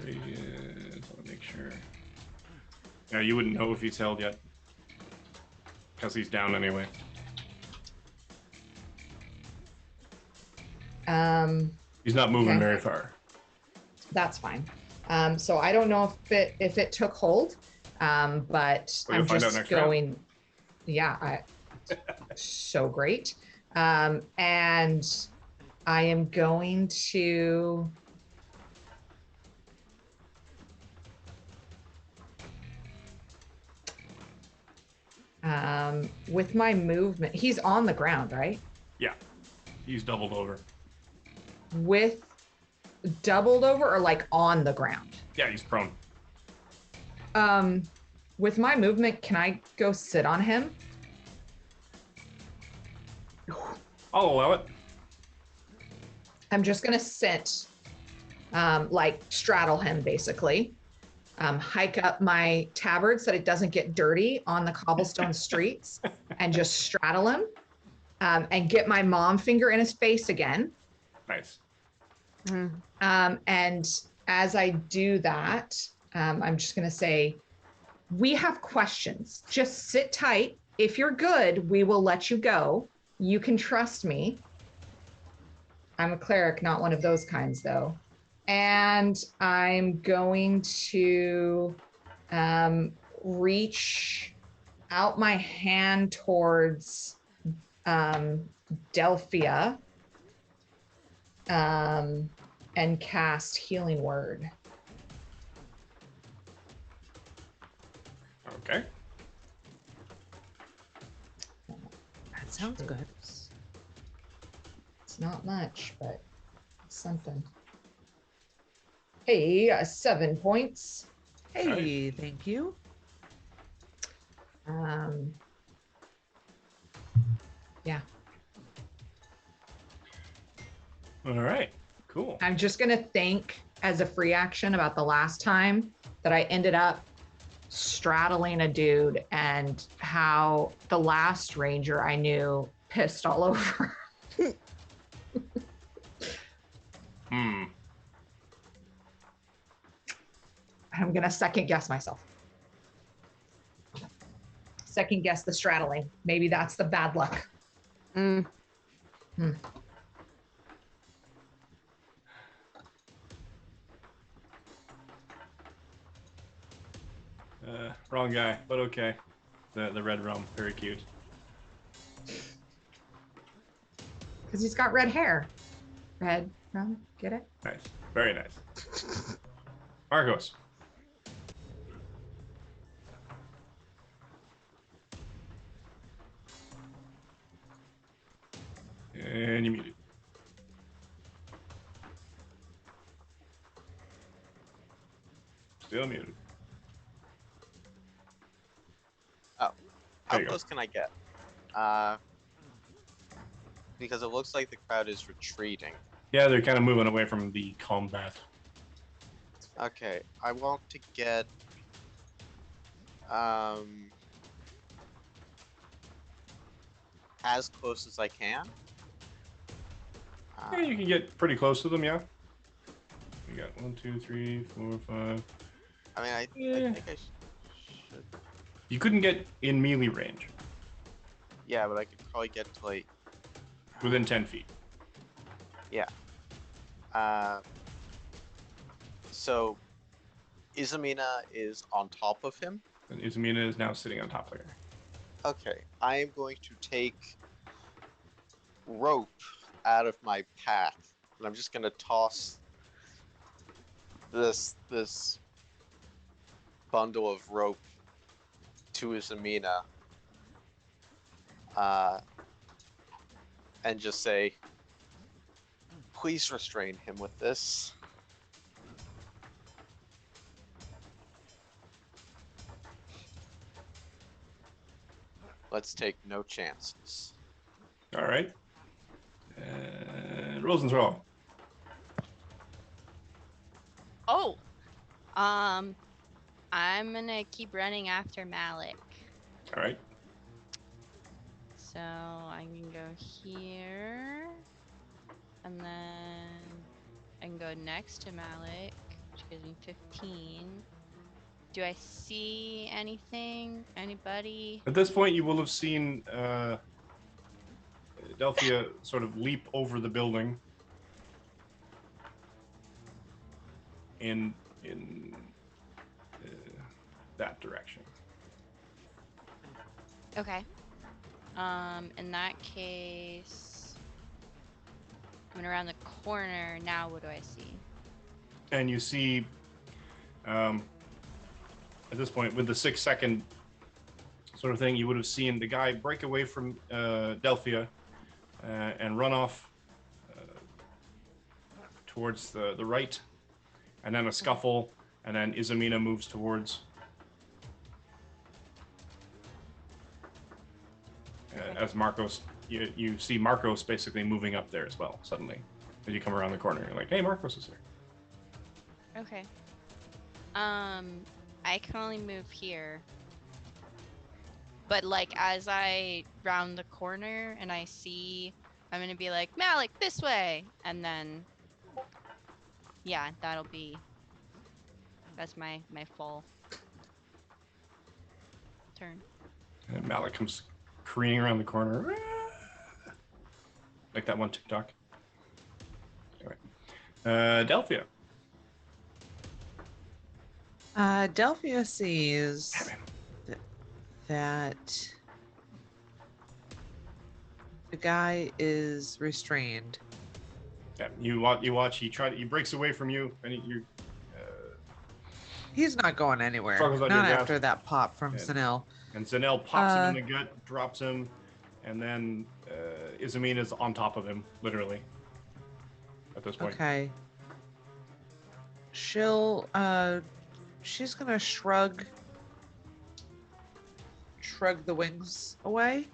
Very good. I want to make sure. Yeah, you wouldn't know if he's held yet. Because he's down anyway. He's not moving okay. very far. That's fine. So I don't know if it took hold, but Well, you'll I'm find out just next going. round. Yeah, so great. And I am going to. With my movement, he's on the ground, right? Yeah. He's doubled over. With doubled over or like on the ground? Yeah, he's prone. With my movement, can I go sit on him? I'll allow it. I'm just gonna sit, like straddle him basically. Hike up my tabard so that it doesn't get dirty on the cobblestone streets, and just straddle him, and get my mom finger in his face again. Nice. And as I do that, I'm just gonna say, we have questions. Just sit tight. If you're good, we will let you go. You can trust me. I'm a cleric, not one of those kinds, though. And I'm going to reach out my hand towards Delphia and cast Healing Word. Okay. That sounds good. It's not much, but something. Hey, 7 points. Hey, thank you. Yeah. All right. Cool. I'm just gonna think as a free action about the last time that I ended up straddling a dude and how the last ranger I knew pissed all over. Hmm. I'm gonna second guess myself. Second guess the straddling. Maybe that's the bad luck. Wrong guy, but okay. The red rum, very cute. Because he's got red hair. Red, rum, get it? Nice. Very nice. Marcos. And you muted. Still muted. Oh, how There you go. close can I get? Because it looks like the crowd is retreating. Yeah, they're kind of moving away from the combat. Okay, I want to get as close as I can. Yeah, you can get pretty close to them, yeah. We got 1, 2, 3, 4, 5. I mean, I Yeah. think I should. You couldn't get in melee range Yeah, but I could probably get to like within 10 feet. Yeah. So Izamina is on top of him. And Izumina is now sitting on top of her. Okay, I am going to take rope out of my pack, and I'm just gonna toss this bundle of rope to Izamina, and just say, "Please restrain him with this." Let's take no chances. All right. Rolls and throw. Oh, I'm gonna keep running after Malik. All right. So I can go here, and then I can go next to Malik, which gives me 15. Do I see anything? Anybody? At this point, you will have seen Delphia sort of leap over the building in that direction. Okay. In that case, coming around the corner, now what do I see? And you see, at this point, with the 6-second sort of thing, you would have seen the guy break away from Delphia and run off towards the right, and then a scuffle, and then Izamina moves towards as Marcos you see Marcos basically moving up there as well. Suddenly, as you come around the corner, you're like, "Hey, Marcos is there." Okay. I can only move here. But like as I round the corner and I see, I'm gonna be like, Malik, this way, and then yeah, that's my full turn. And Malik comes careening around the corner, like that one TikTok. Anyway, Delphia. Delphia sees that the guy is restrained. Yeah, you watch. He breaks away from you, and He's not going anywhere. Struggles on Not your after grasp. that pop from Yeah. Sanel. And Zanel pops him in the gut, drops him, and then Izamina's on top of him, literally. At this point. Okay. She's gonna shrug the wings away.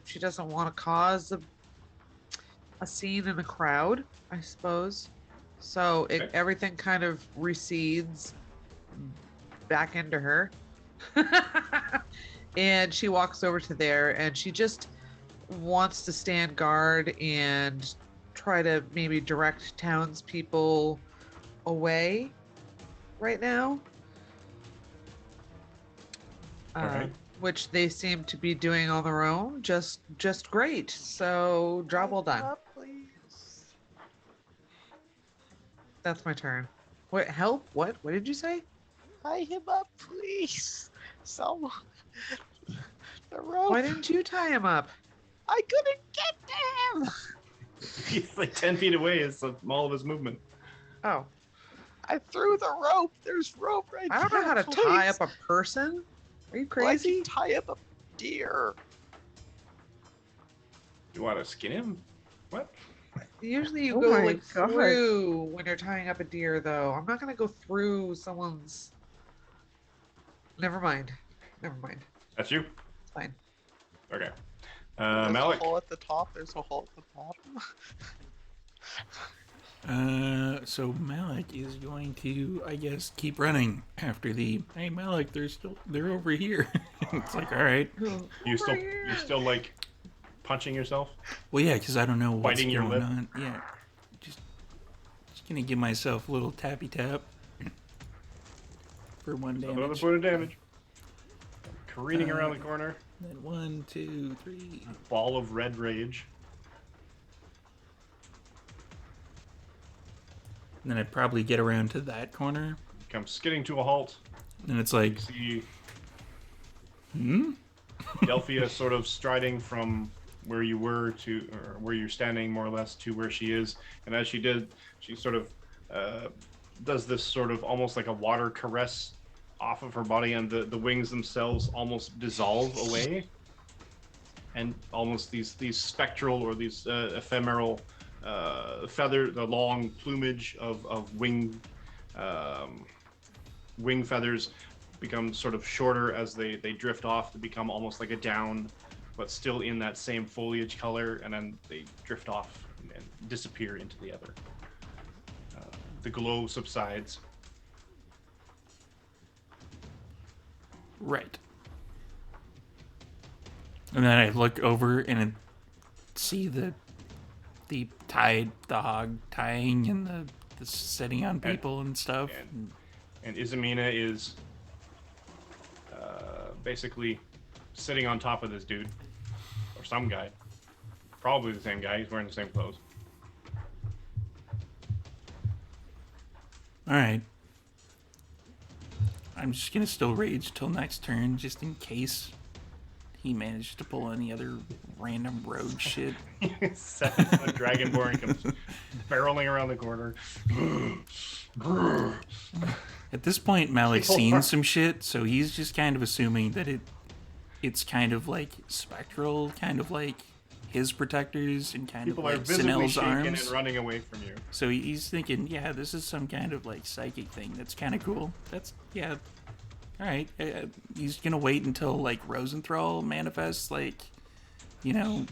She doesn't want to cause a scene in a crowd, I suppose. So Okay. everything kind of recedes back into her. And she walks over to there and she just wants to stand guard and try to maybe direct townspeople away right now. All right. Which they seem to be doing on their own, just great. So job well done. Please. That's my turn. What help? What did you say? Tie him up, please. Someone. The rope. Why didn't you tie him up? I couldn't get to him. He's like 10 feet away is all of his movement. Oh, I threw the rope. There's rope right I don't know there, how to please. tie up a person. Are you crazy? Like you tie up a deer. You want to skin him? What? Usually you Oh go my like God. through when you're tying up a deer, though. I'm not gonna go through someone's. Never mind. That's you? It's fine. Okay. There's Malik. a hole at the top. There's a hole at the bottom. So Malik is going to, I guess, keep running after the. Hey Malik, they're over here. It's like, all right. You still like punching yourself? Well, yeah, because I don't know what's Biting your going lip? on. Yeah, just gonna give myself a little tappy tap for one Another damage. point of damage. Careening around the corner. Then 1, 2, 3. Ball of red rage. And then I'd probably get around to that corner, Comes skidding to a halt. and it's like, You hmm. see Delphia sort of striding from where you were to, or where you're standing more or less, to where she is. And as she did, she sort of does this sort of almost like a water caress off of her body, and the wings themselves almost dissolve away. And almost these spectral or these ephemeral the long plumage of wing feathers become sort of shorter as they drift off to become almost like a down, but still in that same foliage color, and then they drift off and disappear into the ether. The glow subsides. Right. And then I look over and see the hog tying and the setting on people and stuff. And Izamina is basically sitting on top of this dude, or some guy. Probably the same guy. He's wearing the same clothes. All right. I'm just gonna still rage till next turn, just in case he managed to pull any other random road shit. 7-foot dragonborn comes barreling around the corner. At this point, Malik's People seen are- some shit, so he's just kind of assuming that it's kind of like spectral, kind of like his protectors, and kind People of are like visibly Sinel's shaken arms. and running away from you. So he's thinking, yeah, this is some kind of like psychic thing. That's kind of cool. All right. He's gonna wait until like Rosenthal manifests, like, you know,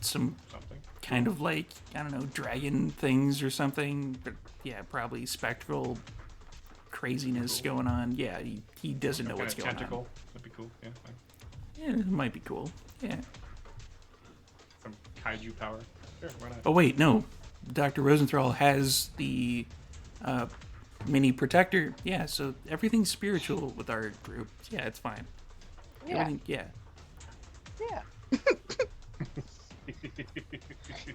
some Something. kind of like, I don't know, dragon things or something. But yeah, probably spectral craziness going on. Yeah, he doesn't know Some what's kind going of tentacle. on. That'd be cool. Yeah, fine. Yeah, it might be cool. Yeah. Some kaiju power. Sure, why not? Oh wait, no. Dr. Rosenthal has the mini protector. Yeah, so everything's spiritual with our group. Yeah, it's fine. Yeah. Everything, yeah. Yeah.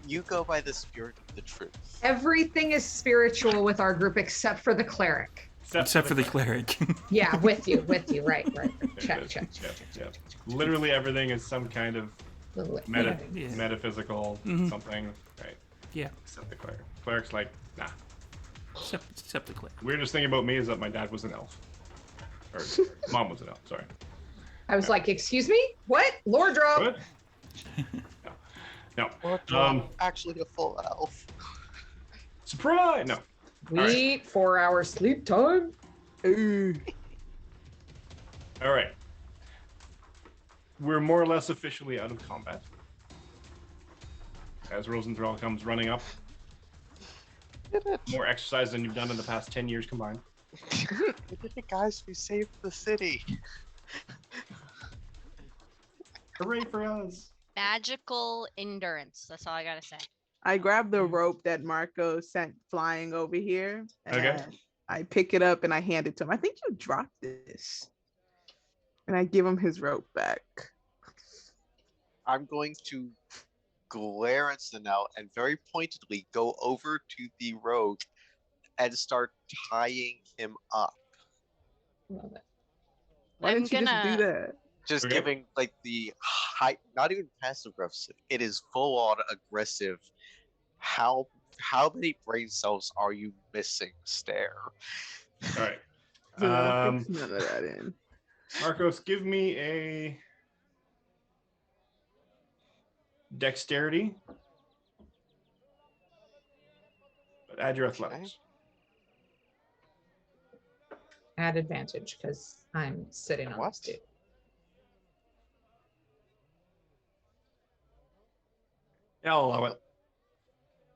You go by the spirit of the truth. Everything is spiritual with our group except for the cleric. Except for the cleric. Yeah, with you. Right. Check. Yeah. Literally everything is some kind of Yeah. metaphysical Mhm. something, right? Yeah, Except the cleric. Cleric's like, nah. except the cleric. Weirdest thing about me is that my dad was an elf. Or mom was an elf, sorry. I was like, excuse me? What? Lordro? What? No. I'm actually a full elf. Surprise! No. Sweet 4 hours sleep time. All right. We're more or less officially out of combat. As Rosenthal comes running up. More exercise than you've done in the past 10 years combined. We did it, guys. We saved the city. Hooray for us. Magical endurance. That's all I gotta say. I grab the rope that Marco sent flying over here. And Okay. I pick it up and I hand it to him. I think you dropped this. And I give him his rope back. I'm going to glare at Zanel and very pointedly go over to the rogue and start tying him up. Love it. Why I'm didn't you just do gonna- that? Just Okay. giving like the high, not even passive aggressive. It is full on aggressive. How many brain cells are you missing? Stare. All right. So fix none of that in. Marcos, give me a dexterity. But add your athletics. Add advantage because I'm sitting on What? this dude. Yeah, I'll allow it.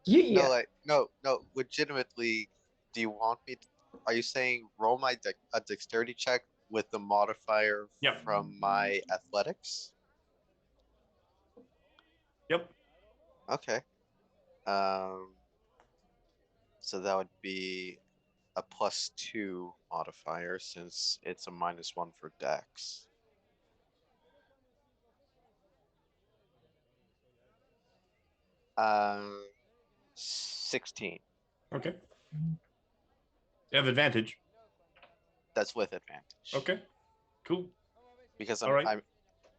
Yeah. No, like no. Legitimately, do you want me? Are you saying roll my a dexterity check with the modifier Yep. from my athletics? Yep. Okay. So that would be a +2 modifier since it's a -1 for dex. Um, 16. Okay. You have advantage. That's with advantage. Okay. Cool. Because All right. I'm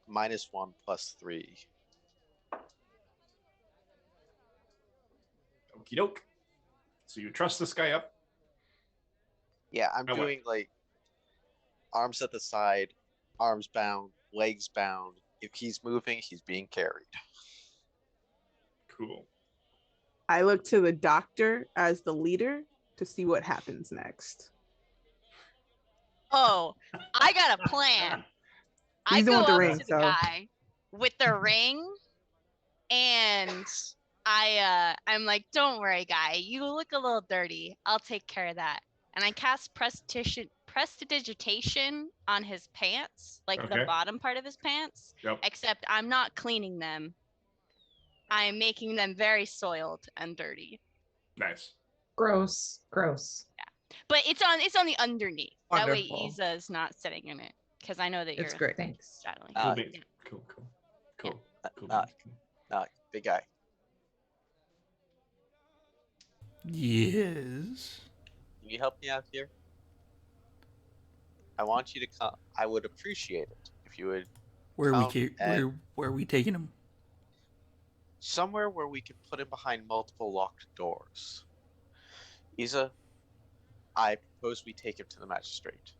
-1 +3. Okie doke. So you trust this guy up. Yeah, I'm Oh, what? doing like arms at the side, arms bound, legs bound. If he's moving, he's being carried. Cool. I look to the doctor as the leader to see what happens next. Oh, I got a plan. I He's the go one with the up ring, to the so- guy with the ring, and I'm like, "Don't worry, guy. You look a little dirty. I'll take care of that." And I cast prestidigitation on his pants, like Okay. the bottom part of his pants. Yep. Except I'm not cleaning them. I'm making them very soiled and dirty. Nice. Gross. But it's on the underneath. That way Wonderful. Isa's not sitting in it. Because I know that It's you're great. Thanks. straddling. Uh, Cool. Yeah. beans. Cool. Cool. No, big guy. Yes. Can you help me out here? I want you to come. I would appreciate it if you would Where Come where are we taking him? somewhere where we can put him behind multiple locked doors. Isa, I propose we take him to the magistrate.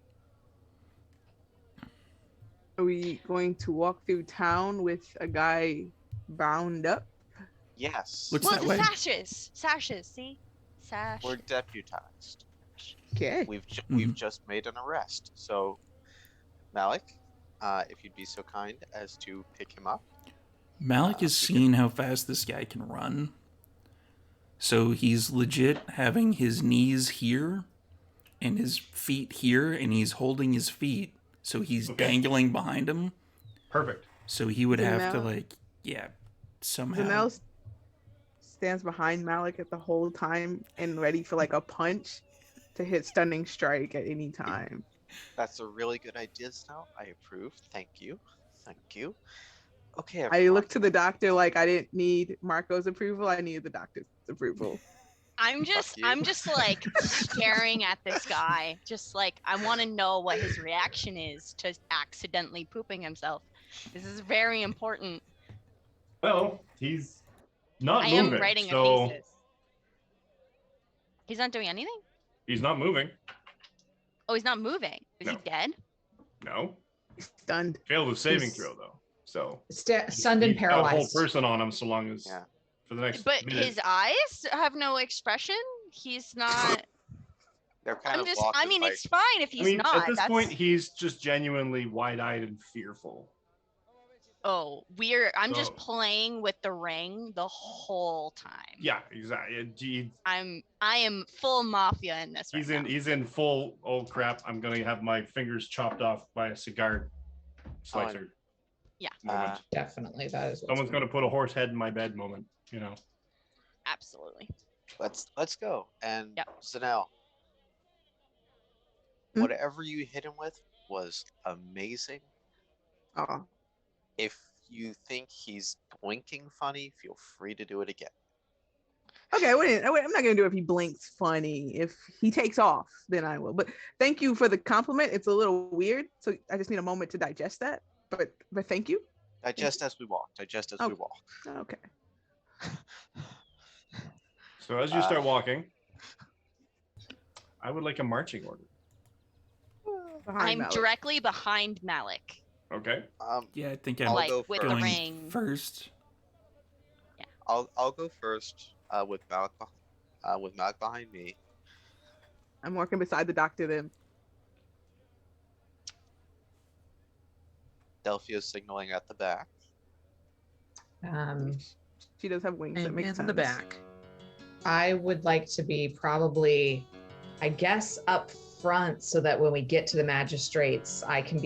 Are we going to walk through town with a guy bound up? Yes, Looks Well, that the way. sashes, see, sash. we're deputized. Okay. We've just made an arrest. So, Malik, if you'd be so kind as to pick him up. Malik has we seen how fast this guy can run. So he's legit having his knees here and his feet here, and he's holding his feet. So he's dangling behind him. Perfect. So he would have to, Zanelle- like, somehow. Zanelle stands behind Malik at the whole time and ready for like a punch to hit stunning strike at any time. That's a really good idea, Snow. I approve. Thank you. Thank you. Okay, I everyone. looked to the doctor like I didn't need Marco's approval. I needed the doctor's approval. I'm just like staring at this guy, just like I want to know what his reaction is to accidentally pooping himself. This is very important. Well, he's not I moving. am writing so a thesis. He's not doing anything? he's not moving. Oh, he's not moving. Is he No. dead? No. Stunned. Failed his saving He's- throw though. So Stunned and he's got a whole paralyzed. person on him so long as Yeah. for the next But minute. his eyes have no expression. He's not. They're kind I'm of just. blocked I in mean, light. it's fine if he's I mean, not. at this That's, point, he's just genuinely wide-eyed and fearful. oh, I'm just So- playing with the ring the whole time. Yeah, exactly. I am full mafia in this. He's right in. now. He's in full. Oh crap! I'm gonna have my fingers chopped off by a cigar slicer. Yeah. Moment. Definitely, that is. Someone's gonna put a horse head in my bed. Moment. You know. Absolutely. Let's go. And Yep. Zanelle, Hmm? whatever you hit him with was amazing. Oh, If you think he's blinking funny, feel free to do it again. okay. Wait, I'm not gonna do it if he blinks funny. If he takes off, then I will. But thank you for the compliment. It's a little weird, so I just need a moment to digest that. But thank you. Digest as we walk. Digest as we Oh. walk. Okay. So as you Uh, start walking, I would like a marching order. Behind I'm Malik. directly behind Malik, Okay. I think I'll I'm like go with the first. going ring. first. I'll go first with Malik behind me. I'm working beside the doctor then. Delphia's signaling at the back. She does have wings. That And makes in sense. the back. I would like to be probably, I guess, up front so that when we get to the magistrates, I can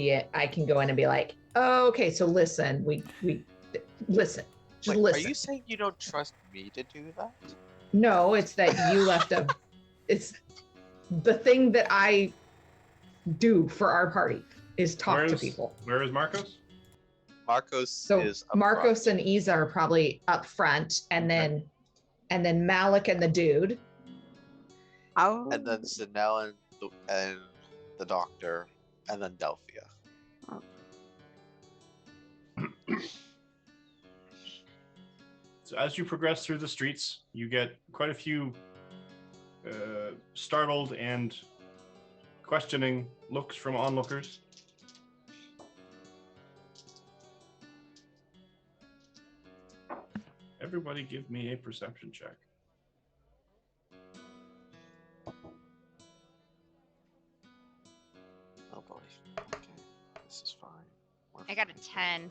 go in and be like, oh, okay, so listen, we listen, just Wait, listen. are you saying you don't trust me to do that? No, it's that you left it's the thing that I do for our party is talk to people. Where is Marcos? Marcos So is up Marcos front. and Isa are probably up front, and then Malik and the dude. I'll, And then Zanelle and the doctor, and then Delphia. So as you progress through the streets, you get quite a few startled and questioning looks from onlookers. Everybody give me a perception check. Oh boy. Okay. This is fine. We're I got a fine. 10.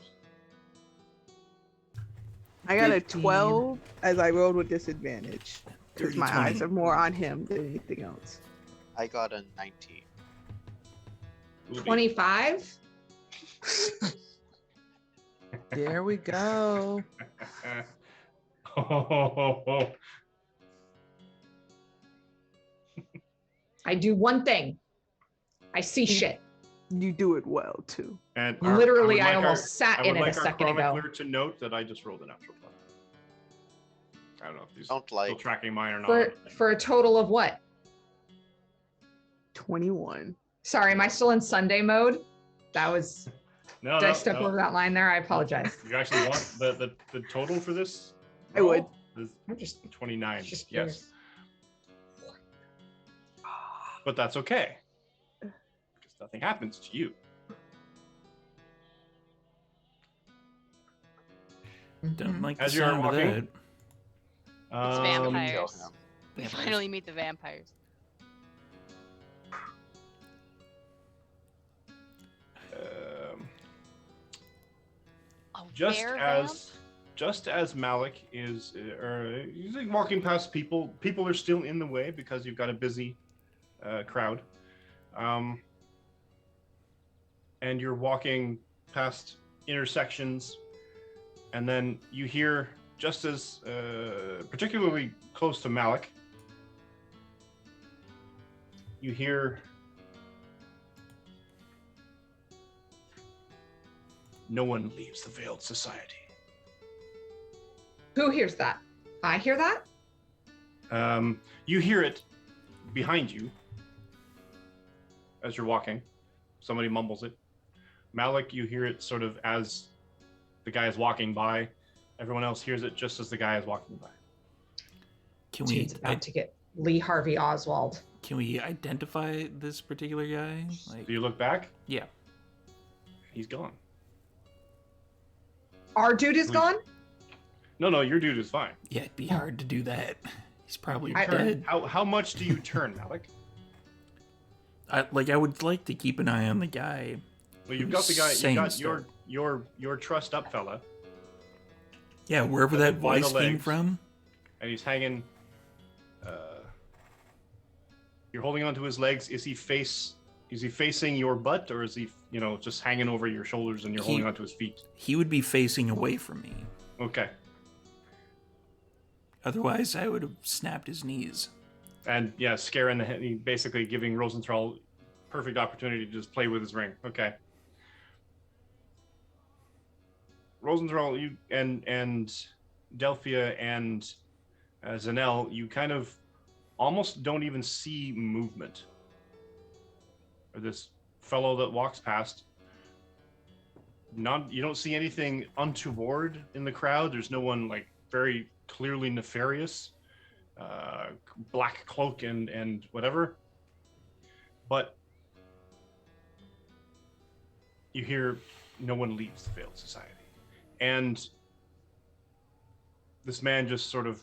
I got a 15. 12 as I rolled with disadvantage. Because 30, my 20. eyes are more on him than anything else. I got a 19. Who'll be- 25. There we go. Oh, I do one thing. I see shit. You do it well too. and Literally, would I like almost sat in it a our second ago. chronicler to note that I just rolled a natural 20. I don't know if these Don't still like. tracking mine or not. For a total of what? 21. Sorry, am I still in Sunday mode? That was. No, Did I no, step no. over that line there? I apologize. You actually want the total for this? I would. roll is I'm just 29. Just Yes, but that's okay because nothing happens to you. Don't like the As you're sound of walking, that. It's Um, vampires. Kill him. We finally meet the vampires. Just as Malik is, he's like walking past people. People are still in the way because you've got a busy crowd, and you're walking past intersections, and then you hear, just as particularly close to Malik, you hear, "No one leaves the Veiled Society." Who hears that? I hear that? You hear it behind you as you're walking. Somebody mumbles it. Malik, you hear it sort of as the guy is walking by. Everyone else hears it just as the guy is walking by. Can Dude's about to get Lee Harvey Oswald. Can we identify this particular guy? Do you look back? Yeah. He's gone. Our dude is gone? No, your dude is fine. Yeah, it'd be hard to do that. He's probably I- dead. How much do you turn, Malik? I would like to keep an eye on the guy. Well, you've got the guy. Saying You got stuff. your trussed up fella, Yeah, wherever That's that one of the voice came legs. from. and he's hanging. You're holding onto his legs. Is he facing your butt, or is he, just hanging over your shoulders and you're holding onto his feet? He would be facing away from me. Okay. Otherwise, I would have snapped his knees. And yeah, scaring the head, basically giving Rosenthal perfect opportunity to just play with his ring. Okay. Rosenthal, you and Delphia and Zanel, you kind of almost don't even see movement. Or this fellow that walks past. You don't see anything untoward in the crowd. There's no one like very clearly nefarious, black cloak and whatever. But you hear no one leaves the Veiled Society. And this man just sort of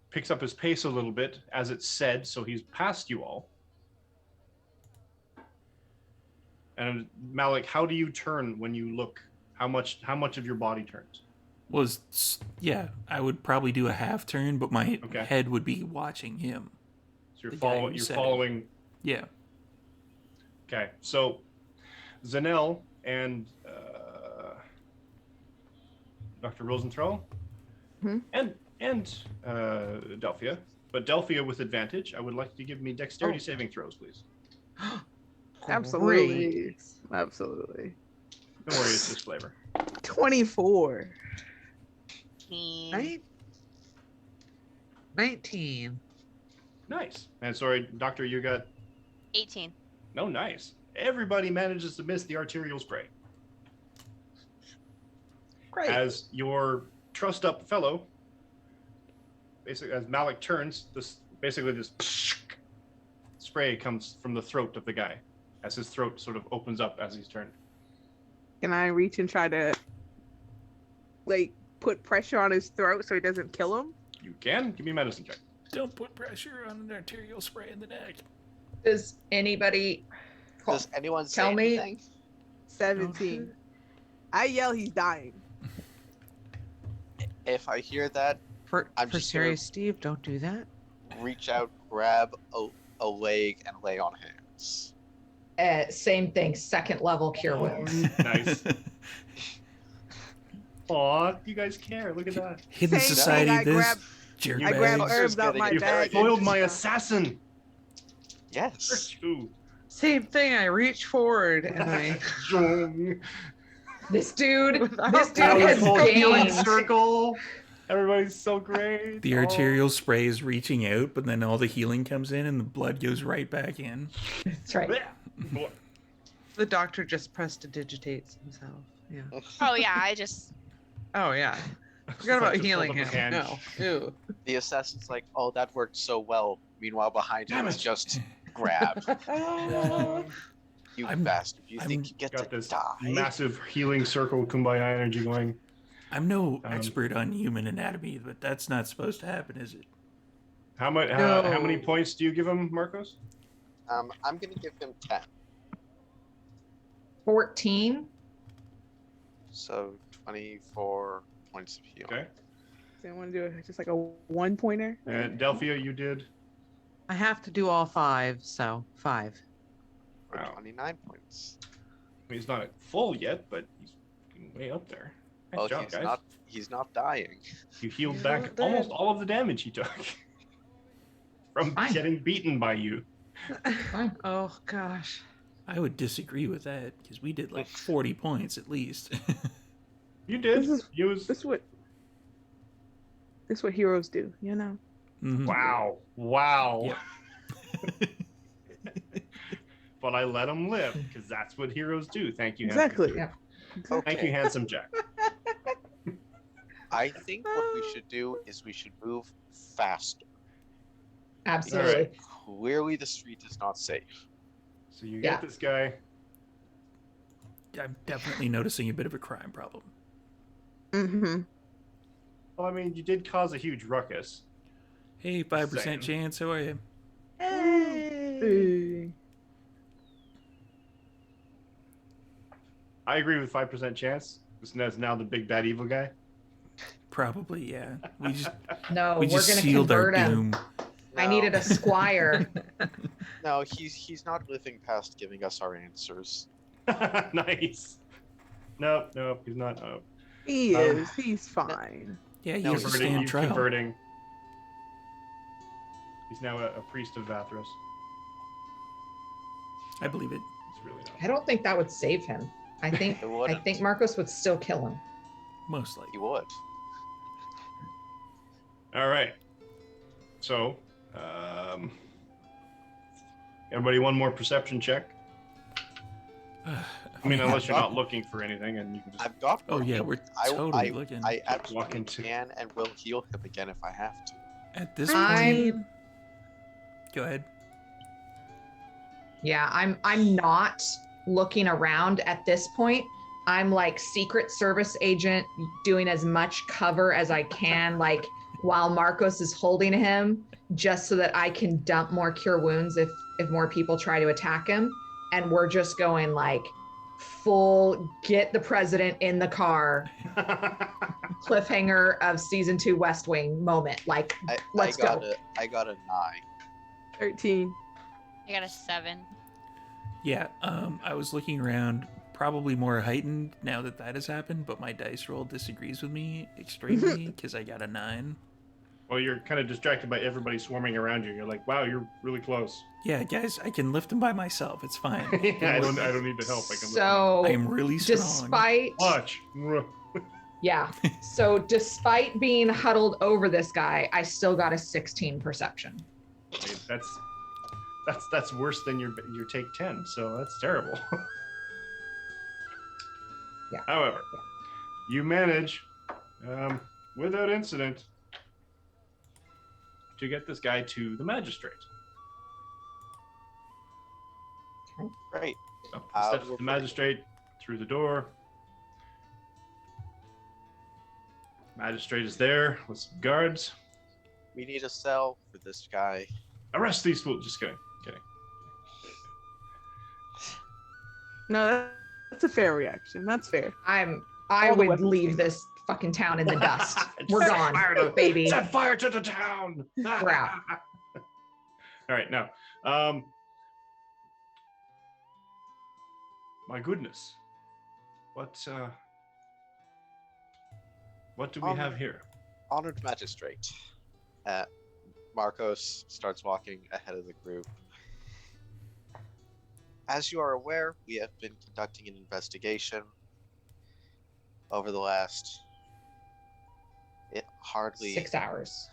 picks up his pace a little bit, as it's said, so he's past you all. And Malik, how do you turn when you look? How much of your body turns? Yeah, I would probably do a half turn, but my Okay. head would be watching him. So The guy who you're said it. following. Yeah. Okay, so Zanel and Dr. Rosenthal Hmm? and Delphia, but Delphia with advantage. I would like you to give me dexterity saving throws, please. Absolutely. Absolutely. Don't worry, it's just flavor. 24. 19. Nice. And sorry, Doctor, you got 18. no nice. Everybody manages to miss the arterial spray. Great. As your trussed up fellow, basically, as Malik turns, this spray comes from the throat of the guy, as his throat sort of opens up as he's turned. Can I reach and try to, put pressure on his throat so he doesn't kill him? You can give me a medicine check. Don't put pressure on an arterial spray in the neck. Does anybody Does anyone say tell me? anything? 17. I yell he's dying. If I hear that, For I'm just gonna- serious, Steve, don't do that. reach out, grab a leg, and lay on hands. Same thing, second level cure wounds. Nice. Aw, you guys care. Look at that. Hidden Same thing, society, I this grab- jerk I grab bags. herbs out my You bag. foiled my assassin. Yes. Ooh. Same thing. I reach forward and I. This dude Without has This whole healing gained. circle. Everybody's so great. The Oh. arterial spray is reaching out, but then all the healing comes in and the blood goes right back in. That's right. Blech. The doctor just prestidigitates himself. Yeah. Oh yeah, I just Oh yeah. Forgot about Just healing hold up him. his hand. No. Ew. The assassin's like, oh, that worked so well. Meanwhile, behind him Damn is it. just grab. You I'm- bastard. You I'm- think you get Got to this die? massive healing circle kumbaya energy going. I'm no Um, expert on human anatomy, but that's not supposed to happen, is it? How much? No. How many points do you give him, Marcos? I'm going to give him 10. 14. So 24 points of healing. Okay. So I want to do just like a 1-pointer. And Delphia, you did. I have to do all 5, so 5. For Wow. 29 points. I mean, he's not at full yet, but he's way up there. Nice Well, job, guys. he's not dying. You healed He's back not dead. almost all of the damage he took from Fine. getting beaten by you. Fine. Oh gosh. I would disagree with that because we did like 40 points at least. You did. This is- You was This is what heroes do, you know. Mhm. wow. Wow. Yep. But I let him live because that's what heroes do. Thank you. Exactly. Handsome. Yeah. Thank you, handsome Jack. I think what we should do is we should move faster. Absolutely. Alright. Clearly, the street is not safe. So you Yeah. get this guy. I'm definitely noticing a bit of a crime problem. Mm-hmm. Well, I mean, you did cause a huge ruckus. Hey, 5% Same. chance, how are you? Hey. I agree with 5% chance. This is now the big bad evil guy. Probably, yeah. We just No, we we're just gonna sealed our convert him. doom. I No. needed a squire. No, he's not living past giving us our answers. Nice. Nope, he's not. Oh. He is. He's fine. Yeah, he No, has to Converting, stand you trial. converting. He's now a priest of Vathros. I believe it. It's really not. I don't think that would save him. I think It wouldn't. Marcos would still kill him. Most likely. He would. All right. So, everybody, one more perception check. I mean, unless you're not looking for anything, and you can just Uh, I've got. Oh one. yeah, we're I- totally looking. I walk absolutely into- can and will heal him again if I have to. At this I'm- point, go ahead. Yeah, I'm not looking around at this point. I'm like Secret Service agent doing as much cover as I can, like while Marcos is holding him, just so that I can dump more cure wounds if more people try to attack him. And we're just going like full get the president in the car cliffhanger of season 2 West Wing moment. Like, let's go. I got a 9. 13. I got a 7. Yeah, I was looking around, probably more heightened now that has happened, but my dice roll disagrees with me extremely because I got a 9. Well, you're kind of distracted by everybody swarming around you. You're like, wow, you're really close. Yeah, guys, I can lift him by myself. It's fine. I don't need the help. I can So I am really strong. despite watch. yeah, so despite being huddled over this guy, I still got a 16 perception. That's worse than your take 10. So that's terrible. Yeah. However, you manage without incident to get this guy to the magistrate. Great. So he steps to we're the magistrate through the door. Magistrate is there with some guards. We need a cell for this guy. Arrest these fools. Just kidding. No, that's a fair reaction. That's fair. I All the would weapons leave came this fucking town in the dust. We're Set gone, fire to- baby. Set fire to the town. We're out. All right, now, my goodness, what do we have here? Honored magistrate. Marcos starts walking ahead of the group. As you are aware, we have been conducting an investigation over the last hardly 6 hours.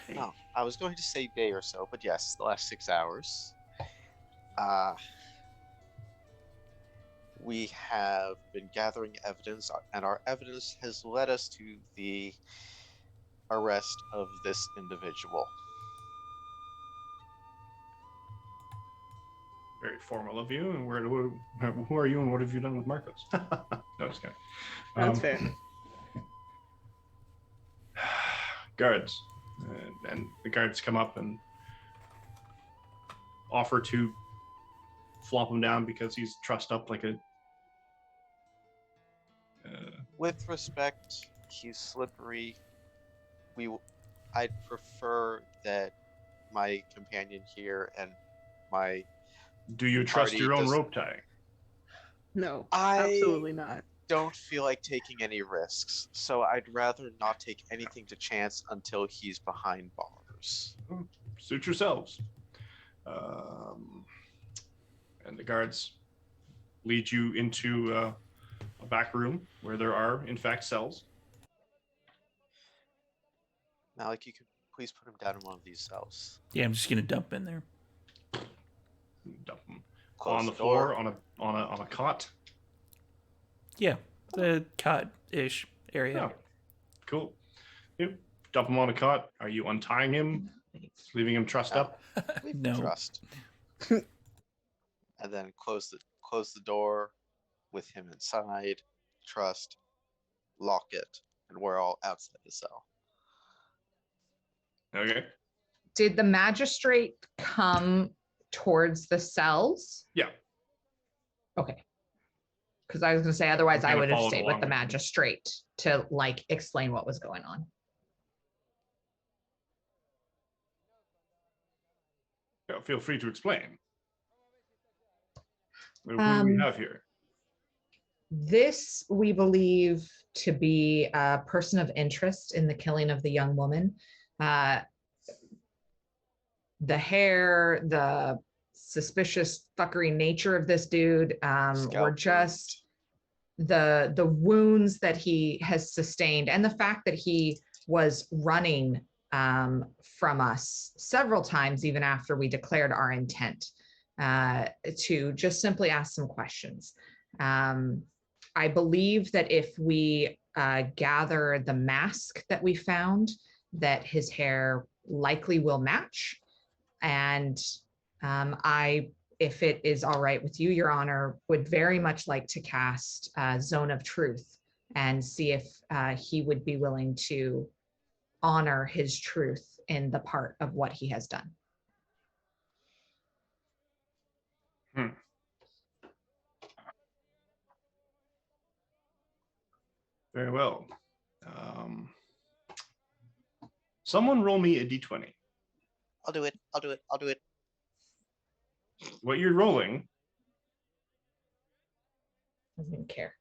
No, I was going to say day or so, but yes, the last 6 hours. We have been gathering evidence, and our evidence has led us to the arrest of this individual. Very formal of you. And who are you, and what have you done with Marcos? No, just kidding. That's fair. Guards, and the guards come up and offer to flop him down because he's trussed up like a with respect, he's slippery. I'd prefer that my companion here and my Do you trust party your own does. rope tying? No, I absolutely not. don't feel like taking any risks, so I'd rather not take anything to chance until he's behind bars. Suit yourselves. And the guards lead you into a back room where there are, in fact, cells. Malik, you could please put him down in one of these cells. Yeah, I'm just gonna dump in there. Dump them Close on the door. floor on a cot. Yeah, the cot-ish area. Oh, cool. You dump him on a cot. Are you untying him, leaving him trussed up? Leave No. Trust. And then close the door with him inside. Trust. Lock it, and we're all outside the cell. Okay. Did the magistrate come towards the cells? Yeah. Okay. Because I was going to say, otherwise I Kinda would have followed stayed along with the with him. magistrate to like explain what was going on. Yeah, feel free to explain. What do we have here? This we believe to be a person of interest in the killing of the young woman. The hair, the suspicious fuckery nature of this dude, Scalp were just the wounds that he has sustained, and the fact that he was running from us several times, even after we declared our intent to just simply ask some questions. I believe that if we gather the mask that we found, that his hair likely will match. And if it is all right with you, Your Honor, would very much like to cast Zone of Truth and see if he would be willing to honor his truth in the part of what he has done. Very well. Someone roll me a d20. I'll do it. What you're rolling Doesn't even care.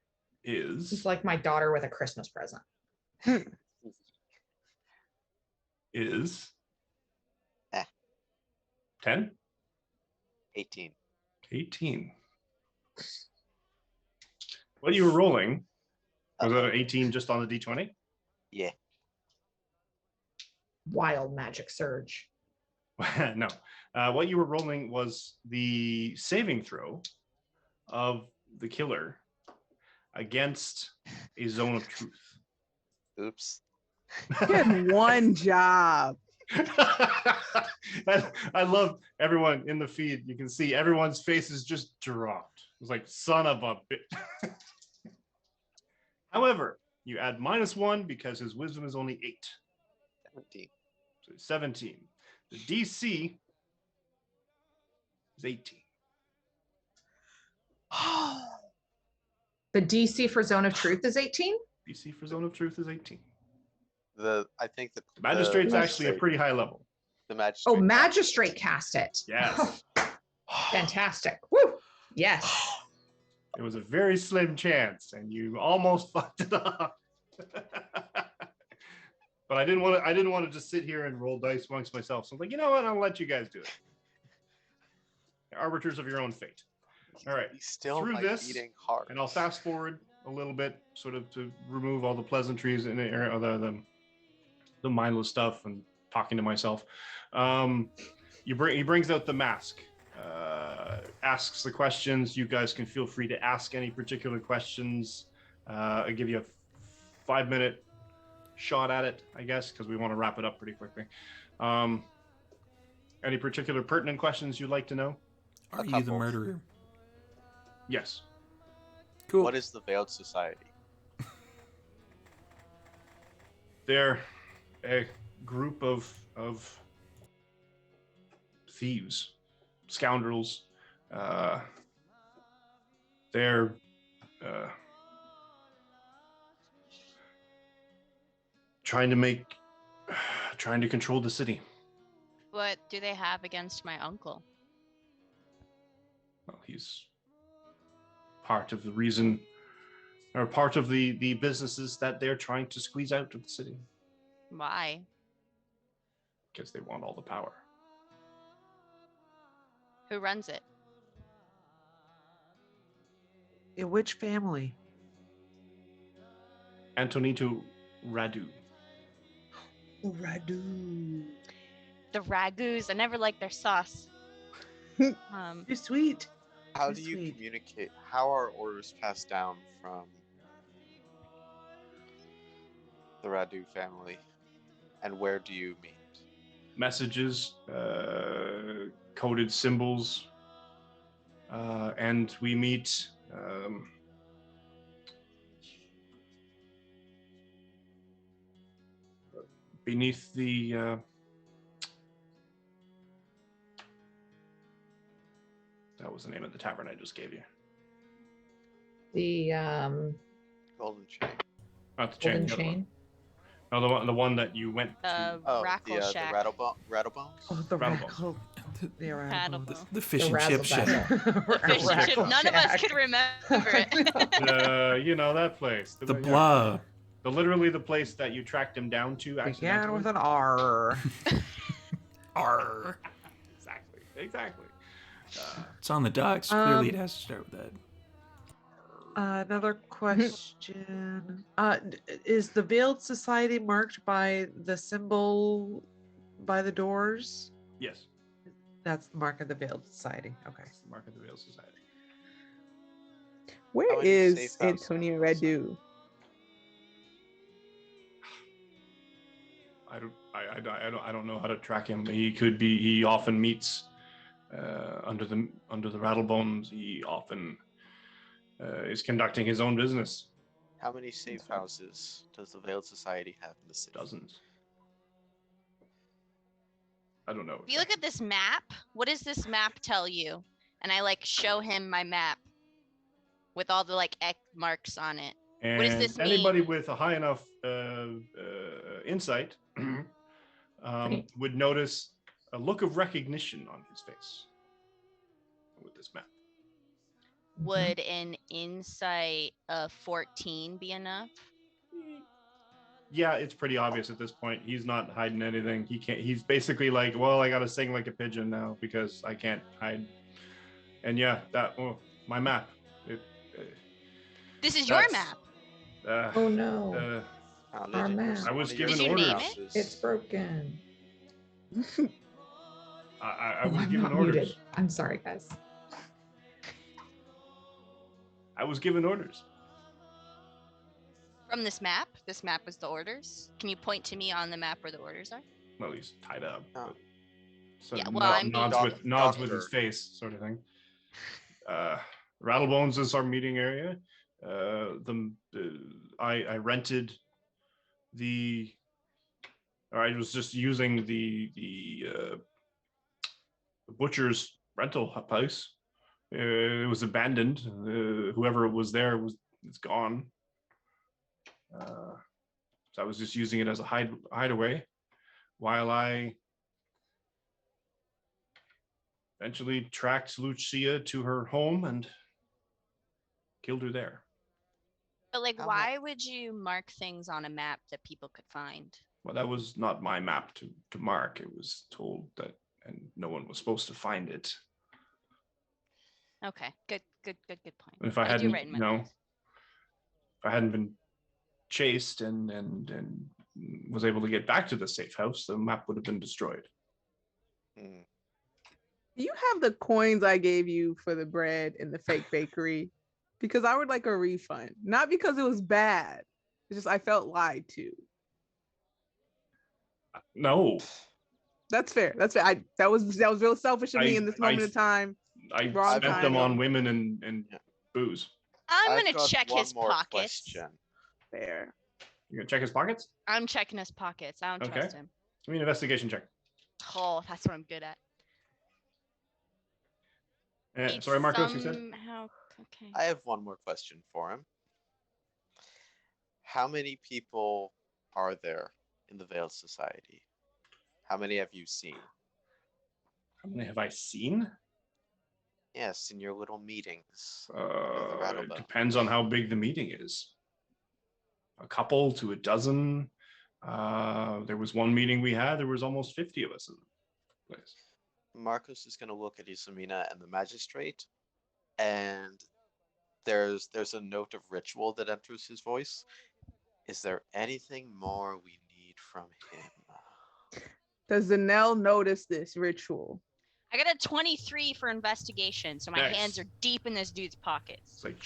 is It's like my daughter with a Christmas present. 10? 18. 18. What you were rolling, was that an 18 just on the d20? Yeah. Wild magic surge. No. What you were rolling was the saving throw of the killer against a zone of truth. Oops. Good one job. I love everyone in the feed. You can see everyone's faces just dropped. It's like, son of a bitch. However, you add -1 because his wisdom is only 8. 17. So 17. The DC is 18. The DC for Zone of Truth is 18? DC for Zone of Truth is 18. I think that The magistrate's the actually a pretty high level. The magistrate. Oh, magistrate cast it. Yes. Fantastic. Woo. Yes. It was a very slim chance, and you almost fucked it up. But I didn't want to just sit here and roll dice amongst myself. So I'm like, you know what? I'll let you guys do it. Arbiters of your own fate. All right. He's still Through my this, beating heart. And I'll fast forward a little bit, sort of to remove all the pleasantries and the mindless stuff and talking to myself. He brings out the mask, asks the questions. You guys can feel free to ask any particular questions. I'll give you a 5-minute shot at it, I guess, because we want to wrap it up pretty quickly. Any particular pertinent questions you'd like to know? Are you the couple. murderer? Yes. Cool. What is the Veiled Society? They're a group of thieves, scoundrels. They're trying to control the city. What do they have against my uncle? Well, he's part of the reason, or part of the businesses that they're trying to squeeze out of the city Why? because they want all the power. Who runs it? In which family? Antonito Radu. Radu. The Ragus. I never liked their sauce. Um, You're sweet. How Too do you sweet. communicate? How are orders passed down from the Radu family, and where do you meet? Messages, coded symbols, and we meet beneath the that was the name of the tavern I just gave you. The Golden Chain. Not the chain. golden the other one. chain. No, the one that you went to. Oh, Rackle the Shack. Rattlebones? Oh, the Rattlebones. rackle. The Rattlebone. rattlebones. The fish The and chip razzle shack. dazzle. The fish and chip. Rackle None of us Shack. could remember it. You know that place. The blah. Literally the place that you tracked him down to. Began with accidentally. an R. R. Exactly. It's on the docks. Clearly, it has to start with that. Another question. Is the Veiled Society marked by the symbol by the doors? Yes. That's the mark of the Veiled Society. Okay. That's the mark of the Vale Society. Where many is safe houses Antonio are outside? Radu? I don't know how to track him. He often meets under the Rattlebones. He often is conducting his own business. How many safe houses does the Veiled Society have in the city? Dozens. I don't know. If you look at this map, what does this map tell you? And I like show him my map with all the like X marks on it. And what does this anybody mean? with a high enough insight would notice a look of recognition on his face with this map. Would an insight of 14 be enough? Yeah, it's pretty obvious at this point. He's not hiding anything. He can't. He's basically like, well, I gotta sing like a pigeon now because I can't hide. And yeah, my map. This is your That's- map. Oh no, Our map. I was given Did you name orders. it? it's broken. I Oh, was I'm given not orders. muted. I'm sorry, guys. I was given orders. From this map? This map was the orders? Can you point to me on the map where the orders are? Well, he's tied up. Oh. But, so Yeah, well, I mean- nods with his Doctor. face, sort of thing. Rattlebones is our meeting area. I rented or I was just using the butcher's rental house. It was abandoned. Whoever was there it's gone. So I was just using it as a hideaway while I eventually tracked Lucia to her home and killed her there. But like, How mu- why would you mark things on a map that people could find? Well, that was not my map to mark. It was told that, and no one was supposed to find it. Okay, good point. If I do hadn't, write in my you know, notes. if I hadn't been chased and was able to get back to the safe house, the map would have been destroyed. Hmm. Do you have the coins I gave you for the bread in the fake bakery? Because I would like a refund. Not because it was bad. It's just I felt lied to. No, That's fair. That's fair. That was real selfish of me in this moment I- of time. I Wrong spent them on time. women and Yeah. booze. I'm I've gonna got check one his more pockets. question. Fair. You gonna check his pockets? I'm checking his pockets. I don't Okay. trust him. Give me an investigation check. Oh, that's what I'm good at. He'd Sorry, Marcos, you said? somehow- Okay. I have one more question for him. How many people are there in the Vale Society? How many have you seen? How many have I seen? Yes, in your little meetings with the It Rattlebell. depends on how big the meeting is. A couple to a dozen. There was one meeting we had. There was almost 50 of us in the place. Marcos is going to look at Isamina and the magistrate, and there's a note of ritual that enters his voice. Is there anything more we need from him? Does Zanelle notice this ritual? I got a 23 for investigation, so my Nice. hands are deep in this dude's pockets. It's like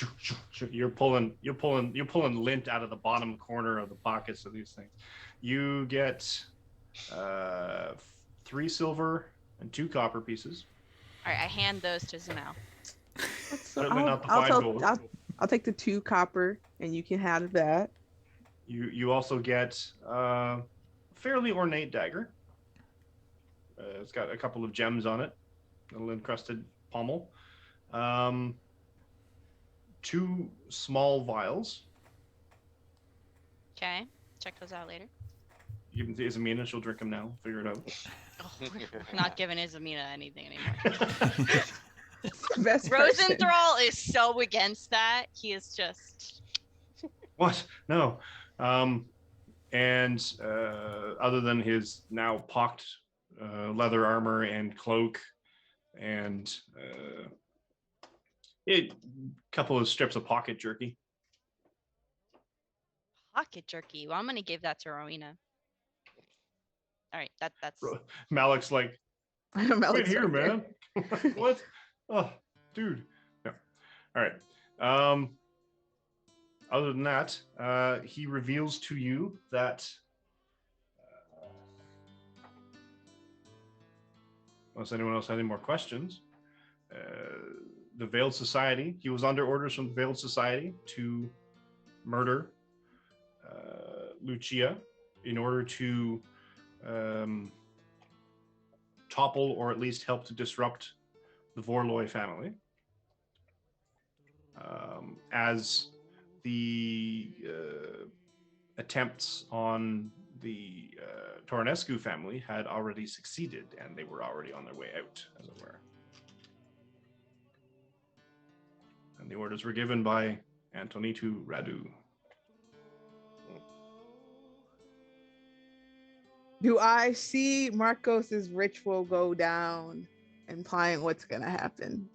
you're pulling lint out of the bottom corner of the pockets of these things. You get 3 silver and 2 copper pieces. All right, I hand those to Zanelle. Certainly not the 5 gold. I'll take the 2 copper, and you can have that. You also get a fairly ornate dagger. It's got a couple of gems on it, a little encrusted pommel. 2 small vials. Okay, check those out later. Give them to Isamina, she'll drink them now. Figure it out. Oh, we're not giving Isamina anything anymore. Best person. Rosenthal is so against that. He is just. What? No. And other than his now pocked leather armor and cloak, and a couple of strips of pocket jerky. Pocket jerky. Well, I'm gonna give that to Rowena. All right, that's. Malik's like, wait here, man. What? Oh, dude. No. All right. Other than that, he reveals to you that unless anyone else had any more questions, the Veiled Society, he was under orders from the Veiled Society to murder Lucia in order to topple or at least help to disrupt the Vorloy family. As the attempts on the Tornescu family had already succeeded, and they were already on their way out, as it were. And the orders were given by Antonitu Radu. Do I see Marcos's ritual go down, implying what's gonna happen?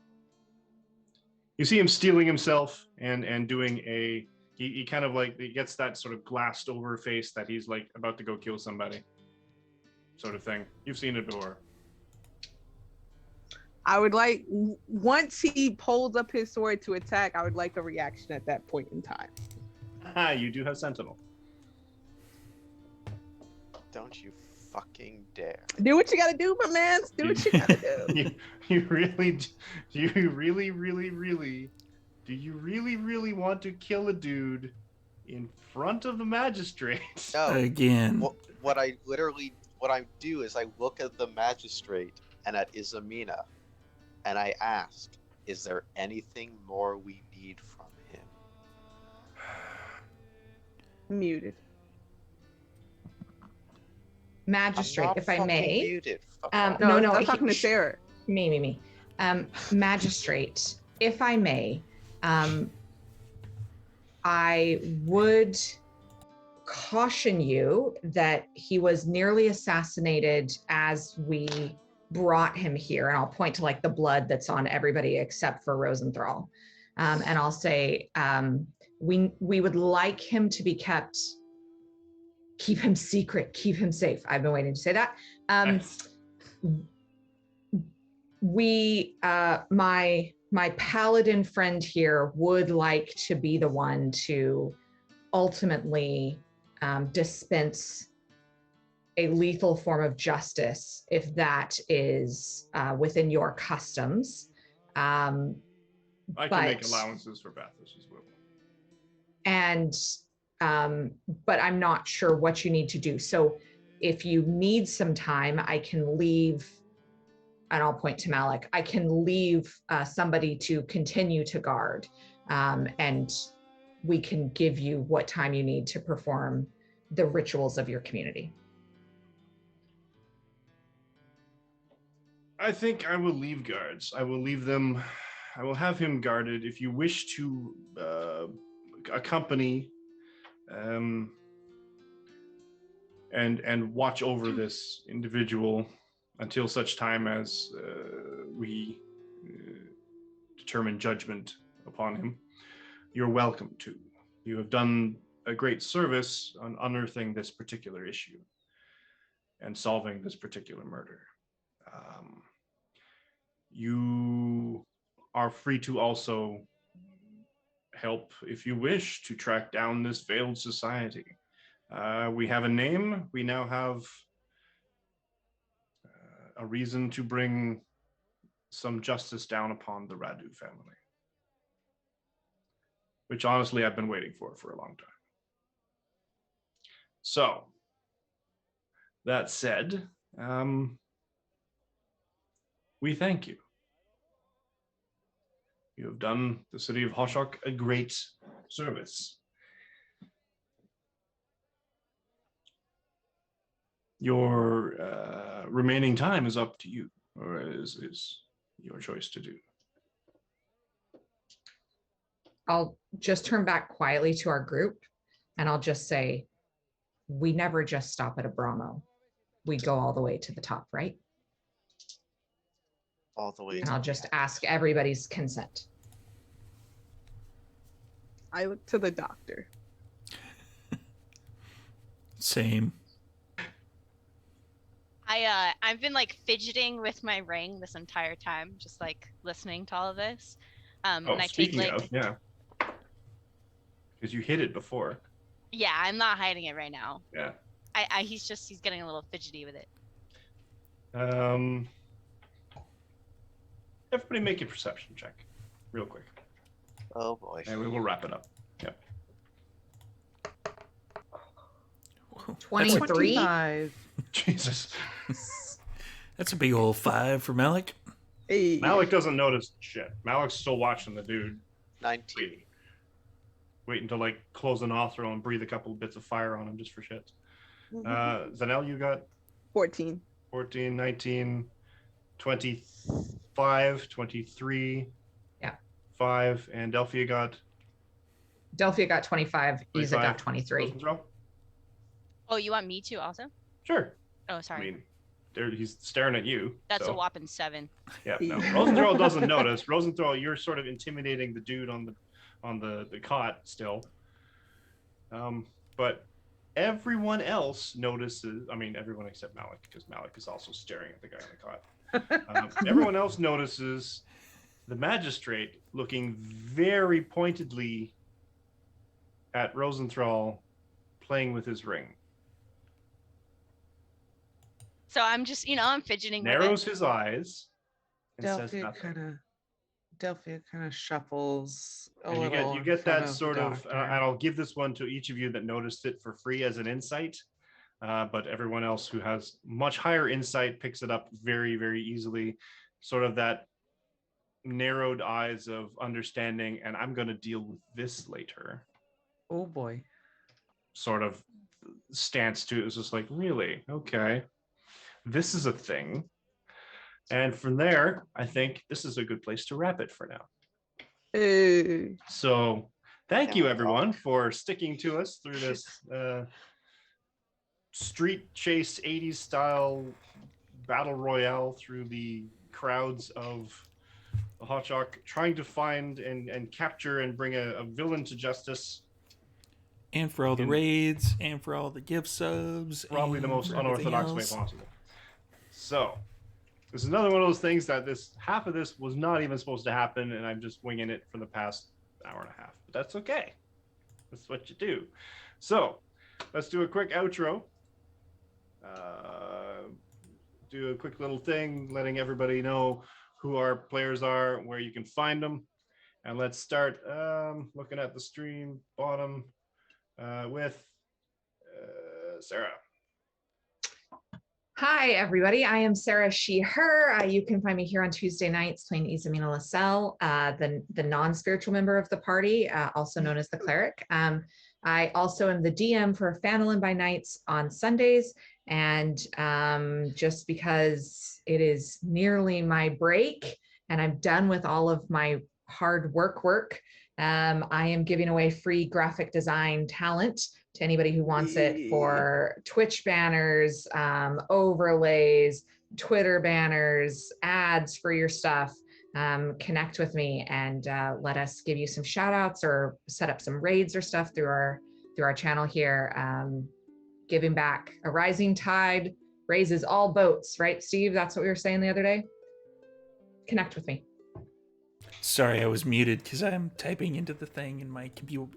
You see him steeling himself and doing he kind of like, he gets that sort of glassed over face that he's like about to go kill somebody sort of thing. You've seen it before. I would like, once he pulls up his sword to attack, I would like a reaction at that point in time. You do have Sentinel. Don't you fucking dare. Do what you gotta do, my man. Do what you gotta do. you really want to kill a dude in front of the magistrate? No. Again. What I do is I look at the magistrate and at Isamina, and I ask, is there anything more we need from him? Muted. Magistrate, if I may. Muted. No, I'm talking to Sarah. Me. Magistrate, if I may, I would caution you that he was nearly assassinated as we brought him here. And I'll point to like the blood that's on everybody except for Rosenthal. And I'll say, we would like him to be kept, keep him secret, keep him safe. I've been waiting to say that. Nice. My paladin friend here would like to be the one to ultimately dispense a lethal form of justice if that is within your customs. I can make allowances for Bathos as well. And but I'm not sure what you need to do. So if you need some time, I can leave, and I'll point to Malik, I can leave somebody to continue to guard, and we can give you what time you need to perform the rituals of your community. I think I will leave guards. I will leave them. I will have him guarded. If you wish to accompany and watch over this individual until such time as we determine judgment upon him, you're welcome to. You have done a great service on unearthing this particular issue and solving this particular murder. You are free to also help, if you wish, to track down this failed society. We have a name. We now have a reason to bring some justice down upon the Radu family, which honestly I've been waiting for a long time. So, that said, we thank you. You have done the city of Hoshok a great service. Your remaining time is up to you, or is your choice to do. I'll just turn back quietly to our group and I'll just say, we never just stop at a Brahmo. We go all the way to the top, right? All the way. And I'll just ask everybody's consent. I look to the doctor. Same. I've been like fidgeting with my ring this entire time, just like listening to all of this. And I speaking take, like, of, yeah, because you hid it before. Yeah, I'm not hiding it right now. Yeah. He's getting a little fidgety with it. Everybody make a perception check, real quick. Oh boy. And we will wrap it up. Yep. 23. 25. Jesus. That's a big old 5 for Malik. Hey. Malik doesn't notice shit. Malik's still watching the dude. 19. Wait until like close the nostril and breathe a couple bits of fire on him just for shit. Zanel, you got 14. 14, 19, 25, 23. Yeah. 5, and Delphia got Delphia got 25. Isa 25. got 23. Rosenthal? Oh, you want me to also? Sure. Oh, sorry. I mean, he's staring at you. That's so. a whopping 7. Yeah, no. Rosenthal doesn't notice. Rosenthal, you're sort of intimidating the dude on the cot still. But everyone else notices. I mean, everyone except Malik, because Malik is also staring at the guy on the cot. Everyone else notices the magistrate looking very pointedly at Rosenthal playing with his ring. So I'm just, I'm fidgeting with Narrows it. his eyes and says Delphia nothing. kind of shuffles a And little. you in get front that sort of, Doctor. and I'll give this one to each of you that noticed it for free as an insight. But everyone else who has much higher insight picks it up very, very easily. Sort of that narrowed eyes of understanding, and I'm going to deal with this later. Oh boy. Sort of stance to it. It's just like, really? Okay. This is a thing. And from there, I think this is a good place to wrap it for now. Hey. So thank you, Yeah, everyone, for sticking to us through this street chase 80s style battle royale through the crowds of the Hoshok, trying to find and capture and bring a villain to justice. And for all the raids, and for all the gift subs. Probably the and most for everything unorthodox way else. possible. So this is another one of those things that half of this was not even supposed to happen, and I'm just winging it for the past hour and a half. But that's okay. That's what you do. So let's do a quick outro. Do a quick little thing, letting everybody know who our players are, where you can find them. And let's start looking at the stream bottom with Sarah. Hi, everybody. I am Sarah, she, her. You can find me here on Tuesday nights playing Isamina Lascelle, the non-spiritual member of the party, also known as the cleric. I also am the DM for Fanelin by Nights on Sundays. And just because it is nearly my break and I'm done with all of my hard work, I am giving away free graphic design talent to anybody who wants it for Twitch banners, overlays, Twitter banners, ads for your stuff. Connect with me and let us give you some shout outs or set up some raids or stuff through our channel here. Giving back. A rising tide raises all boats, right, Steve? That's what we were saying the other day. Connect with me. Sorry, I was muted because I'm typing into the thing and my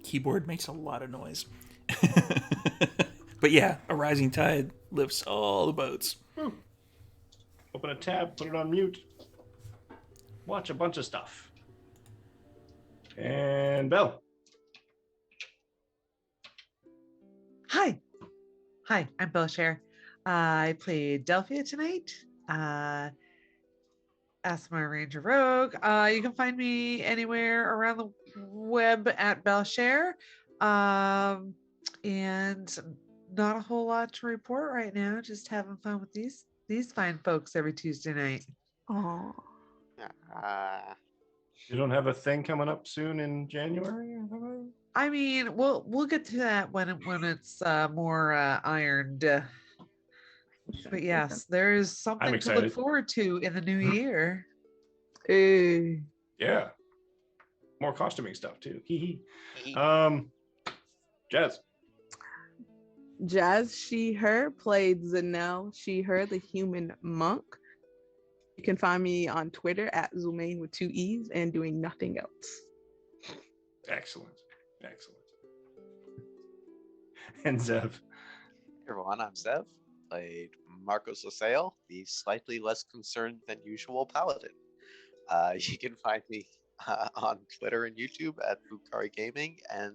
keyboard makes a lot of noise. But yeah, a rising tide lifts all the boats. Open a tab, put it on mute. Watch a bunch of stuff. And Belle. Hi, I'm Belshare. I played Delphia tonight. Asthma Ranger Rogue. You can find me anywhere around the web at Belshare. And not a whole lot to report right now. Just having fun with these fine folks every Tuesday night. Oh, You don't have a thing coming up soon in January? I mean, we'll get to that when it's more ironed. But yes, there's something to look forward to in the new year. hey. Yeah. More costuming stuff too. Jazz. Jazz, she, her, played Zanelle, she, her, the human monk. You can find me on Twitter at Zumain with 2 E's and doing nothing else. Excellent. And Zev. Hey everyone, I'm Zev. Played Marcos Lasalle, the slightly less concerned than usual Paladin. You can find me on Twitter and YouTube at Bukari Gaming, and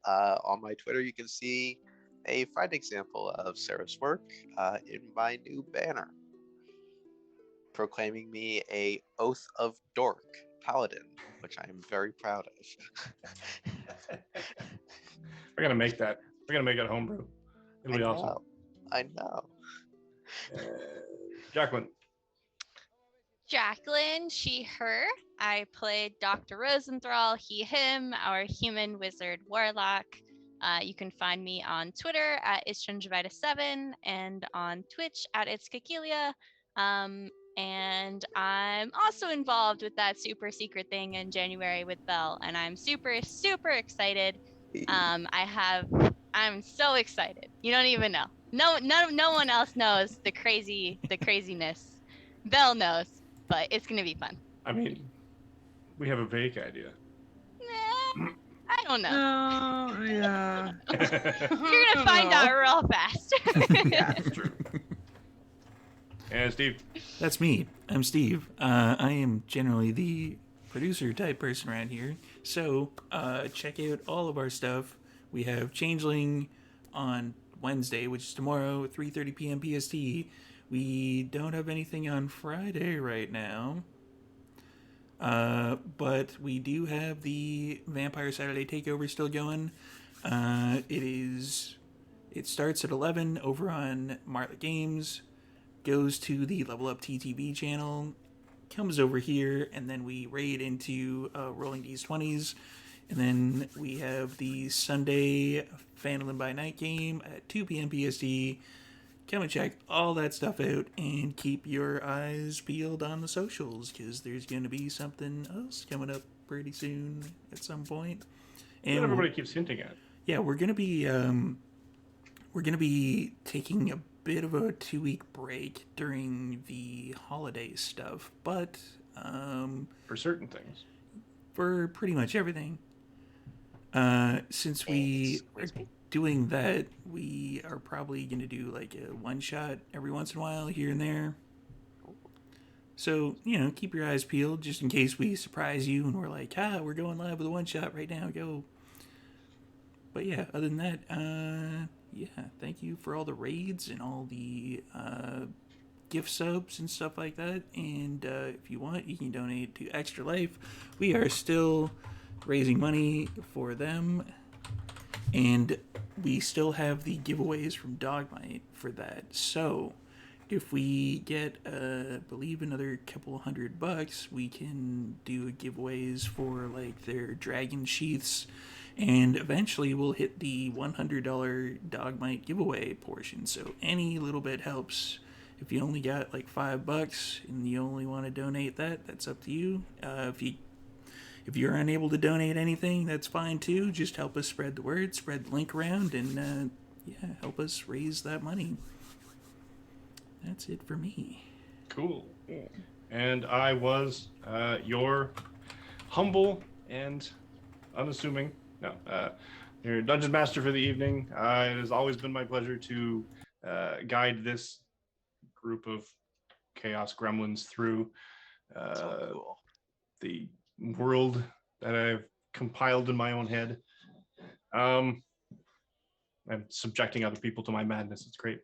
on my Twitter you can see a fine example of Sarah's work in my new banner, proclaiming me a Oath of Dork Paladin, which I am very proud of. We're gonna make that. We're gonna make it homebrew. It'll be awesome. I know. Jacqueline. Jacqueline, she, her. I played Dr. Rosenthal, he, him, our human wizard warlock. You can find me on Twitter at itstrangevitis7 and on Twitch at itskakelia. And I'm also involved with that super secret thing in January with Belle, and I'm super, super excited. I'm so excited. You don't even know. No one else knows the craziness. Belle knows, but it's gonna be fun. I mean, we have a vague idea. I don't know. Oh, yeah. You're gonna find out real fast. Yeah. That's true. And Steve. That's me. I'm Steve. I am generally the producer type person around here. So check out all of our stuff. We have Changeling on Wednesday, which is tomorrow, 3:30 p.m. PST. We don't have anything on Friday right now. But we do have the Vampire Saturday Takeover still going. It starts at 11 over on Martlet Games, goes to the Level Up TTV channel, comes over here, and then we raid into Rolling D20s. And then we have the Sunday Fanelin by Night game at 2 p.m. PST. Come and check all that stuff out and keep your eyes peeled on the socials, because there's going to be something else coming up pretty soon at some point. And everybody keeps hinting at. Yeah, we're going to be taking a bit of a 2-week break during the holiday stuff, but for certain things. For pretty much everything. Since we are doing that, we are probably going to do like a one-shot every once in a while here and there. So, keep your eyes peeled just in case we surprise you and we're like, we're going live with a one-shot right now, go. But yeah, other than that, thank you for all the raids and all the gift subs and stuff like that. And if you want, you can donate to Extra Life. We are still raising money for them. And we still have the giveaways from Dogmite for that. So if we get, I believe, another couple $100, we can do giveaways for like their dragon sheaths, and eventually we'll hit the $100 Dogmite giveaway portion. So any little bit helps. If you only got like $5 and you only want to donate that, that's up to you. If you're unable to donate anything, that's fine too. Just help us spread the word, spread the link around, and help us raise that money. That's it for me. Cool. And I was your humble and unassuming, your dungeon master for the evening. It has always been my pleasure to guide this group of chaos gremlins through So cool. the world that I've compiled in my own head. I'm subjecting other people to my madness. It's great.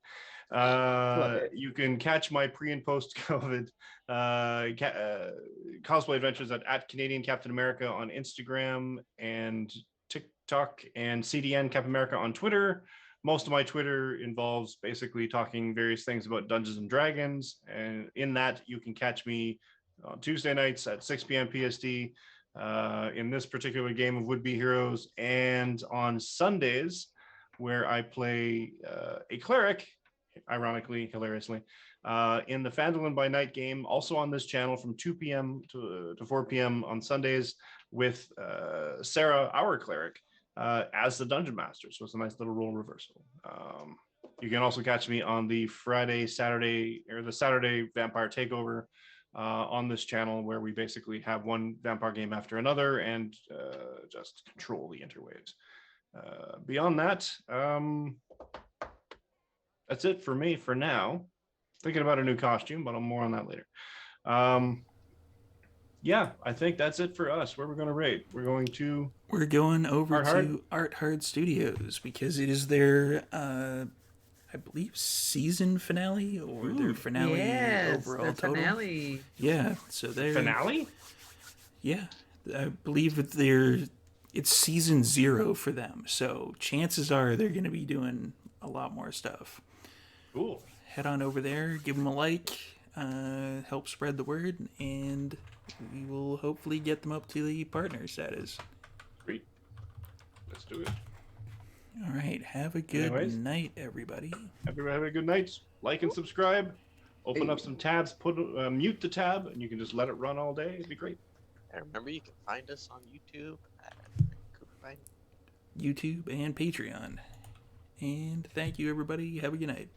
You can catch my pre and post COVID cosplay adventures at Canadian Captain America on Instagram and TikTok, and CDN Captain America on Twitter. Most of my Twitter involves basically talking various things about Dungeons and Dragons, and in that you can catch me on Tuesday nights at 6 p.m. PST in this particular game of Would-Be Heroes, and on Sundays where I play a cleric, ironically, hilariously, in the Phandalin by Night game, also on this channel from 2 p.m. to 4 p.m. on Sundays with Sarah, our cleric, as the Dungeon Master. So it's a nice little role reversal. You can also catch me on the Saturday Vampire Takeover on this channel, where we basically have one vampire game after another and just control the interwaves. Beyond that, that's it for me for now. Thinking about a new costume, but I'm more on that later. Yeah, I think that's it for us. Where we're going to raid? We're going over to Art Hard Studios because it is their, I believe, season finale or their finale overall their total. finale. Yeah, so they're finale. Yeah, I believe that it's season 0 for them. So chances are they're going to be doing a lot more stuff. Cool. Head on over there, give them a like, help spread the word, and we will hopefully get them up to the partner status. Sweet. Let's do it. All right. Have a good night, everybody. Everybody have a good night. Like and subscribe. Open up some tabs. Mute the tab, and you can just let it run all day. It'd be great. And remember, you can find us on YouTube. YouTube and Patreon. And thank you, everybody. Have a good night.